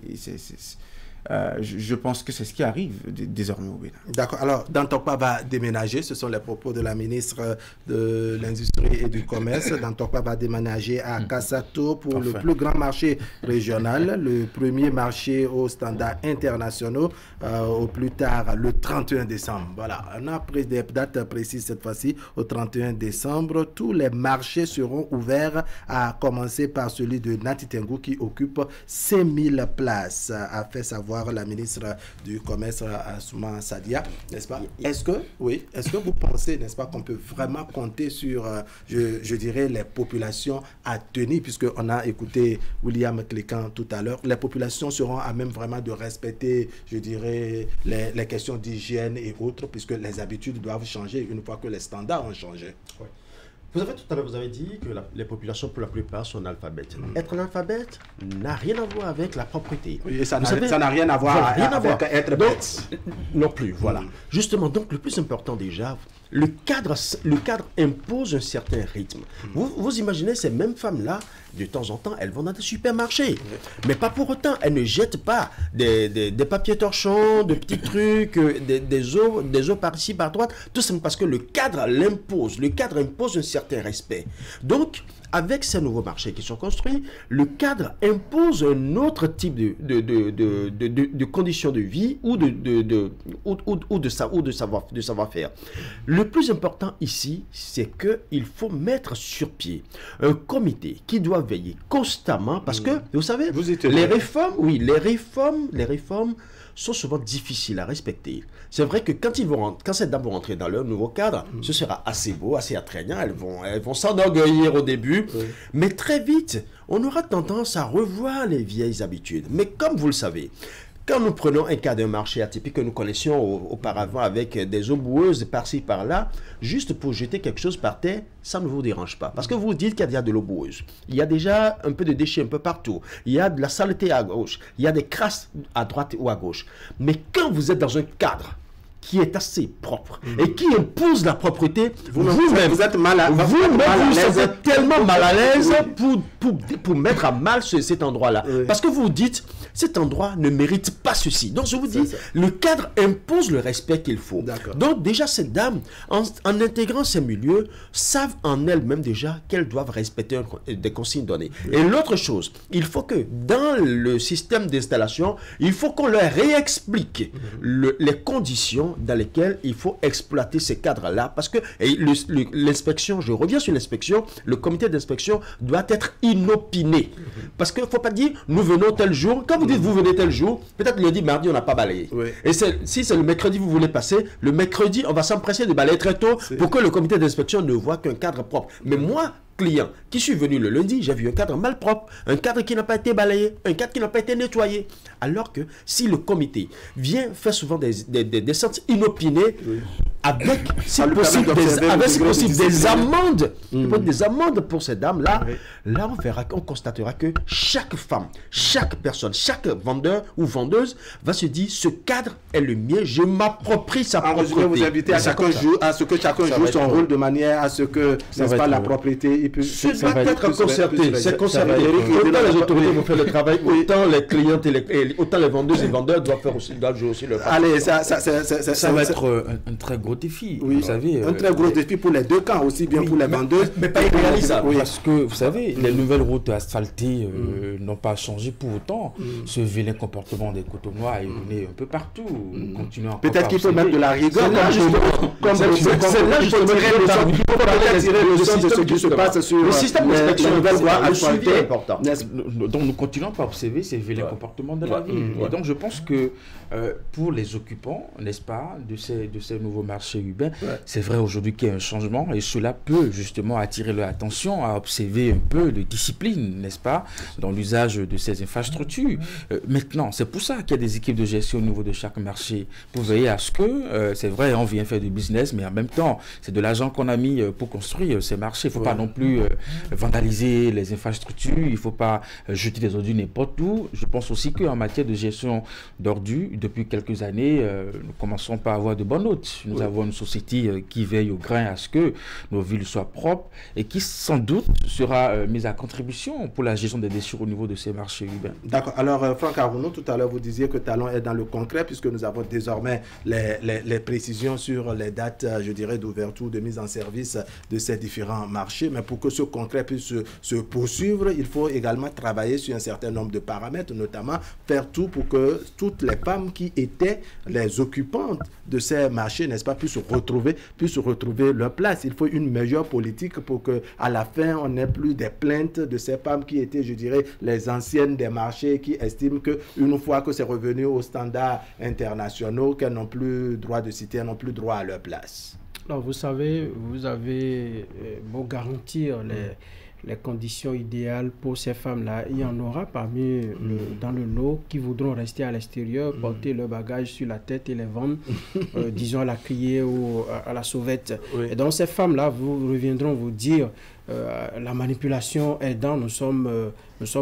je pense que c'est ce qui arrive désormais au Bénin. D'accord. Alors, Dantokpa va déménager. Ce sont les propos de la ministre de l'Industrie et du Commerce. Dantokpa va déménager à Kassato pour le plus grand marché régional, le premier marché aux standards internationaux, au plus tard le 31 décembre. Voilà. On a pris des dates précises cette fois-ci. Au 31 décembre, tous les marchés seront ouverts, à commencer par celui de Natitengu qui occupe 5000 places, a fait savoir la ministre du Commerce, Assouma Sadia, n'est-ce pas? Est-ce que vous pensez, n'est-ce pas, qu'on peut vraiment compter sur, je dirais, les populations à tenir, puisqu'on a écouté William Clécan tout à l'heure, les populations seront à même vraiment de respecter, je dirais, les questions d'hygiène et autres, puisque les habitudes doivent changer une fois que les standards ont changé. Oui. Tout à l'heure, vous avez dit que les populations, pour la plupart, sont analphabètes. Être analphabète n'a rien à voir avec la propriété. Oui, ça n'a rien à voir avec être bête. Non plus, voilà. Justement, donc, le plus important déjà, le cadre impose un certain rythme. Vous imaginez ces mêmes femmes-là, de temps en temps, elles vont dans des supermarchés. Mais pas pour autant, elles ne jettent pas des papiers torchons, de petits trucs, des eaux par-ci, par-droite, tout simplement parce que le cadre l'impose. Le cadre impose un certain respect. Donc, avec ces nouveaux marchés qui sont construits, le cadre impose un autre type de conditions de vie ou de savoir-faire. Le plus important ici, c'est qu'il faut mettre sur pied un comité qui doit veiller constamment, parce que, vous savez, les réformes sont souvent difficiles à respecter. C'est vrai que quand ces dames vont rentrer dans leur nouveau cadre, ce sera assez beau, assez attrayant, elles vont s'enorgueillir au début, mais très vite, on aura tendance à revoir les vieilles habitudes. Mais comme vous le savez, quand nous prenons un cas d'un marché atypique que nous connaissions auparavant avec des eaux boueuses par-ci par-là, juste pour jeter quelque chose par terre, ça ne vous dérange pas. Parce que vous dites qu'il y a déjà de l'eau boueuse. Il y a déjà un peu de déchets un peu partout. Il y a de la saleté à gauche. Il y a des crasses à droite ou à gauche. Mais quand vous être dans un cadre qui est assez propre et qui impose la propreté, vous-même, vous êtes tellement mal à l'aise pour mettre à mal cet endroit-là. Parce que vous vous dites, cet endroit ne mérite pas ceci. Donc je vous dis, le cadre impose le respect qu'il faut. Donc déjà, ces dames, en intégrant ces milieux, savent en elles-mêmes déjà qu'elles doivent respecter des consignes données. Et l'autre chose, il faut que dans le système d'installation, il faut qu'on leur réexplique les conditions dans lesquelles il faut exploiter ces cadres-là. Parce que l'inspection, je reviens sur l'inspection, le comité d'inspection doit être inopiné. Parce qu'il ne faut pas dire, nous venons tel jour. Quand vous dites, vous venez tel jour, peut-être lundi, mardi, on n'a pas balayé. Et si c'est le mercredi, vous voulez passer, le mercredi, on va s'empresser de balayer très tôt pour que le comité d'inspection ne voit qu'un cadre propre. Mais moi, client qui suis venu le lundi, j'ai vu un cadre mal propre, un cadre qui n'a pas été balayé, un cadre qui n'a pas été nettoyé. Alors que si le comité vient faire souvent des descentes inopinées, avec si possible des amendes, des amendes pour ces dames-là, là on constatera que chaque femme, chaque personne, chaque vendeur ou vendeuse va se dire, ce cadre est le mien, je m'approprie sa propriété. Vous invitez à ce que chacun joue son rôle de manière à ce que, n'est-ce pas, la propriété... C'est doit être concerté, c'est concerté. Autant les autorités vont faire le travail, autant les clientes autant les vendeuses et vendeurs doivent jouer aussi le travail. Allez, ça va être un très gros gros défi. Oui, vous savez, un très gros défi pour les deux camps, aussi bien pour les vendeurs. Mais pas irréalisable. Oui. Parce que, vous savez, les nouvelles routes asphaltées n'ont pas changé pour autant. Ce vilain comportement des Cotonois est venu un peu partout. Peut-être qu'il faut mettre de la rigueur. Le système d'inspection est important. Donc nous continuons à observer ces vilains comportements de la ville. Et donc je pense que pour les occupants, n'est-ce pas, de ces nouveaux marchés urbains, c'est vrai aujourd'hui qu'il y a un changement et cela peut justement attirer leur attention à observer un peu de discipline, n'est-ce pas, dans l'usage de ces infrastructures. Maintenant, c'est pour ça qu'il y a des équipes de gestion au niveau de chaque marché pour veiller à ce que, c'est vrai, on vient faire du business, mais en même temps, c'est de l'argent qu'on a mis pour construire ces marchés. Il ne faut pas non plus vandaliser les infrastructures, il ne faut pas jeter des ordures n'importe où. Je pense aussi qu'en matière de gestion d'ordures, depuis quelques années, nous commençons pas à avoir de bonnes notes. Nous avons une société qui veille au grain à ce que nos villes soient propres et qui sans doute sera mise à contribution pour la gestion des déchets au niveau de ces marchés urbains. D'accord. Alors Franck Arouno, tout à l'heure vous disiez que Talon est dans le concret puisque nous avons désormais les précisions sur les dates, je dirais, d'ouverture, de mise en service de ces différents marchés. Mais pour que ce concret puisse se poursuivre, il faut également travailler sur un certain nombre de paramètres, notamment faire tout pour que toutes les femmes qui étaient les occupantes de ces marchés, n'est-ce pas, puissent retrouver leur place. Il faut une meilleure politique pour que à la fin, on n'ait plus des plaintes de ces femmes qui étaient, je dirais, les anciennes des marchés, qui estiment qu'une fois que c'est revenu aux standards internationaux, qu'elles n'ont plus droit de citer, elles n'ont plus droit à leur place. Alors, vous savez, vous avez beau garantir les conditions idéales pour ces femmes-là. Il y en aura parmi dans le lot qui voudront rester à l'extérieur, porter leur bagage sur la tête et les vendre, disons à la criée ou à la sauvette. Et donc ces femmes-là reviendront vous dire la manipulation aidant, nous sommes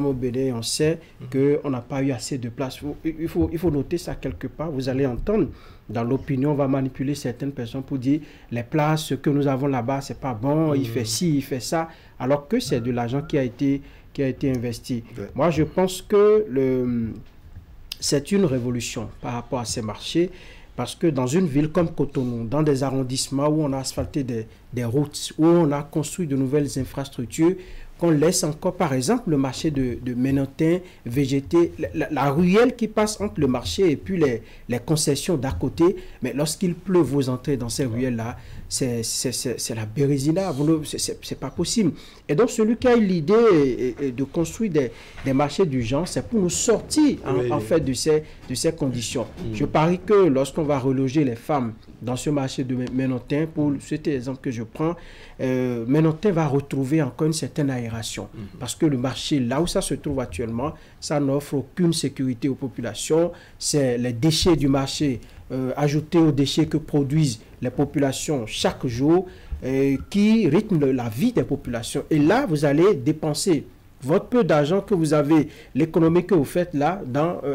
au Bénin, on sait qu'on n'a pas eu assez de place. Il faut noter ça quelque part. Vous allez entendre dans l'opinion, on va manipuler certaines personnes pour dire les places que nous avons là-bas, c'est pas bon, il fait ci, il fait ça, alors que c'est de l'argent qui a été investi. Moi, je pense que c'est une révolution par rapport à ces marchés, parce que dans une ville comme Cotonou, dans des arrondissements où on a asphalté des routes, où on a construit de nouvelles infrastructures, qu'on laisse encore, par exemple, le marché de Ménotin végéter, la ruelle qui passe entre le marché et puis les concessions d'à côté. Mais lorsqu'il pleut, vous entrez dans ces ruelles-là, c'est la bérésina, c'est pas possible. Et donc, celui qui a eu l'idée de construire des marchés du genre, c'est pour nous sortir, en fait, de ces conditions. Je parie que lorsqu'on va reloger les femmes dans ce marché de Ménotin, pour cet exemple que je prends, Ménotin va retrouver encore une certaine aération. Parce que le marché, là où ça se trouve actuellement, ça n'offre aucune sécurité aux populations. C'est les déchets du marché ajoutés aux déchets que produisent les populations chaque jour qui rythment la vie des populations. Et là, vous allez dépenser votre peu d'argent que vous avez, l'économie que vous faites là,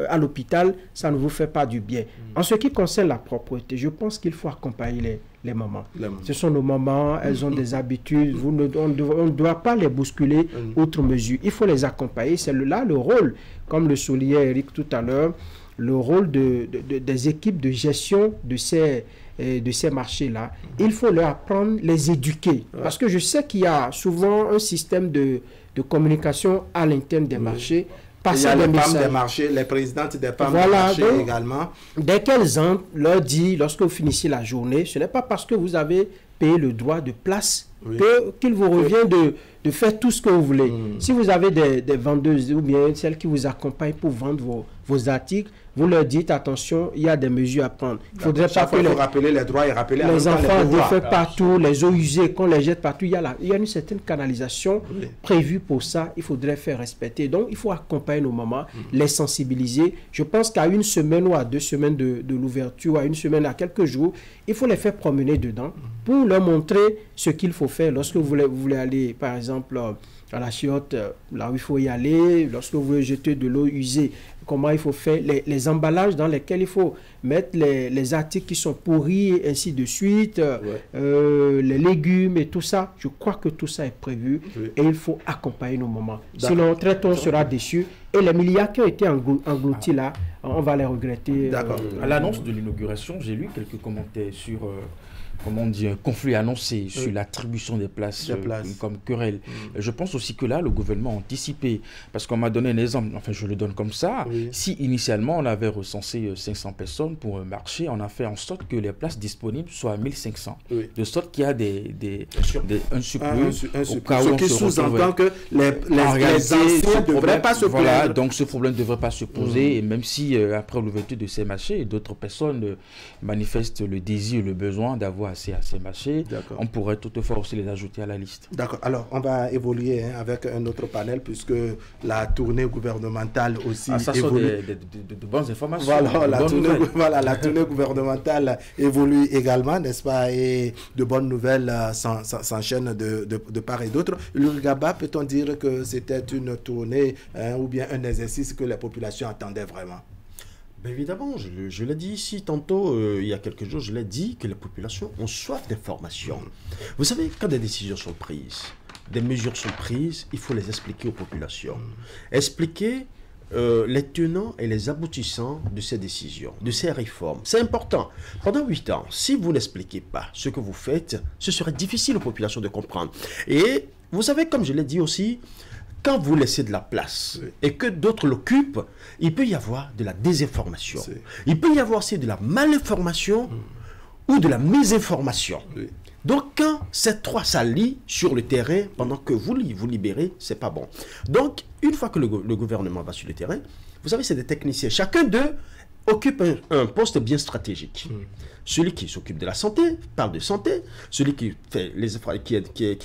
à l'hôpital, ça ne vous fait pas du bien. En ce qui concerne la propreté, je pense qu'il faut accompagner les mamans. Ce sont nos mamans, elles ont des habitudes, on ne doit pas les bousculer outre mesure. Il faut les accompagner. C'est là le rôle, comme le soulignait Eric tout à l'heure, le rôle des équipes de gestion de ces marchés-là. Il faut leur apprendre, les éduquer. Parce que je sais qu'il y a souvent un système de communication à l'interne des marchés. Il y a les femmes des marchés, les présidentes des femmes des marchés également. Dès qu'elles entrent, leur dit, lorsque vous finissez la journée, ce n'est pas parce que vous avez payé le droit de place qu'il vous revient de faire tout ce que vous voulez. Si vous avez des vendeuses ou bien celles qui vous accompagnent pour vendre vos articles, vous leur dites attention, il y a des mesures à prendre. Il faudrait pas que rappeler les droits et rappeler les enfants défèquent partout, les eaux usées, qu'on les jette partout. Il y a une certaine canalisation prévue pour ça. Il faudrait faire respecter. Donc, il faut accompagner nos mamans, les sensibiliser. Je pense qu'à une semaine ou à 2 semaines de l'ouverture, à une semaine, à quelques jours, il faut les faire promener dedans pour leur montrer ce qu'il faut faire. Lorsque vous voulez aller, par exemple, à la chiotte, là où il faut y aller, lorsque vous voulez jeter de l'eau usée, comment il faut faire, les emballages dans lesquels il faut mettre les articles qui sont pourris, et ainsi de suite, les légumes et tout ça. Je crois que tout ça est prévu et il faut accompagner nos mamans. Sinon, très tôt, on sera déçus. Et les milliards qui ont été engloutis là, on va les regretter. À l'annonce de l'inauguration, j'ai lu quelques commentaires sur comment on dit, un conflit annoncé sur l'attribution des places, comme querelle. Je pense aussi que là, le gouvernement a anticipé, parce qu'on m'a donné un exemple, enfin je le donne comme ça, si initialement on avait recensé 500 personnes pour un marché, on a fait en sorte que les places disponibles soient à 1500, de sorte qu'il y a un surplus, ce qui sous-entend que les anciens ne devraient pas se poser. Voilà, donc ce problème ne devrait pas se poser, et même si après l'ouverture de ces marchés, d'autres personnes manifestent le désir, le besoin d'avoir accès à ces marchés, on pourrait toutefois aussi les ajouter à la liste. D'accord. Alors, on va évoluer avec un autre panel, puisque la tournée gouvernementale aussi ça évolue. sont de bonnes informations. Voilà, la tournée gouvernementale évolue également, n'est-ce pas? Et de bonnes nouvelles s'enchaînent de part et d'autre. L'Urgaba, peut-on dire que c'était une tournée ou bien un exercice que les populations attendaient vraiment? Ben évidemment, je l'ai dit ici tantôt, il y a quelques jours, je l'ai dit que les populations ont soif d'information. Vous savez, quand des décisions sont prises, des mesures sont prises, il faut les expliquer aux populations. Expliquer les tenants et les aboutissants de ces décisions, de ces réformes. C'est important. Pendant 8 ans, si vous n'expliquez pas ce que vous faites, ce serait difficile aux populations de comprendre. Et vous savez, comme je l'ai dit aussi, quand vous laissez de la place et que d'autres l'occupent, il peut y avoir de la désinformation. Il peut y avoir aussi de la malinformation ou de la mésinformation. Donc, quand ces trois s'allient sur le terrain, pendant que vous libérez, c'est pas bon. Donc, une fois que le gouvernement va sur le terrain, vous savez, c'est des techniciens. Chacun d'eux occupe un poste bien stratégique. Celui qui s'occupe de la santé parle de santé. Celui qui fait qui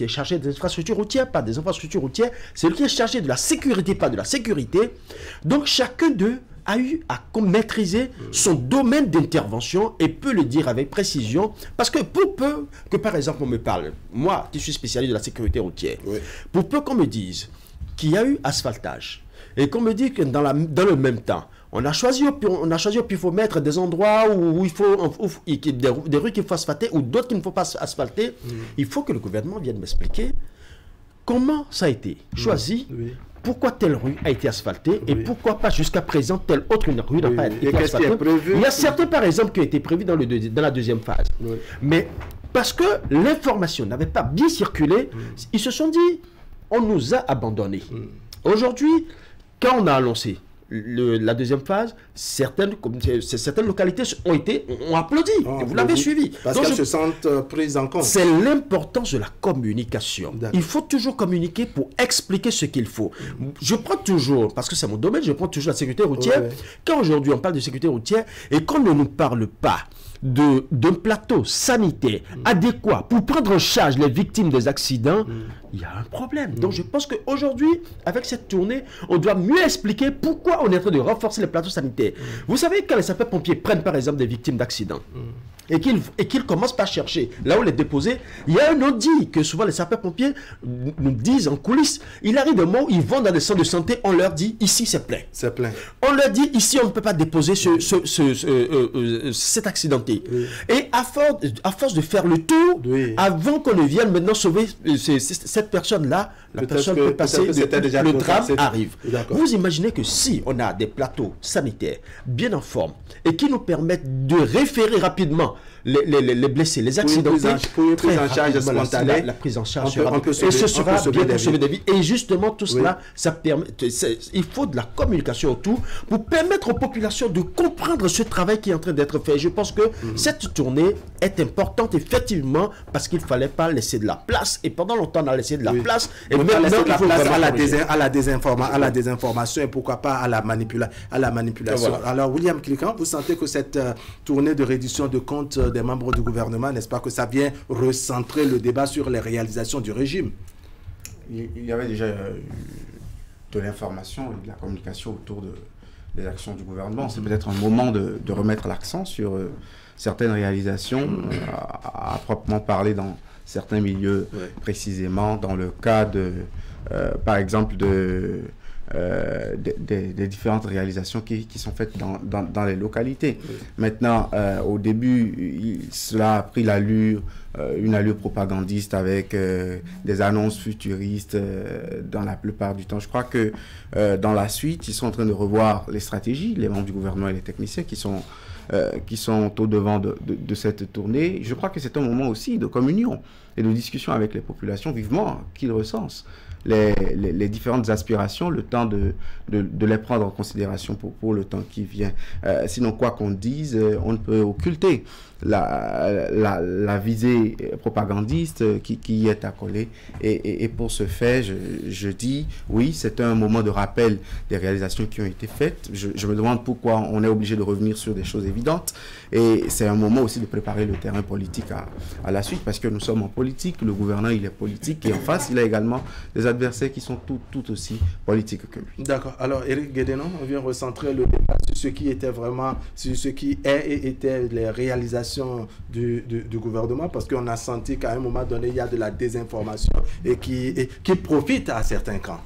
est chargé des infrastructures routières parle des infrastructures routières. Celui qui est chargé de la sécurité parle de la sécurité. Donc chacun d'eux a eu à maîtriser son domaine d'intervention et peut le dire avec précision. Parce que pour peu que, par exemple, on me parle, moi qui suis spécialiste de la sécurité routière, pour peu qu'on me dise qu'il y a eu asphaltage et qu'on me dit que dans le même temps, on a choisi qu'il faut mettre des endroits où il faut des rues qu'il faut asphalter ou d'autres qu'il ne faut pas asphalter. Il faut que le gouvernement vienne m'expliquer comment ça a été choisi, pourquoi telle rue a été asphaltée et pourquoi pas jusqu'à présent telle autre rue n'a pas été asphaltée. Il y a certains par exemple qui ont été prévus dans la deuxième phase. Mais parce que l'information n'avait pas bien circulé, ils se sont dit on nous a abandonnés. Aujourd'hui, quand on a annoncé la deuxième phase, certaines localités ont applaudi. Vous l'avez suivi. Parce qu'elles se sentent prises en compte. C'est l'importance de la communication. Il faut toujours communiquer pour expliquer ce qu'il faut. Je prends toujours, parce que c'est mon domaine, je prends toujours la sécurité routière. Quand aujourd'hui on parle de sécurité routière et qu'on ne nous parle pas d'un plateau sanitaire adéquat pour prendre en charge les victimes des accidents, il y a un problème. Donc je pense qu'aujourd'hui, avec cette tournée, on doit mieux expliquer pourquoi on est en train de renforcer les plateaux sanitaires. Vous savez, quand les sapeurs-pompiers prennent par exemple des victimes d'accidents, et qu'ils commencent par chercher là où les déposer, il y a un non-dit que souvent les sapeurs-pompiers nous disent en coulisses. Il arrive un moment où ils vont dans des centres de santé, on leur dit ici c'est plein. C'est plein. On leur dit ici on ne peut pas déposer cet accidenté. Et à force de faire le tour, avant qu'on ne vienne maintenant sauver cette personne-là, la personne peut passer, le drame arrive. Vous imaginez que si on a des plateaux sanitaires bien en forme et qui nous permettent de référer rapidement les blessés, les accidentés, pour une prise en charge spontanée, la prise en charge et ce sera bien pour sauver des vies. Et justement, tout cela, ça permet, il faut de la communication autour pour permettre aux populations de comprendre ce travail qui est en train d'être fait. Je pense que cette tournée est importante, effectivement, parce qu'il ne fallait pas laisser de la place. Et pendant longtemps, on a laissé de la place. Et maintenant, il faut à la désinformation et pourquoi pas à la manipulation. Voilà. Alors, William Killican, vous sentez que cette tournée de reddition de comptes des membres du gouvernement, n'est-ce pas que ça vient recentrer le débat sur les réalisations du régime? Il y avait déjà de l'information et de la communication autour des actions du gouvernement. C'est peut-être un moment de remettre l'accent sur certaines réalisations, à proprement parler dans certains milieux, précisément dans le cas de, par exemple, des différentes réalisations qui sont faites dans les localités. Oui. Maintenant, au début, cela a pris une allure propagandiste avec des annonces futuristes dans la plupart du temps. Je crois que dans la suite, ils sont en train de revoir les stratégies, les membres du gouvernement et les techniciens qui sont au devant de cette tournée. Je crois que c'est un moment aussi de communion et de discussion avec les populations, vivement qu'ils recensent les différentes aspirations, le temps de les prendre en considération pour le temps qui vient. Sinon, quoi qu'on dise, on ne peut occulter la visée propagandiste qui y est accolée. Et pour ce fait, je dis, oui, c'est un moment de rappel des réalisations qui ont été faites. Je me demande pourquoi on est obligé de revenir sur des choses évidentes. Et c'est un moment aussi de préparer le terrain politique à la suite, parce que nous sommes en politique, le gouvernant, il est politique, et en face, il a également des adversaires qui sont tout aussi politiques que lui. D'accord. Alors, Éric Guédenon, on vient recentrer le débat sur ce qui était vraiment, sur ce qui est et était les réalisations du gouvernement, parce qu'on a senti qu'à un moment donné, il y a de la désinformation et qui profite à certains camps.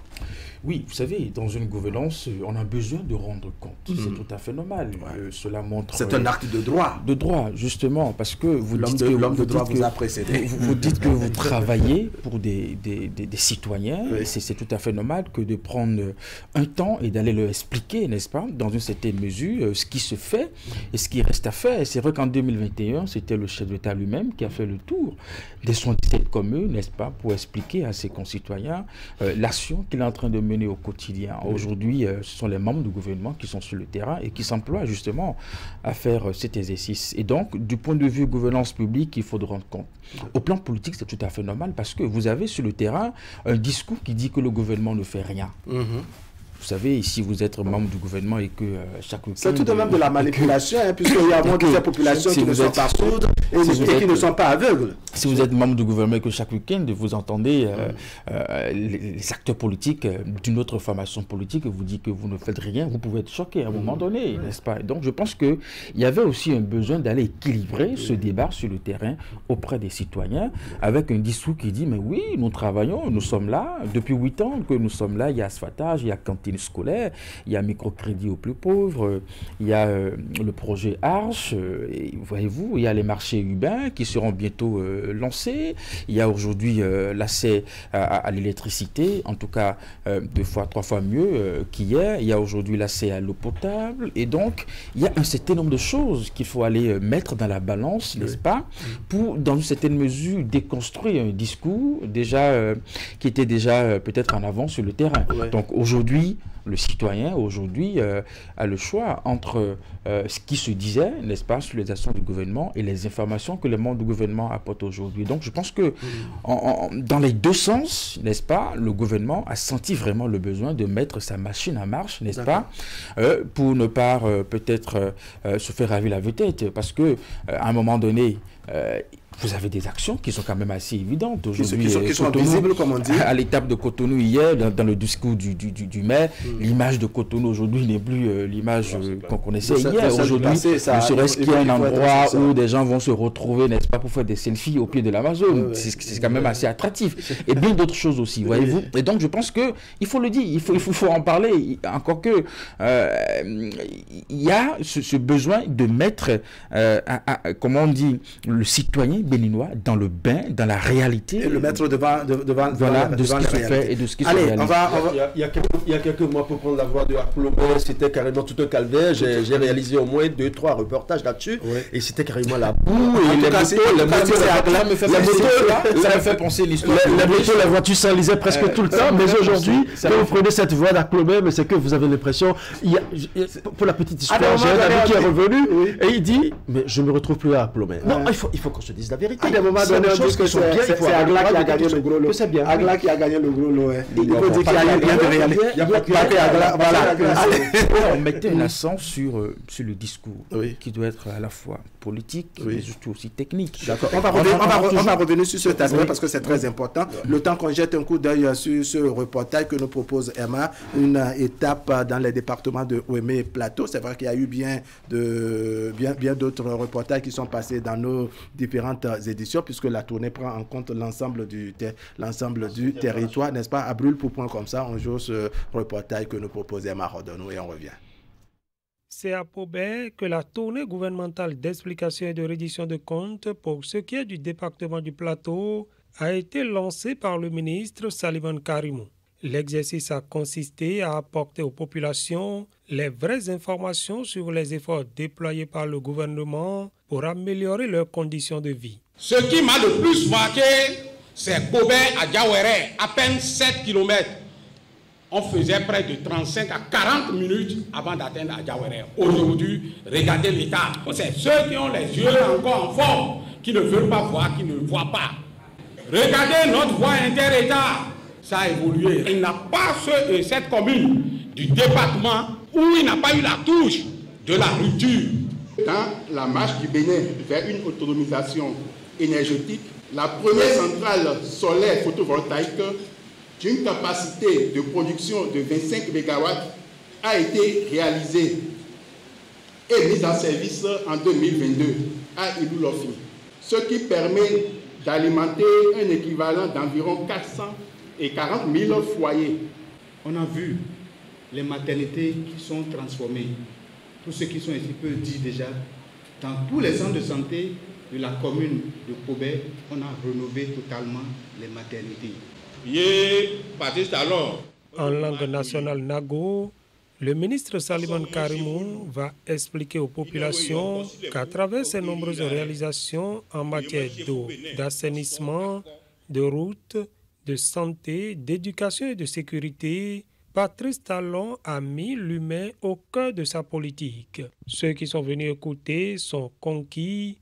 Oui, vous savez, dans une gouvernance, on a besoin de rendre compte. C'est tout à fait normal. Cela montre... C'est un acte de droit. De droit, justement, parce que l'homme de droit vous a précédé. Vous dites que vous travaillez pour des citoyens. Oui. C'est tout à fait normal que de prendre un temps et d'aller leur expliquer, n'est-ce pas, dans une certaine mesure, ce qui se fait et ce qui reste à faire. C'est vrai qu'en 2021, c'était le chef d'État lui-même qui a fait le tour des 77 communes, n'est-ce pas, pour expliquer à ses concitoyens l'action qu'il est en train de mener au quotidien. Aujourd'hui, ce sont les membres du gouvernement qui sont sur le terrain et qui s'emploient justement à faire cet exercice. Et donc, du point de vue gouvernance publique, il faut de rendre compte. Au plan politique, c'est tout à fait normal parce que vous avez sur le terrain un discours qui dit que le gouvernement ne fait rien. Vous savez, si vous êtes membre du gouvernement et que chaque week-end... C'est tout de même de la manipulation, puisqu'il y a beaucoup de populations qui ne sont pas sourdes et qui ne sont pas aveugles. Si vous êtes membre du gouvernement et que chaque week-end, vous entendez les acteurs politiques d'une autre formation politique vous dit que vous ne faites rien, vous pouvez être choqué à un moment donné, n'est-ce pas? Donc je pense qu'il y avait aussi un besoin d'aller équilibrer ce débat sur le terrain auprès des citoyens avec un discours qui dit, mais oui, nous travaillons, nous sommes là, depuis 8 ans que nous sommes là, il y a asphaltage, il y a cantine scolaire, il y a microcrédit aux plus pauvres, il y a le projet Arche, voyez-vous, il y a les marchés urbains qui seront bientôt lancés, il y a aujourd'hui l'accès à l'électricité, en tout cas 2 fois, 3 fois mieux qu'hier, il y a aujourd'hui l'accès à l'eau potable, et donc il y a un certain nombre de choses qu'il faut aller mettre dans la balance, n'est-ce pas, pour, dans une certaine mesure, déconstruire un discours déjà qui était déjà peut-être en avant sur le terrain. Donc aujourd'hui, le citoyen aujourd'hui a le choix entre ce qui se disait, n'est-ce pas, sur les actions du gouvernement et les informations que les membres du gouvernement apportent aujourd'hui. Donc je pense que dans les deux sens, n'est-ce pas, le gouvernement a senti vraiment le besoin de mettre sa machine en marche, n'est-ce pas, pour ne pas peut-être se faire raver la vedette, parce que à un moment donné, vous avez des actions qui sont quand même assez évidentes aujourd'hui. Qui sont visibles, comme on dit. À l'étape de Cotonou hier, dans le discours du maire, l'image de Cotonou aujourd'hui n'est plus l'image qu'on connaissait hier. Aujourd'hui, ne serait-ce qu'il y a un endroit où des gens vont se retrouver, n'est-ce pas, pour faire des selfies au pied de l'Amazone. C'est quand même assez attractif. Et bien d'autres choses aussi, voyez-vous. Et donc, je pense qu'il faut le dire, il faut en parler. Encore que, il y a ce besoin de mettre, comment on dit, le citoyen béninois dans le bain, dans la réalité. Et le mettre devant voilà, de ce qui se fait et de ce qui se réalise. Il y a quelques mois, pour prendre la voix de Arplomé, c'était carrément tout un calvaire. J'ai réalisé au moins 2-3 reportages là-dessus. Et c'était carrément la boue. Et les motos, ça me fait penser l'histoire. Les motos, la voiture s'enlisait presque tout le temps. Mais aujourd'hui, quand vous prenez cette voix d'Arplomé, mais c'est que vous avez l'impression... Pour la petite histoire, j'ai un ami qui est revenu et il dit, mais je ne me retrouve plus à Arplomé. Non, il faut qu'on se dise la vérité. À des moments donnés, on dit que c'est Agla qui a gagné le gros lot. C'est bien. Agla qui a gagné le gros lot. Il faut dire qu'il y a rien de réalité. Il n'y a pas que Agla. Voilà. On mettait l'accent sur le discours qui doit être à la fois politique mais surtout aussi technique. D'accord. On va revenir sur cet aspect parce que c'est très important. Le temps qu'on jette un coup d'œil sur ce reportage que nous propose Emma, une étape dans les départements de Ouémé et Plateau. C'est vrai qu'il y a eu bien d'autres reportages qui sont passés dans nos différentes différentes éditions, puisque la tournée prend en compte l'ensemble du territoire, n'est-ce pas? À brûle pour point comme ça, on joue ce reportage que nous proposait Marodonou et on revient. C'est à Pobé que la tournée gouvernementale d'explication et de reddition de comptes pour ce qui est du département du Plateau a été lancée par le ministre Saliman Karimou. L'exercice a consisté à apporter aux populations les vraies informations sur les efforts déployés par le gouvernement pour améliorer leurs conditions de vie. Ce qui m'a le plus marqué, c'est Pobé à Diawéré, à peine 7 km. On faisait près de 35 à 40 minutes avant d'atteindre Diawéré. Aujourd'hui, regardez l'état. C'est ceux qui ont les yeux encore en forme, qui ne veulent pas voir, qui ne voient pas. Regardez notre voie inter-État. Ça a évolué. Il n'a pas cette commune du département où il n'a pas eu la touche de la rupture. Dans la marche du Bénin vers une autonomisation énergétique, la première centrale solaire photovoltaïque d'une capacité de production de 25 MW a été réalisée et mise en service en 2022 à Iloulofi, ce qui permet d'alimenter un équivalent d'environ 440 000 foyers. On a vu les maternités qui sont transformées. Tous ceux qui sont ici peuvent dire déjà, dans tous les centres de santé de la commune de Pobé, on a rénové totalement les maternités. En langue nationale Nago, le ministre Saliman Karimou va expliquer aux populations qu'à travers ses nombreuses réalisations en matière d'eau, d'assainissement, de routes, de santé, d'éducation et de sécurité, Patrice Talon a mis l'humain au cœur de sa politique. Ceux qui sont venus écouter sont conquis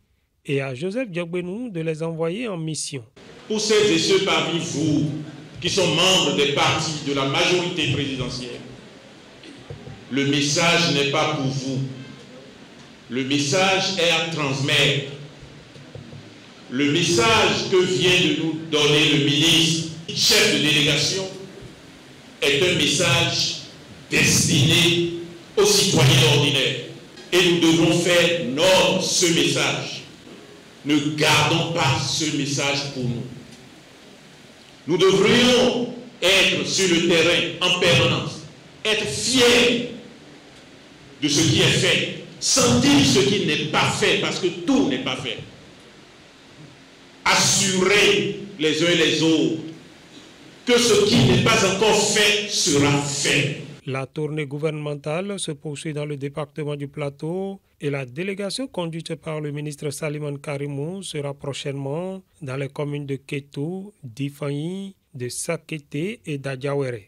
et à Joseph Diogbenou de les envoyer en mission. Pour celles et ceux parmi vous qui sont membres des partis de la majorité présidentielle, le message n'est pas pour vous. Le message est à transmettre. Le message que vient de nous donner le ministre, chef de délégation, est un message destiné aux citoyens ordinaires. Et nous devons faire notre ce message. Ne gardons pas ce message pour nous. Nous devrions être sur le terrain en permanence, être fiers de ce qui est fait, sentir ce qui n'est pas fait, parce que tout n'est pas fait. Assurer les uns et les autres que ce qui n'est pas encore fait sera fait. La tournée gouvernementale se poursuit dans le département du Plateau et la délégation conduite par le ministre Saliman Karimou sera prochainement dans les communes de Kétou, d'Ifanyi, de Sakété et d'Adiawéré.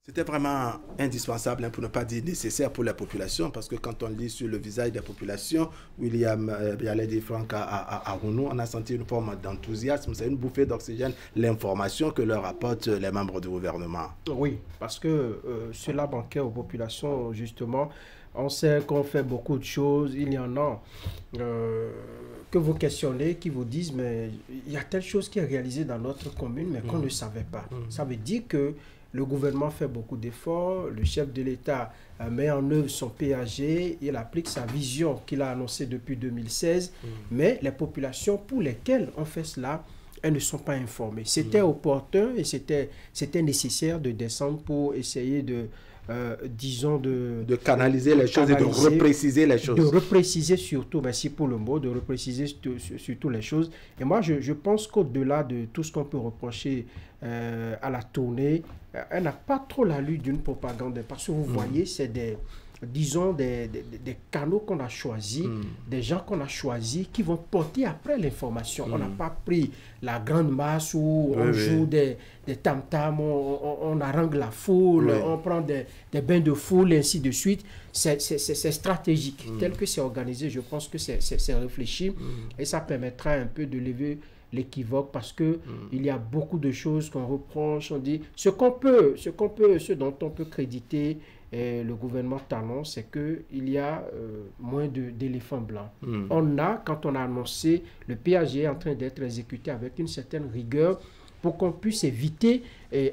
C'était vraiment indispensable, pour ne pas dire nécessaire pour la population, parce que quand on lit sur le visage des populations, William Bialedi Franck à Rounou, on a senti une forme d'enthousiasme, c'est une bouffée d'oxygène, l'information que leur apportent les membres du gouvernement. Oui, parce que cela manquait aux populations, justement. On sait qu'on fait beaucoup de choses, il y en a que vous questionnez, qui vous disent, mais il y a telle chose qui est réalisée dans notre commune, mais qu'on ne savait pas. Ça veut dire que le gouvernement fait beaucoup d'efforts, le chef de l'État met en œuvre son PAG, il applique sa vision qu'il a annoncée depuis 2016, mais les populations pour lesquelles on fait cela, elles ne sont pas informées. C'était opportun et c'était nécessaire de descendre pour essayer de, disons, de canaliser les choses et de repréciser les choses. De repréciser surtout, merci pour le mot, de repréciser surtout les choses. Et moi, je pense qu'au-delà de tout ce qu'on peut reprocher à la tournée, elle n'a pas trop l'allure d'une propagande, parce que vous voyez, c'est des canaux qu'on a choisis, des gens qu'on a choisis qui vont porter après l'information. On n'a pas pris la grande masse où on joue des tam-tams, on harangue la foule, on prend des bains de foule et ainsi de suite. C'est stratégique. Tel que c'est organisé, je pense que c'est réfléchi et ça permettra un peu de lever l'équivoque, parce que il y a beaucoup de choses qu'on reproche, on dit ce dont on peut créditer le gouvernement Talon, c'est qu'il y a moins d'éléphants blancs. Quand on a annoncé, le PAG est en train d'être exécuté avec une certaine rigueur pour qu'on puisse éviter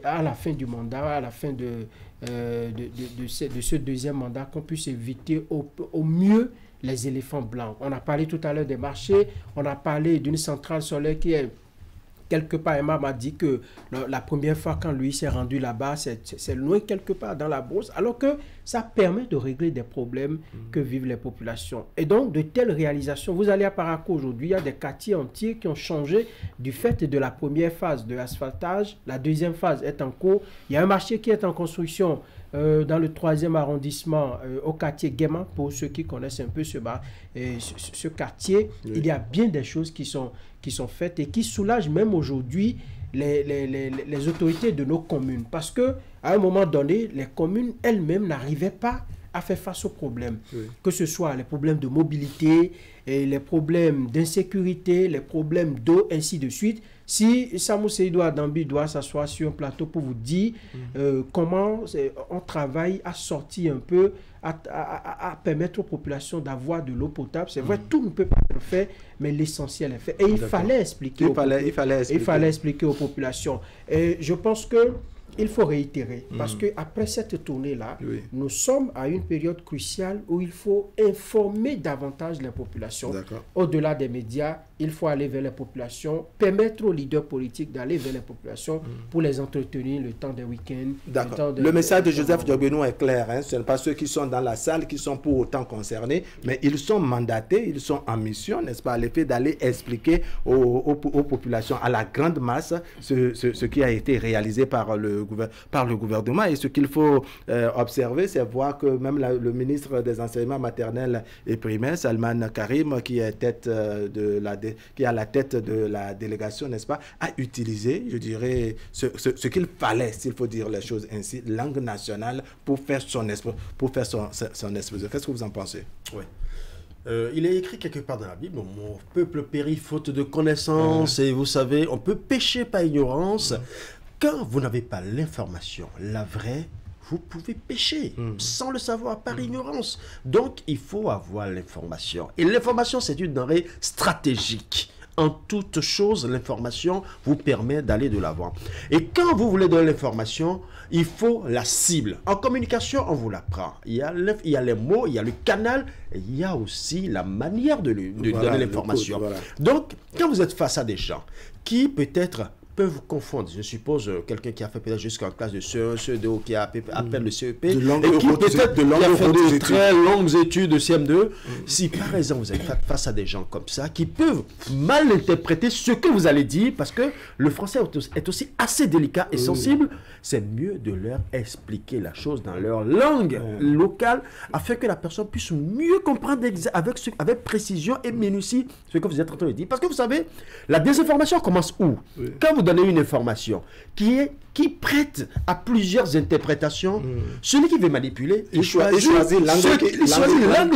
à la fin du mandat, à la fin de ce deuxième mandat, qu'on puisse éviter au mieux les éléphants blancs. On a parlé tout à l'heure des marchés, on a parlé d'une centrale solaire qui est quelque part. Emma m'a dit que la première fois quand lui s'est rendu là-bas, c'est loin quelque part dans la brousse, alors que ça permet de régler des problèmes que vivent les populations. Et donc, de telles réalisations, vous allez à Parakou aujourd'hui, il y a des quartiers entiers qui ont changé du fait de la première phase de asphaltage. La deuxième phase est en cours. Il y a un marché qui est en construction dans le 3e arrondissement, au quartier Guéman, pour ceux qui connaissent un peu ce quartier. Oui. Il y a bien des choses qui sont faites et qui soulagent même aujourd'hui les autorités de nos communes. Parce que à un moment donné, les communes elles-mêmes n'arrivaient pas à faire face aux problèmes. Oui. Que ce soit les problèmes de mobilité, et les problèmes d'insécurité, les problèmes d'eau, ainsi de suite. Si Samou Seydou Adambi doit s'asseoir sur un plateau pour vous dire comment on travaille à sortir un peu, à permettre aux populations d'avoir de l'eau potable, c'est vrai, tout ne peut pas être fait, mais l'essentiel est fait. Et il fallait expliquer aux populations. Et je pense que il faut réitérer, parce qu'après cette tournée-là, nous sommes à une période cruciale où il faut informer davantage les populations. Au-delà des médias, il faut aller vers les populations, permettre aux leaders politiques d'aller vers les populations pour les entretenir le temps des week-ends. Le message de Joseph Diobénou est clair, hein? Ce n'est pas ceux qui sont dans la salle qui sont pour autant concernés, mais ils sont mandatés, ils sont en mission, n'est-ce pas, l'effet d'aller expliquer aux populations, à la grande masse, ce qui a été réalisé par le gouvernement. Et ce qu'il faut observer, c'est voir que même le ministre des enseignements maternels et primaires, Salman Karim, qui est à la tête de la délégation, n'est-ce pas, a utilisé, je dirais, ce qu'il fallait, s'il faut dire les choses ainsi, langue nationale pour faire son exposé. Qu'est-ce que vous en pensez? Oui. Il est écrit quelque part dans la Bible, mon peuple périt faute de connaissance, et vous savez, on peut pécher par ignorance. Quand vous n'avez pas l'information, la vraie, vous pouvez pécher sans le savoir, par ignorance. Donc, il faut avoir l'information. Et l'information, c'est une denrée stratégique. En toute chose, l'information vous permet d'aller de l'avant. Et quand vous voulez donner l'information, il faut la cible. En communication, on vous l'apprend. Il y a les mots, il y a le canal, et il y a aussi la manière de donner l'information. Donc, quand vous êtes face à des gens qui peut-être peuvent vous confondre. Je suppose quelqu'un qui a fait peut-être jusqu'en classe de CE1, CE2, qui a à peine le CEP, et qui peut-être a fait de très longues études de CM2. Si par exemple vous êtes face à des gens comme ça, qui peuvent mal interpréter ce que vous allez dire, parce que le français est aussi assez délicat et sensible, c'est mieux de leur expliquer la chose dans leur langue locale, afin que la personne puisse mieux comprendre avec précision et minutie ce que vous êtes en train de dire. Parce que vous savez, la désinformation commence où? Quand vous donnez une information qui prête à plusieurs interprétations, celui qui veut manipuler, il choisit l'angle qui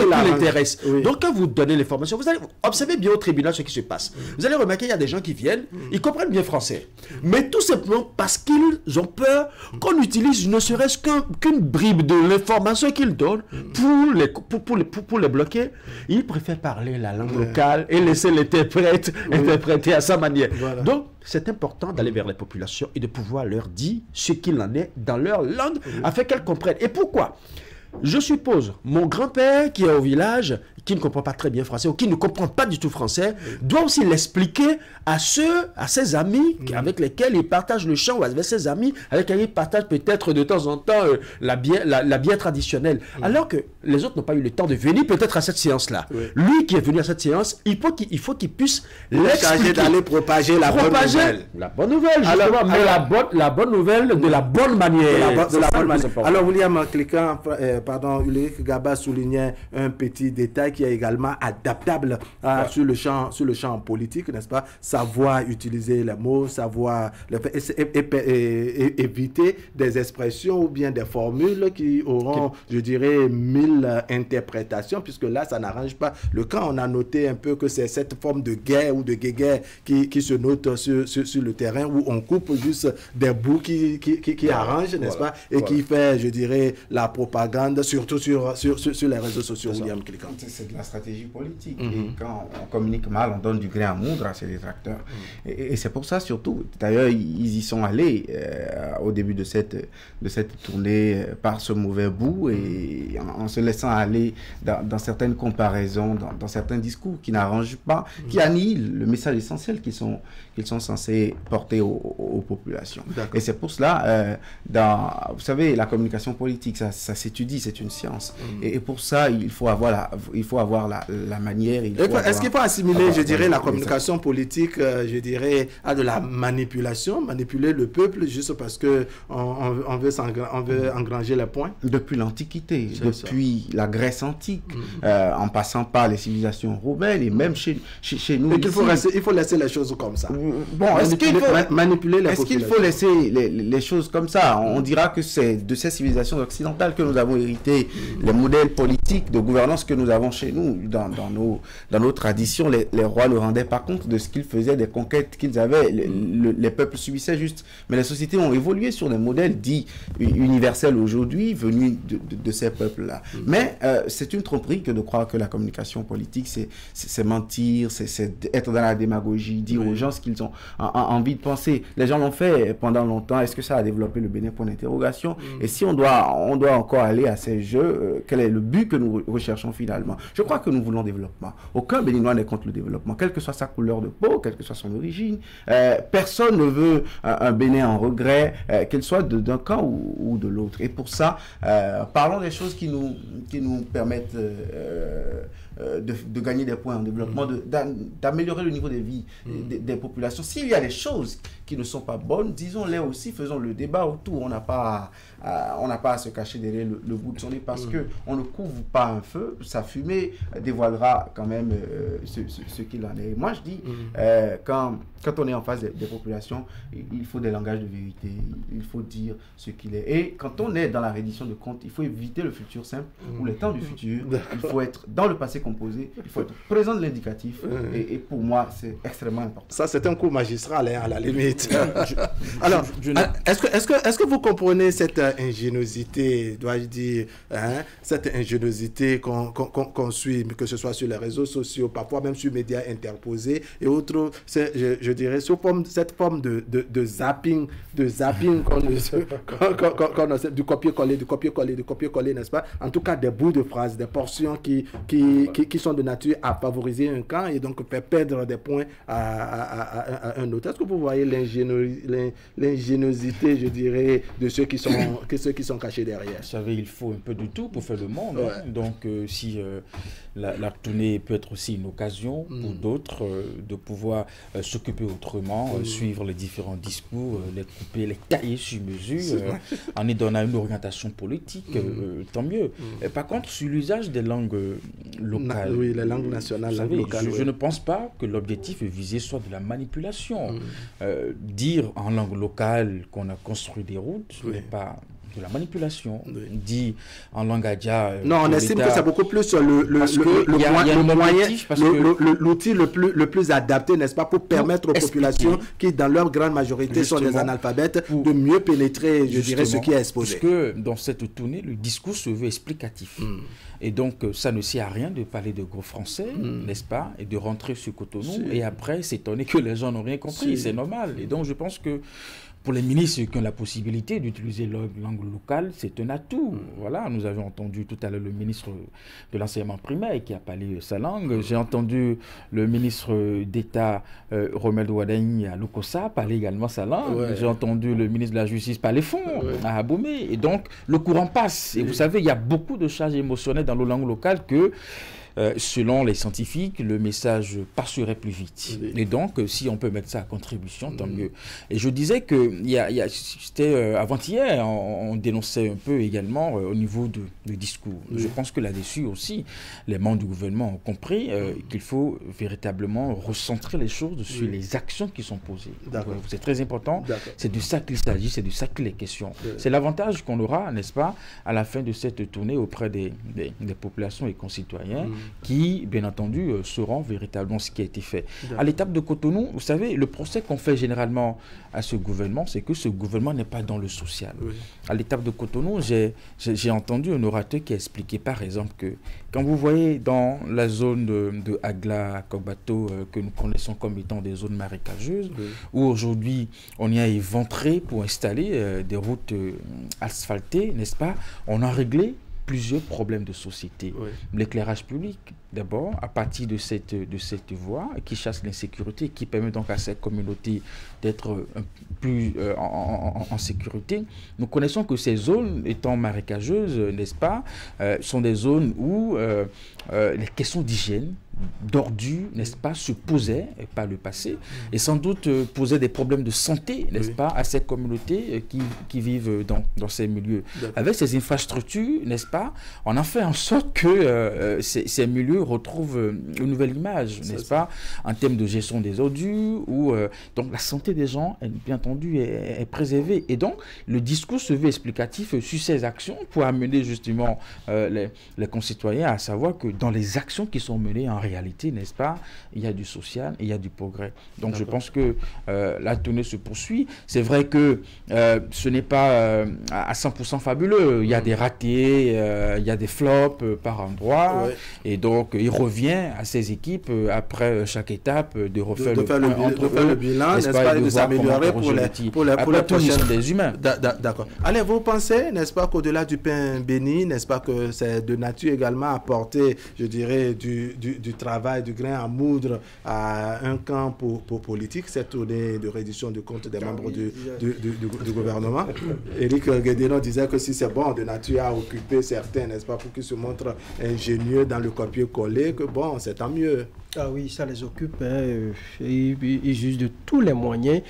l'intéresse. Donc quand vous donnez l'information, vous allez observer bien au tribunal ce qui se passe. Vous allez remarquer, il y a des gens qui viennent, ils comprennent bien français, mais tout simplement parce qu'ils ont peur qu'on utilise ne serait-ce qu'une bribe de l'information qu'ils donnent pour les bloquer, ils préfèrent parler la langue locale et laisser l'interprète interpréter à sa manière. Donc, c'est important d'aller vers les populations et de pouvoir leur dire ce qu'il en est dans leur langue afin qu'elles comprennent. Et pourquoi? Je suppose, mon grand-père qui est au village, qui ne comprend pas très bien français ou qui ne comprend pas du tout français, doit aussi l'expliquer à ses amis avec lesquels il partage le champ, ou avec ses amis avec lesquels il partage peut-être de temps en temps la bière traditionnelle. Alors que les autres n'ont pas eu le temps de venir peut-être à cette séance-là. Lui qui est venu à cette séance, il faut qu'il puisse l'expliquer, d'aller propager la bonne nouvelle. La bonne nouvelle, justement, mais la bonne nouvelle de la bonne manière. Alors, William Cliquant, Ulrich Gaba soulignait un petit détail qui est également adaptable sur le champ politique, n'est-ce pas? Savoir utiliser les mots, savoir éviter des expressions ou bien des formules qui auront, je dirais, 1000 interprétations, puisque là, ça n'arrange pas le camp. On a noté un peu que c'est cette forme de guerre ou de guéguerre qui se note sur le terrain, où on coupe juste des bouts qui arrangent, n'est-ce pas? Et qui fait, je dirais, la propagande propagande, surtout sur les réseaux sociaux, William Kilikan. C'est de la stratégie politique. Et quand on communique mal, on donne du gré à moudre à ses détracteurs. Et c'est pour ça surtout. D'ailleurs, ils y sont allés au début de cette tournée par ce mauvais bout et en se laissant aller dans certaines comparaisons, dans certains discours qui n'arrangent pas, qui annihilent le message essentiel qu'ils sont censés porter aux populations. Et c'est pour cela, vous savez, la communication politique, ça s'étudie, c'est une science. Et pour ça, il faut avoir la manière. Est-ce qu'il faut assimiler, je dirais, la communication politique, je dirais, à de la manipulation, manipuler le peuple juste parce que on veut engranger les points? Depuis l'Antiquité, depuis la Grèce antique, en passant par les civilisations romaines et même chez nous. Il faut laisser les choses comme ça. Bon, est-ce qu'il faut laisser les choses comme ça? On dira que c'est de ces civilisations occidentales que nous avons hérité les modèles politiques de gouvernance que nous avons chez nous. Dans nos traditions, les rois ne rendaient pas compte de ce qu'ils faisaient, des conquêtes qu'ils avaient. Les peuples subissaient juste. Mais les sociétés ont évolué sur des modèles dits universels aujourd'hui, venus de ces peuples-là. Mais c'est une tromperie que de croire que la communication politique, c'est mentir, c'est être dans la démagogie, dire aux gens ce qu'ils ont envie de penser. Les gens l'ont fait pendant longtemps. Est-ce que ça a développé le Bénin? Point d'interrogation. Et si on doit encore aller à ces jeux, quel est le but que nous recherchons finalement? Je crois que nous voulons le développement. Aucun Béninois n'est contre le développement, quelle que soit sa couleur de peau, quelle que soit son origine. Personne ne veut un Bénin en regret, qu'il soit d'un camp ou de l'autre. Et pour ça, parlons des choses qui nous permettent de gagner des points en développement, d'améliorer le niveau de vie des populations. S'il y a des choses qui ne sont pas bonnes, disons-les aussi, faisons le débat autour. On n'a pas à se cacher derrière le bout de son nez parce qu'on ne couvre pas un feu, sa fumée dévoilera quand même ce qu'il en est. Moi je dis, quand on est en face des populations, il faut des langages de vérité, il faut dire ce qu'il est. Et quand on est dans la reddition de comptes, il faut éviter le futur simple ou les temps du futur. Il faut être dans le passé composé, il faut être présent de l'indicatif. Et pour moi, c'est extrêmement important. Ça, c'est un coup magistral, à la limite. Alors, est-ce que vous comprenez cette ingéniosité, dois-je dire, cette ingéniosité qu'on suit, que ce soit sur les réseaux sociaux, parfois même sur les médias interposés et autres, je dirais, cette forme de zapping du copier-coller, n'est-ce pas? En tout cas, des bouts de phrases, des portions qui sont de nature à favoriser un camp et donc faire perdre des points à un autre. Est-ce que vous voyez l'ingéniosité, je dirais, de ceux qui sont cachés derrière? Vous savez, il faut un peu de tout pour faire le monde. Donc, si la tournée peut être aussi une occasion pour d'autres de pouvoir s'occuper autrement, suivre les différents discours, les couper, les tailler sur mesure, en y donnant une orientation politique, tant mieux. Par contre, sur l'usage des langues locales, les langues nationales, locales, je ne pense pas que l'objectif visé soit de la manipulation. Dire en langue locale qu'on a construit des routes, ce n'est pas de la manipulation. Dit en langue adja. Non, on estime que c'est beaucoup plus l'outil le plus adapté, n'est-ce pas, pour permettre aux populations qui, dans leur grande majorité, sont des analphabètes, de mieux pénétrer, je dirais, ce qui est exposé. Parce que dans cette tournée, le discours se veut explicatif. Et donc, ça ne sert à rien de parler de gros français, n'est-ce pas, et de rentrer sur Cotonou, et après s'étonner que les gens n'ont rien compris. C'est normal. Et donc, je pense que pour les ministres qui ont la possibilité d'utiliser leur langue locale, c'est un atout. Voilà, nous avons entendu tout à l'heure le ministre de l'enseignement primaire qui a parlé sa langue. J'ai entendu le ministre d'État Romel Ouadani à Lukossa parler également sa langue. J'ai entendu le ministre de la Justice parler fond à Abomey. Et donc, le courant passe. Et vous savez, il y a beaucoup de charges émotionnelles dans nos langues locales que selon les scientifiques, le message passerait plus vite. Et donc, si on peut mettre ça à contribution, tant mieux. Et je disais que c'était avant-hier, on dénonçait un peu également au niveau du discours. Je pense que là-dessus aussi, les membres du gouvernement ont compris qu'il faut véritablement recentrer les choses sur les actions qui sont posées. C'est très important. C'est de ça qu'il s'agit, c'est de ça qu'il est question. C'est l'avantage qu'on aura, n'est-ce pas, à la fin de cette tournée auprès des populations et concitoyens. qui, bien entendu, sauront véritablement ce qui a été fait. À l'étape de Cotonou, vous savez, le procès qu'on fait généralement à ce gouvernement, c'est que ce gouvernement n'est pas dans le social. À l'étape de Cotonou, j'ai entendu un orateur qui a expliqué, par exemple, que quand vous voyez dans la zone de Agla, Kokbato, que nous connaissons comme étant des zones marécageuses, où aujourd'hui on y a éventré pour installer des routes asphaltées, n'est-ce pas? On a réglé plusieurs problèmes de société. L'éclairage public, d'abord, à partir de cette voie qui chasse l'insécurité, qui permet donc à cette communauté d'être plus en sécurité. Nous connaissons que ces zones étant marécageuses, n'est-ce pas, sont des zones où les questions d'hygiène, d'ordures, n'est-ce pas, se posaient par le passé et sans doute posaient des problèmes de santé, n'est-ce pas, à ces communautés qui vivent dans ces milieux. Avec ces infrastructures, n'est-ce pas, on a fait en sorte que ces milieux retrouvent une nouvelle image, n'est-ce pas, en termes de gestion des ordures, où donc la santé des gens, bien entendu, est préservée. Et donc, le discours se veut explicatif sur ces actions pour amener justement les concitoyens à savoir que dans les actions qui sont menées en réalité, n'est-ce pas, il y a du social et il y a du progrès. Donc je pense que la tournée se poursuit. C'est vrai que ce n'est pas à 100% fabuleux. Il y a des ratés, il y a des flops par endroit. Et donc il revient à ces équipes après chaque étape de refaire le bilan, n'est-ce pas, et de s'améliorer pour les prochaines des humains. D'accord. Allez, vous pensez, n'est-ce pas, qu'au-delà du pain béni, n'est-ce pas, que c'est de nature également à apporter, je dirais, du travail, du grain à moudre à un camp politique, cette tournée de reddition de comptes des membres du gouvernement. Éric Guédénon disait que si c'est bon de nature à occuper certains, n'est-ce pas, pour qu'ils se montrent ingénieux dans le copier-coller, que bon, c'est tant mieux. Ah oui, ça les occupe. Ils usent de tous les moyens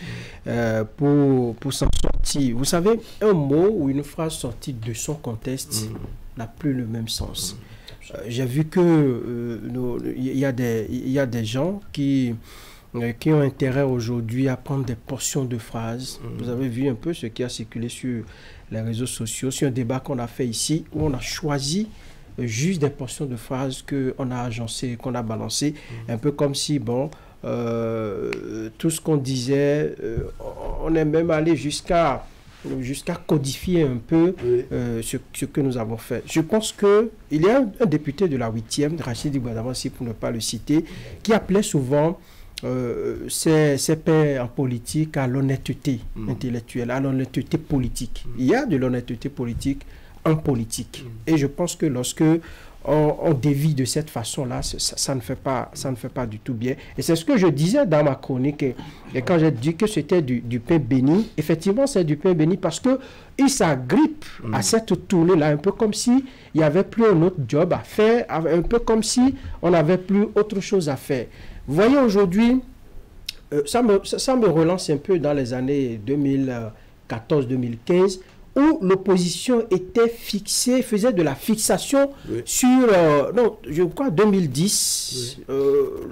pour s'en sortir. Vous savez, un mot ou une phrase sortie de son contexte n'a plus le même sens. J'ai vu que il y a des gens qui ont intérêt aujourd'hui à prendre des portions de phrases. Vous avez vu un peu ce qui a circulé sur les réseaux sociaux, sur un débat qu'on a fait ici, où on a choisi juste des portions de phrases qu'on a agencées, qu'on a balancées, un peu comme si, bon, tout ce qu'on disait, on est même allé jusqu'à codifier un peu ce que nous avons fait. Je pense qu'il y a un député de la 8e, Rachid Ibadamansi pour ne pas le citer, qui appelait souvent ses pairs en politique à l'honnêteté intellectuelle, à l'honnêteté politique. Il y a de l'honnêteté politique en politique. Et je pense que lorsque on dévie de cette façon-là, ça ne fait pas du tout bien. Et c'est ce que je disais dans ma chronique. Et quand j'ai dit que c'était du pain béni, effectivement, c'est du pain béni parce qu'il s'agrippe à cette tournée-là, un peu comme s'il n'y avait plus un autre job à faire, un peu comme si on n'avait plus autre chose à faire. Vous voyez, aujourd'hui, ça me relance un peu dans les années 2014-2015, où l'opposition était fixée, faisait de la fixation sur, non, je crois 2010,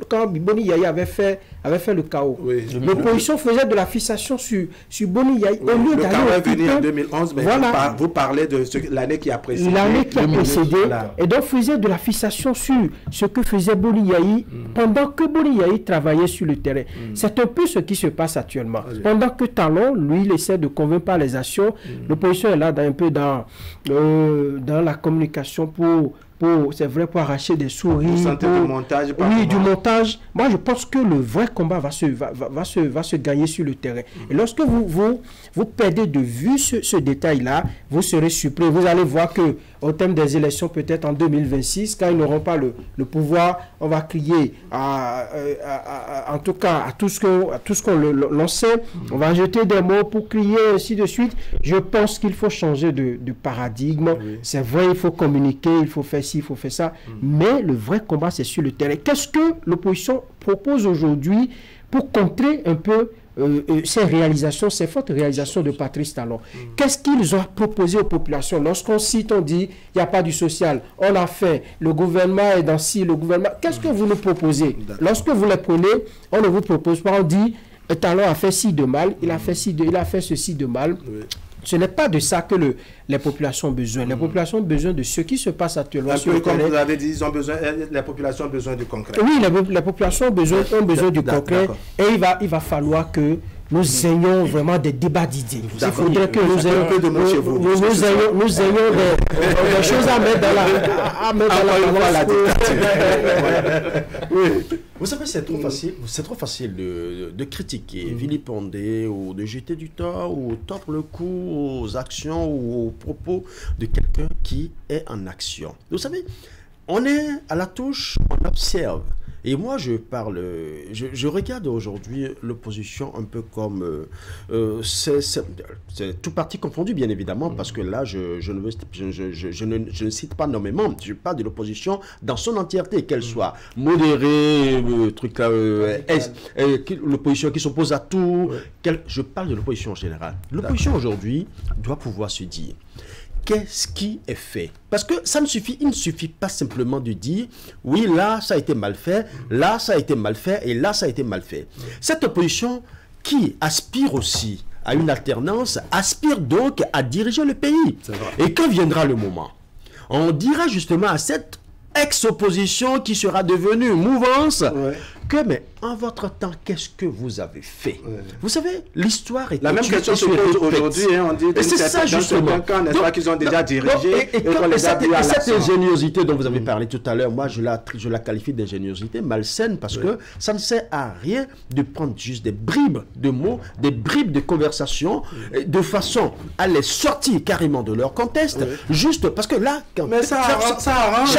quand Boni Yayi avait fait le chaos. L'opposition faisait de la fixation sur Boni Yayi. Au lieu le chaos est venu en 2011, mais voilà, vous parlez de l'année qui a précédé. L'année qui a précédé, et donc faisait de la fixation sur ce que faisait Boni Yayi pendant que Boni Yayi travaillait sur le terrain. C'est un peu ce qui se passe actuellement. Pendant que Talon, lui, il essaie de convaincre par les actions, l'opposition est là un peu dans la communication pour c'est vrai, pour arracher des souris. Du montage. Oui, du montage. Moi, je pense que le vrai combat va se gagner sur le terrain. Et lorsque vous perdez de vue ce détail-là, vous serez surpris. Vous allez voir que au thème des élections, peut-être en 2026, quand ils n'auront pas le pouvoir, on va crier en tout cas à tout ce qu'on lançait. On va jeter des mots pour crier, ainsi de suite. Je pense qu'il faut changer de paradigme. C'est vrai, il faut communiquer, il faut faire ci, il faut faire ça. Mais le vrai combat, c'est sur le terrain. Qu'est-ce que l'opposition propose aujourd'hui pour contrer un peu ces réalisations, ces fortes réalisations de Patrice Talon? Qu'est-ce qu'ils ont proposé aux populations? Lorsqu'on cite, on dit, il n'y a pas du social, on a fait, le gouvernement est dans ci, le gouvernement... Qu'est-ce que vous nous proposez? Lorsque vous les prenez, on ne vous propose pas, on dit, Talon a fait ci de mal, il a fait ceci de mal. ce n'est pas de ça que les populations ont besoin. Les populations ont besoin de ce qui se passe actuellement sur le comme terrain. vous avez dit, les populations ont besoin du concret. Oui, les populations ont besoin du concret et il va falloir que nous ayons vraiment des débats d'idées. Il faudrait que nous ayons des choses à mettre dans la Vous savez, c'est trop facile de critiquer, vilipender ou de jeter du tort ou tordre le cou aux actions ou aux propos de quelqu'un qui est en action. Vous savez, on est à la touche, on observe. Et moi, je regarde aujourd'hui l'opposition un peu comme... c'est tout parti confondu, bien évidemment, parce que là, je ne cite pas nommément. Je parle de l'opposition dans son entièreté, qu'elle soit modérée, l'opposition qui s'oppose à tout. Je parle de l'opposition en général. L'opposition aujourd'hui doit pouvoir se dire... Qu'est-ce qui est fait? Parce que il ne suffit pas simplement de dire oui, là ça a été mal fait, là ça a été mal fait et là ça a été mal fait. Cette opposition qui aspire aussi à une alternance, aspire donc à diriger le pays. Et quand viendra le moment, on dira justement à cette ex-opposition qui sera devenue mouvance que, mais en votre temps, qu'est-ce que vous avez fait? Vous savez, l'histoire est... La même question se pose aujourd'hui, on dit et c'est ça justement. N'est-ce pas qu'ils ont déjà dirigé et cette ingéniosité dont vous avez parlé tout à l'heure, moi je la qualifie d'ingéniosité malsaine parce que ça ne sert à rien de prendre juste des bribes de mots, des bribes de conversation de façon à les sortir carrément de leur contexte, juste parce que là, ça arrange.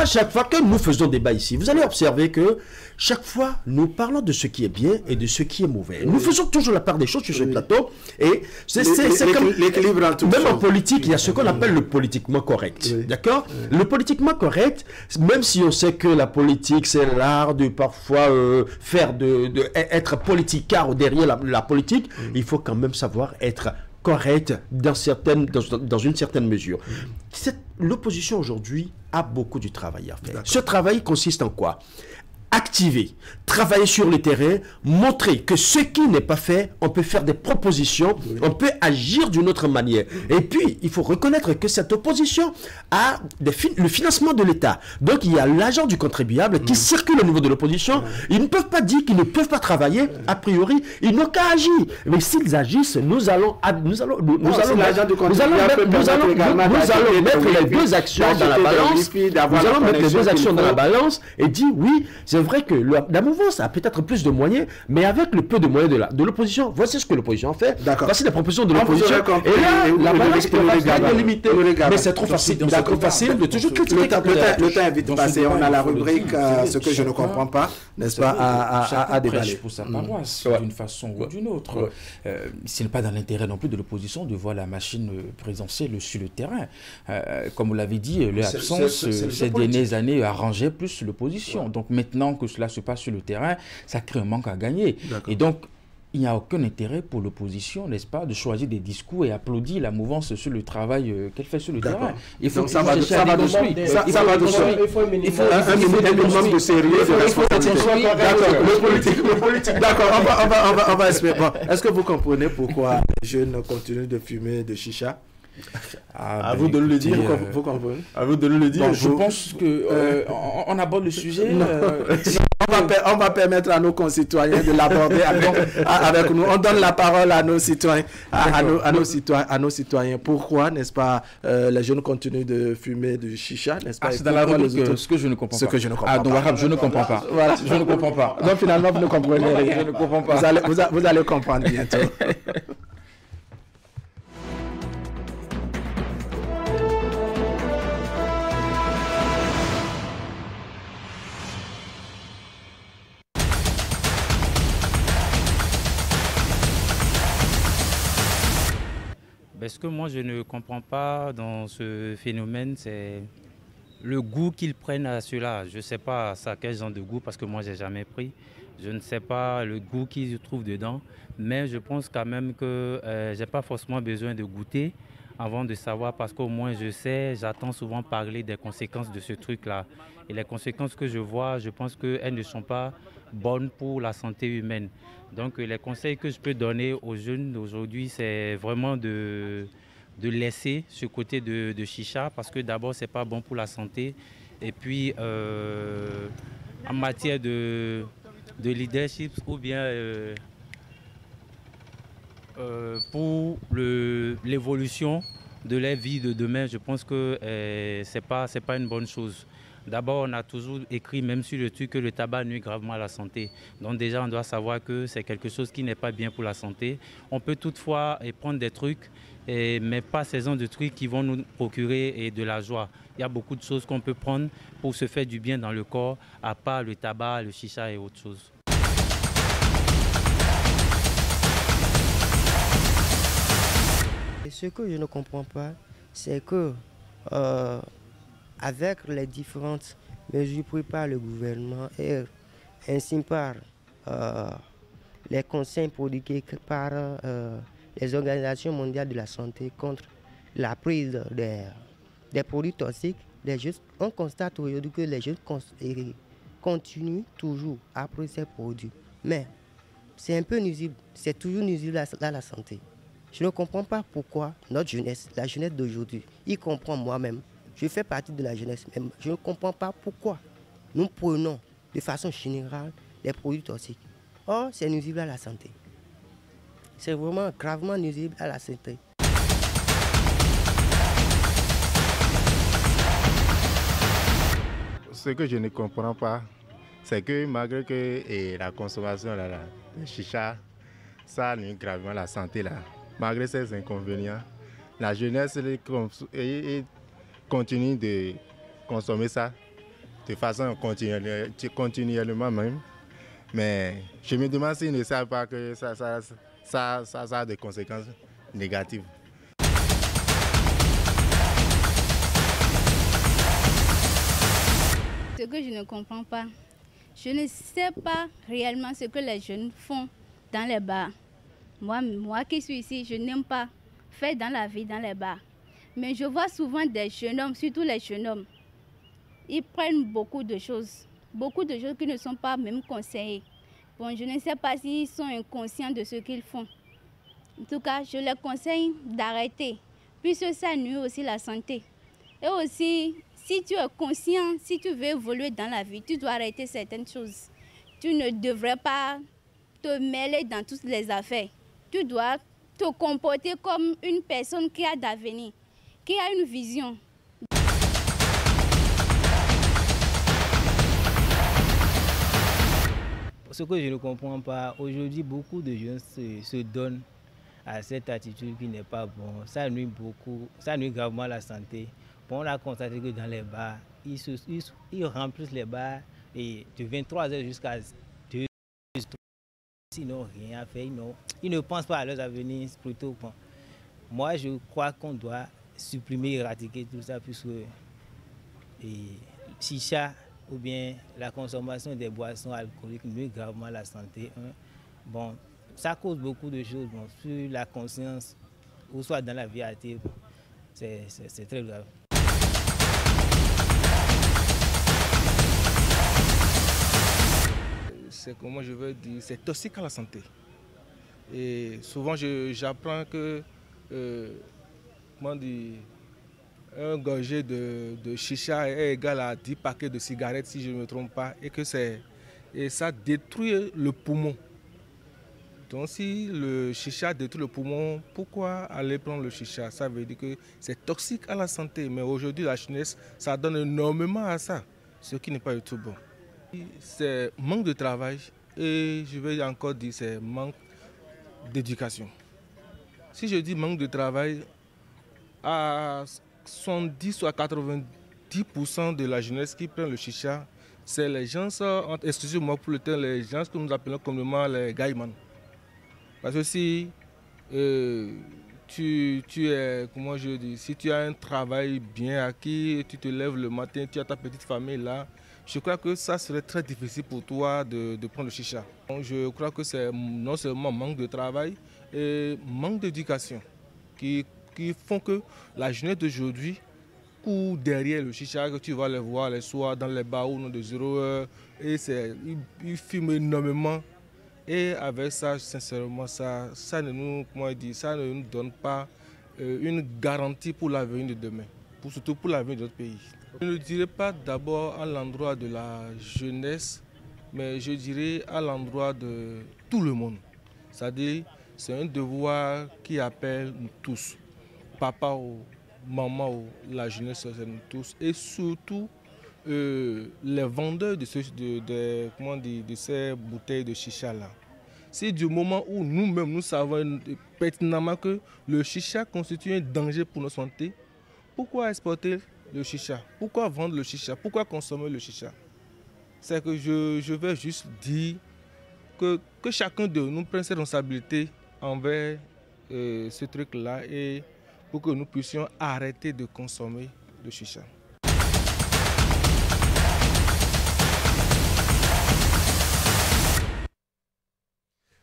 Chaque fois que nous faisons débat ici, vous allez observer que chaque fois, nous parlons de ce qui est bien et de ce qui est mauvais. Nous faisons toujours la part des choses sur ce plateau. Et c'est comme l'équilibre en tout. Même en politique, il y a ce qu'on appelle le politiquement correct. D'accord? Le politiquement correct, même si on sait que la politique, c'est l'art de parfois être politicard derrière la politique, il faut quand même savoir être correct dans une certaine mesure. L'opposition aujourd'hui a beaucoup de travail à faire. Ce travail consiste en quoi? Activer, travailler sur le terrain, montrer que ce qui n'est pas fait, on peut faire des propositions, on peut agir d'une autre manière. Et puis, il faut reconnaître que cette opposition a le financement de l'État. Donc, il y a l'argent du contribuable qui circule au niveau de l'opposition. Ils ne peuvent pas dire qu'ils ne peuvent pas travailler. A priori, ils n'ont qu'à agir. Mais s'ils agissent, nous allons mettre les deux actions dans la balance. Nous allons mettre les deux actions dans la balance et dire oui, c'est vrai que la mouvance a peut-être plus de moyens, mais avec le peu de moyens de l'opposition, voici ce que l'opposition fait. Voici les propositions de l'opposition. Et là, la balance est limitée. Mais c'est trop facile. C'est trop facile de toujours critiquer. Le temps est vite passé. On a la rubrique ce que je ne comprends pas, n'est-ce pas, à débattre. Pour sa paroisse, d'une façon ou d'une autre. Ce n'est pas dans l'intérêt non plus de l'opposition de voir la machine présidentielle sur le terrain. Comme vous l'avez dit, l'absence ces dernières années arrangeait plus l'opposition. Donc maintenant que cela se passe sur le terrain, ça crée un manque à gagner. Et donc, il n'y a aucun intérêt pour l'opposition, n'est-ce pas, de choisir des discours et applaudir la mouvance sur le travail qu'elle fait sur le terrain. Il faut ça va doucement. Il faut un minimum de sérieux. Le politique. D'accord, on va espérer. Bon, est-ce que vous comprenez pourquoi les jeunes continuent de fumer de chicha? À vous de le dire, vous comprenez? À vous de le dire. Bon, je pense que on aborde le sujet. On va permettre à nos concitoyens de l'aborder avec nous. On donne la parole à nos citoyens, à nos citoyens. Pourquoi, n'est-ce pas, les jeunes continuent de fumer du chicha, n'est-ce pas? C'est dans la rubrique ce que je ne comprends pas. Donc, je ne comprends pas. Voilà, je ne comprends pas. Donc finalement, vous ne comprenez rien. Je ne comprends pas. Vous allez comprendre bientôt. Ce que moi je ne comprends pas dans ce phénomène, c'est le goût qu'ils prennent à cela. Je ne sais pas ça quel genre de goût parce que moi je n'ai jamais pris. Je ne sais pas le goût qu'ils trouvent dedans, mais je pense quand même que je n'ai pas forcément besoin de goûter avant de savoir, parce qu'au moins je sais, j'entends souvent parler des conséquences de ce truc-là. Et les conséquences que je vois, je pense qu'elles ne sont pas bonnes pour la santé humaine. Donc les conseils que je peux donner aux jeunes d'aujourd'hui, c'est vraiment de laisser ce côté de chicha, parce que d'abord, ce n'est pas bon pour la santé. Et puis, en matière de leadership ou bien pour l'évolution de la vie de demain, je pense que ce n'est pas une bonne chose. D'abord, on a toujours écrit, même sur le truc, que le tabac nuit gravement à la santé. Donc déjà, on doit savoir que c'est quelque chose qui n'est pas bien pour la santé. On peut toutefois prendre des trucs, mais pas ces genres de trucs qui vont nous procurer de la joie. Il y a beaucoup de choses qu'on peut prendre pour se faire du bien dans le corps, à part le tabac, le chicha et autres choses. Et ce que je ne comprends pas, c'est que avec les différentes mesures prises par le gouvernement et ainsi par les conseils prodigués par les organisations mondiales de la santé contre la prise des produits toxiques, on constate aujourd'hui que les jeunes continuent toujours à prendre ces produits. Mais c'est un peu nuisible, c'est toujours nuisible à la santé. Je ne comprends pas pourquoi notre jeunesse, la jeunesse d'aujourd'hui, y comprend moi-même, je fais partie de la jeunesse, mais je ne comprends pas pourquoi nous prenons de façon générale des produits toxiques. Or, c'est nuisible à la santé. C'est vraiment gravement nuisible à la santé. Ce que je ne comprends pas, c'est que malgré que la consommation de chicha, ça nuit gravement à la santé, malgré ces inconvénients, la jeunesse continue de consommer ça de façon continuellement même. Mais je me demande s'ils ne savent pas que ça a des conséquences négatives. Ce que je ne comprends pas, je ne sais pas réellement ce que les jeunes font dans les bars. Moi qui suis ici, je n'aime pas faire dans la vie dans les bars. Mais je vois souvent des jeunes hommes, surtout les jeunes hommes, ils prennent beaucoup de choses qui ne sont pas même conseillées. Bon, je ne sais pas s'ils sont inconscients de ce qu'ils font. En tout cas, je les conseille d'arrêter, puisque ça nuit aussi la santé. Et aussi, si tu es conscient, si tu veux évoluer dans la vie, tu dois arrêter certaines choses. Tu ne devrais pas te mêler dans toutes les affaires. Tu dois te comporter comme une personne qui a d'avenir, qui a une vision. Ce que je ne comprends pas, aujourd'hui, beaucoup de jeunes se donnent à cette attitude qui n'est pas bonne. Ça nuit gravement à la santé. Bon, on a constaté que dans les bars, ils remplissent les bars et de 23h jusqu'à 2h. Ils n'ont rien à faire, ils ne pensent pas à leur avenir plutôt. Bon. Moi, je crois qu'on doit supprimer, éradiquer tout ça, puisque chicha ou bien la consommation des boissons alcooliques nuit gravement à la santé. Bon, ça cause beaucoup de choses sur la conscience ou soit dans la vie active. C'est très grave. C'est comment je veux dire, c'est toxique à la santé. Et souvent j'apprends que un gorgée de chicha est égal à 10 paquets de cigarettes si je ne me trompe pas, et ça détruit le poumon. Donc si le chicha détruit le poumon, pourquoi aller prendre le chicha? Ça veut dire que c'est toxique à la santé. Mais aujourd'hui la jeunesse, ça donne énormément à ça, ce qui n'est pas du tout bon. C'est manque de travail et je vais encore dire c'est manque d'éducation. Si je dis manque de travail, à 70 ou à 90% de la jeunesse qui prend le chicha, c'est les gens, excusez-moi pour le terme, les gens que nous appelons communément les gaïmans. Parce que si tu es, comment je dis, si tu as un travail bien acquis, tu te lèves le matin, tu as ta petite famille là, je crois que ça serait très difficile pour toi de prendre le chicha. Donc je crois que c'est non seulement manque de travail et manque d'éducation qui qui font que la jeunesse d'aujourd'hui court derrière le chicha, que tu vas les voir les soirs dans les bars ou non de 0 heure. Et ils fument énormément. Et avec ça, sincèrement, ça ne nous donne pas une garantie pour l'avenir de demain, surtout pour l'avenir de notre pays. Je ne dirais pas d'abord à l'endroit de la jeunesse, mais je dirais à l'endroit de tout le monde. C'est-à-dire, c'est un devoir qui appelle nous tous, papa ou maman ou la jeunesse, c'est nous tous, et surtout les vendeurs de ces bouteilles de chicha-là. C'est du moment où nous-mêmes, nous savons pertinemment que le chicha constitue un danger pour notre santé, pourquoi exporter le chicha? Pourquoi vendre le chicha? Pourquoi consommer le chicha? C'est que je vais juste dire que chacun de nous prenne ses responsabilités envers ce truc-là et pour que nous puissions arrêter de consommer le chicha.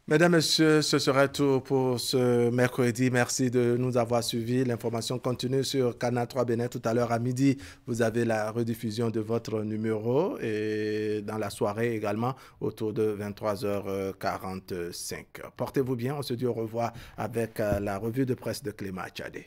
Mesdames, Messieurs, ce sera tout pour ce mercredi. Merci de nous avoir suivis. L'information continue sur Canal 3 Bénin. Tout à l'heure à midi, vous avez la rediffusion de votre numéro et dans la soirée également autour de 23h45. Portez-vous bien. On se dit au revoir avec la revue de presse de Clément Tchadé.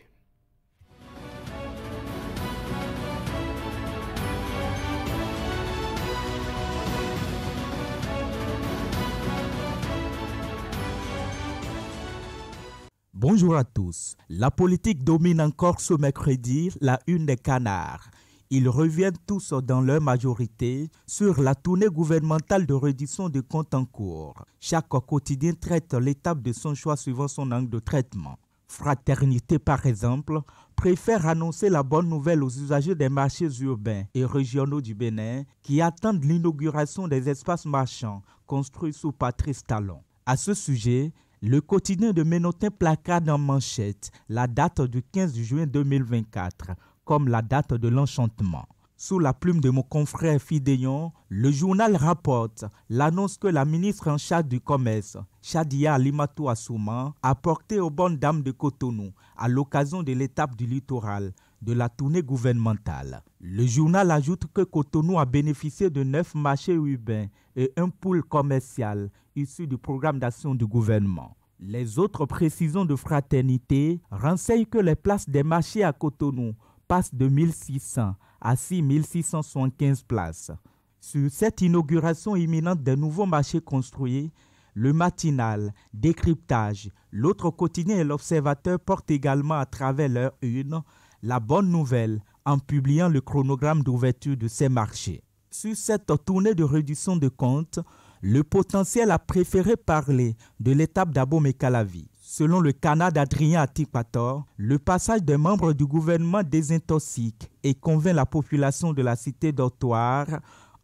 Bonjour à tous. La politique domine encore ce mercredi la une des canards. Ils reviennent tous dans leur majorité sur la tournée gouvernementale de réduction de comptes en cours. Chaque quotidien traite l'étape de son choix suivant son angle de traitement. Fraternité, par exemple, préfère annoncer la bonne nouvelle aux usagers des marchés urbains et régionaux du Bénin qui attendent l'inauguration des espaces marchands construits sous Patrice Talon. À ce sujet, le quotidien de Ménotin placarde en manchette la date du 15 juin 2024 comme la date de l'enchantement. Sous la plume de mon confrère Fidéon, le journal rapporte l'annonce que la ministre en charge du commerce, Chadia Alimatou Assouma, a portée aux bonnes dames de Cotonou à l'occasion de l'étape du littoral de la tournée gouvernementale. Le journal ajoute que Cotonou a bénéficié de 9 marchés urbains et un pool commercial issu du programme d'action du gouvernement. Les autres précisions de Fraternité renseignent que les places des marchés à Cotonou passent de 1600 à 6675 places. Sur cette inauguration imminente des nouveaux marchés construits, le Matinal, Décryptage, l'autre quotidien et l'Observateur portent également à travers leur une la bonne nouvelle en publiant le chronogramme d'ouverture de ces marchés. Sur cette tournée de réduction de comptes, le potentiel a préféré parler de l'étape d'Abomey-Calavi. Selon le canard d'Adrien Atipator, le passage des membres du gouvernement désintoxique et convainc la population de la cité dortoir,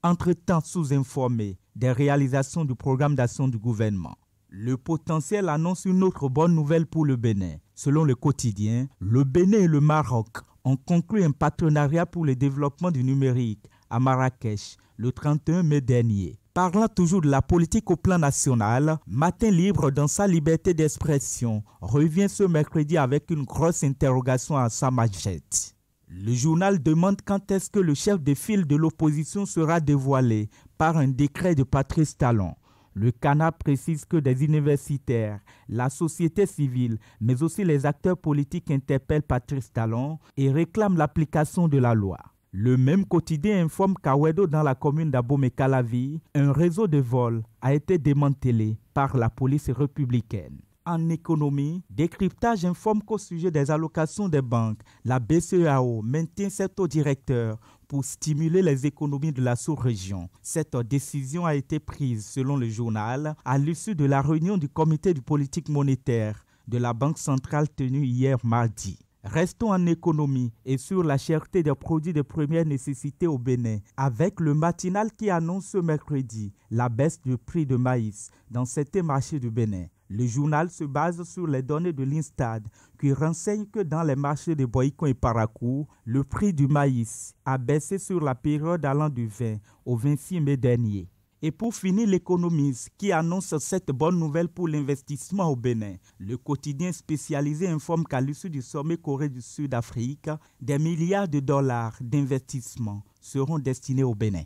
entre-temps sous-informée des réalisations du programme d'action du gouvernement. Le potentiel annonce une autre bonne nouvelle pour le Bénin. Selon le quotidien, le Bénin et le Maroc ont conclu un partenariat pour le développement du numérique à Marrakech le 31 mai dernier. Parlant toujours de la politique au plan national, Matin Libre, dans sa liberté d'expression, revient ce mercredi avec une grosse interrogation à sa manchette. Le journal demande quand est-ce que le chef de file de l'opposition sera dévoilé par un décret de Patrice Talon. Le canard précise que des universitaires, la société civile, mais aussi les acteurs politiques interpellent Patrice Talon et réclament l'application de la loi. Le même quotidien informe qu'à Ouedo, dans la commune d'Abomey-Calavi, un réseau de vols a été démantelé par la police républicaine. En économie, Décryptage informe qu'au sujet des allocations des banques, la BCEAO maintient ses taux directeurs pour stimuler les économies de la sous-région. Cette décision a été prise, selon le journal, à l'issue de la réunion du comité de politique monétaire de la Banque centrale tenue hier mardi. Restons en économie et sur la cherté des produits de première nécessité au Bénin, avec le Matinal qui annonce ce mercredi la baisse du prix de maïs dans certains marchés du Bénin. Le journal se base sur les données de l'Instad qui renseignent que dans les marchés de Boïcon et Parakou, le prix du maïs a baissé sur la période allant du 20 au 26 mai dernier. Et pour finir, l'Économiste qui annonce cette bonne nouvelle pour l'investissement au Bénin. Le quotidien spécialisé informe qu'à l'issue du sommet Corée du Sud-Afrique, des milliards de dollars d'investissement seront destinés au Bénin.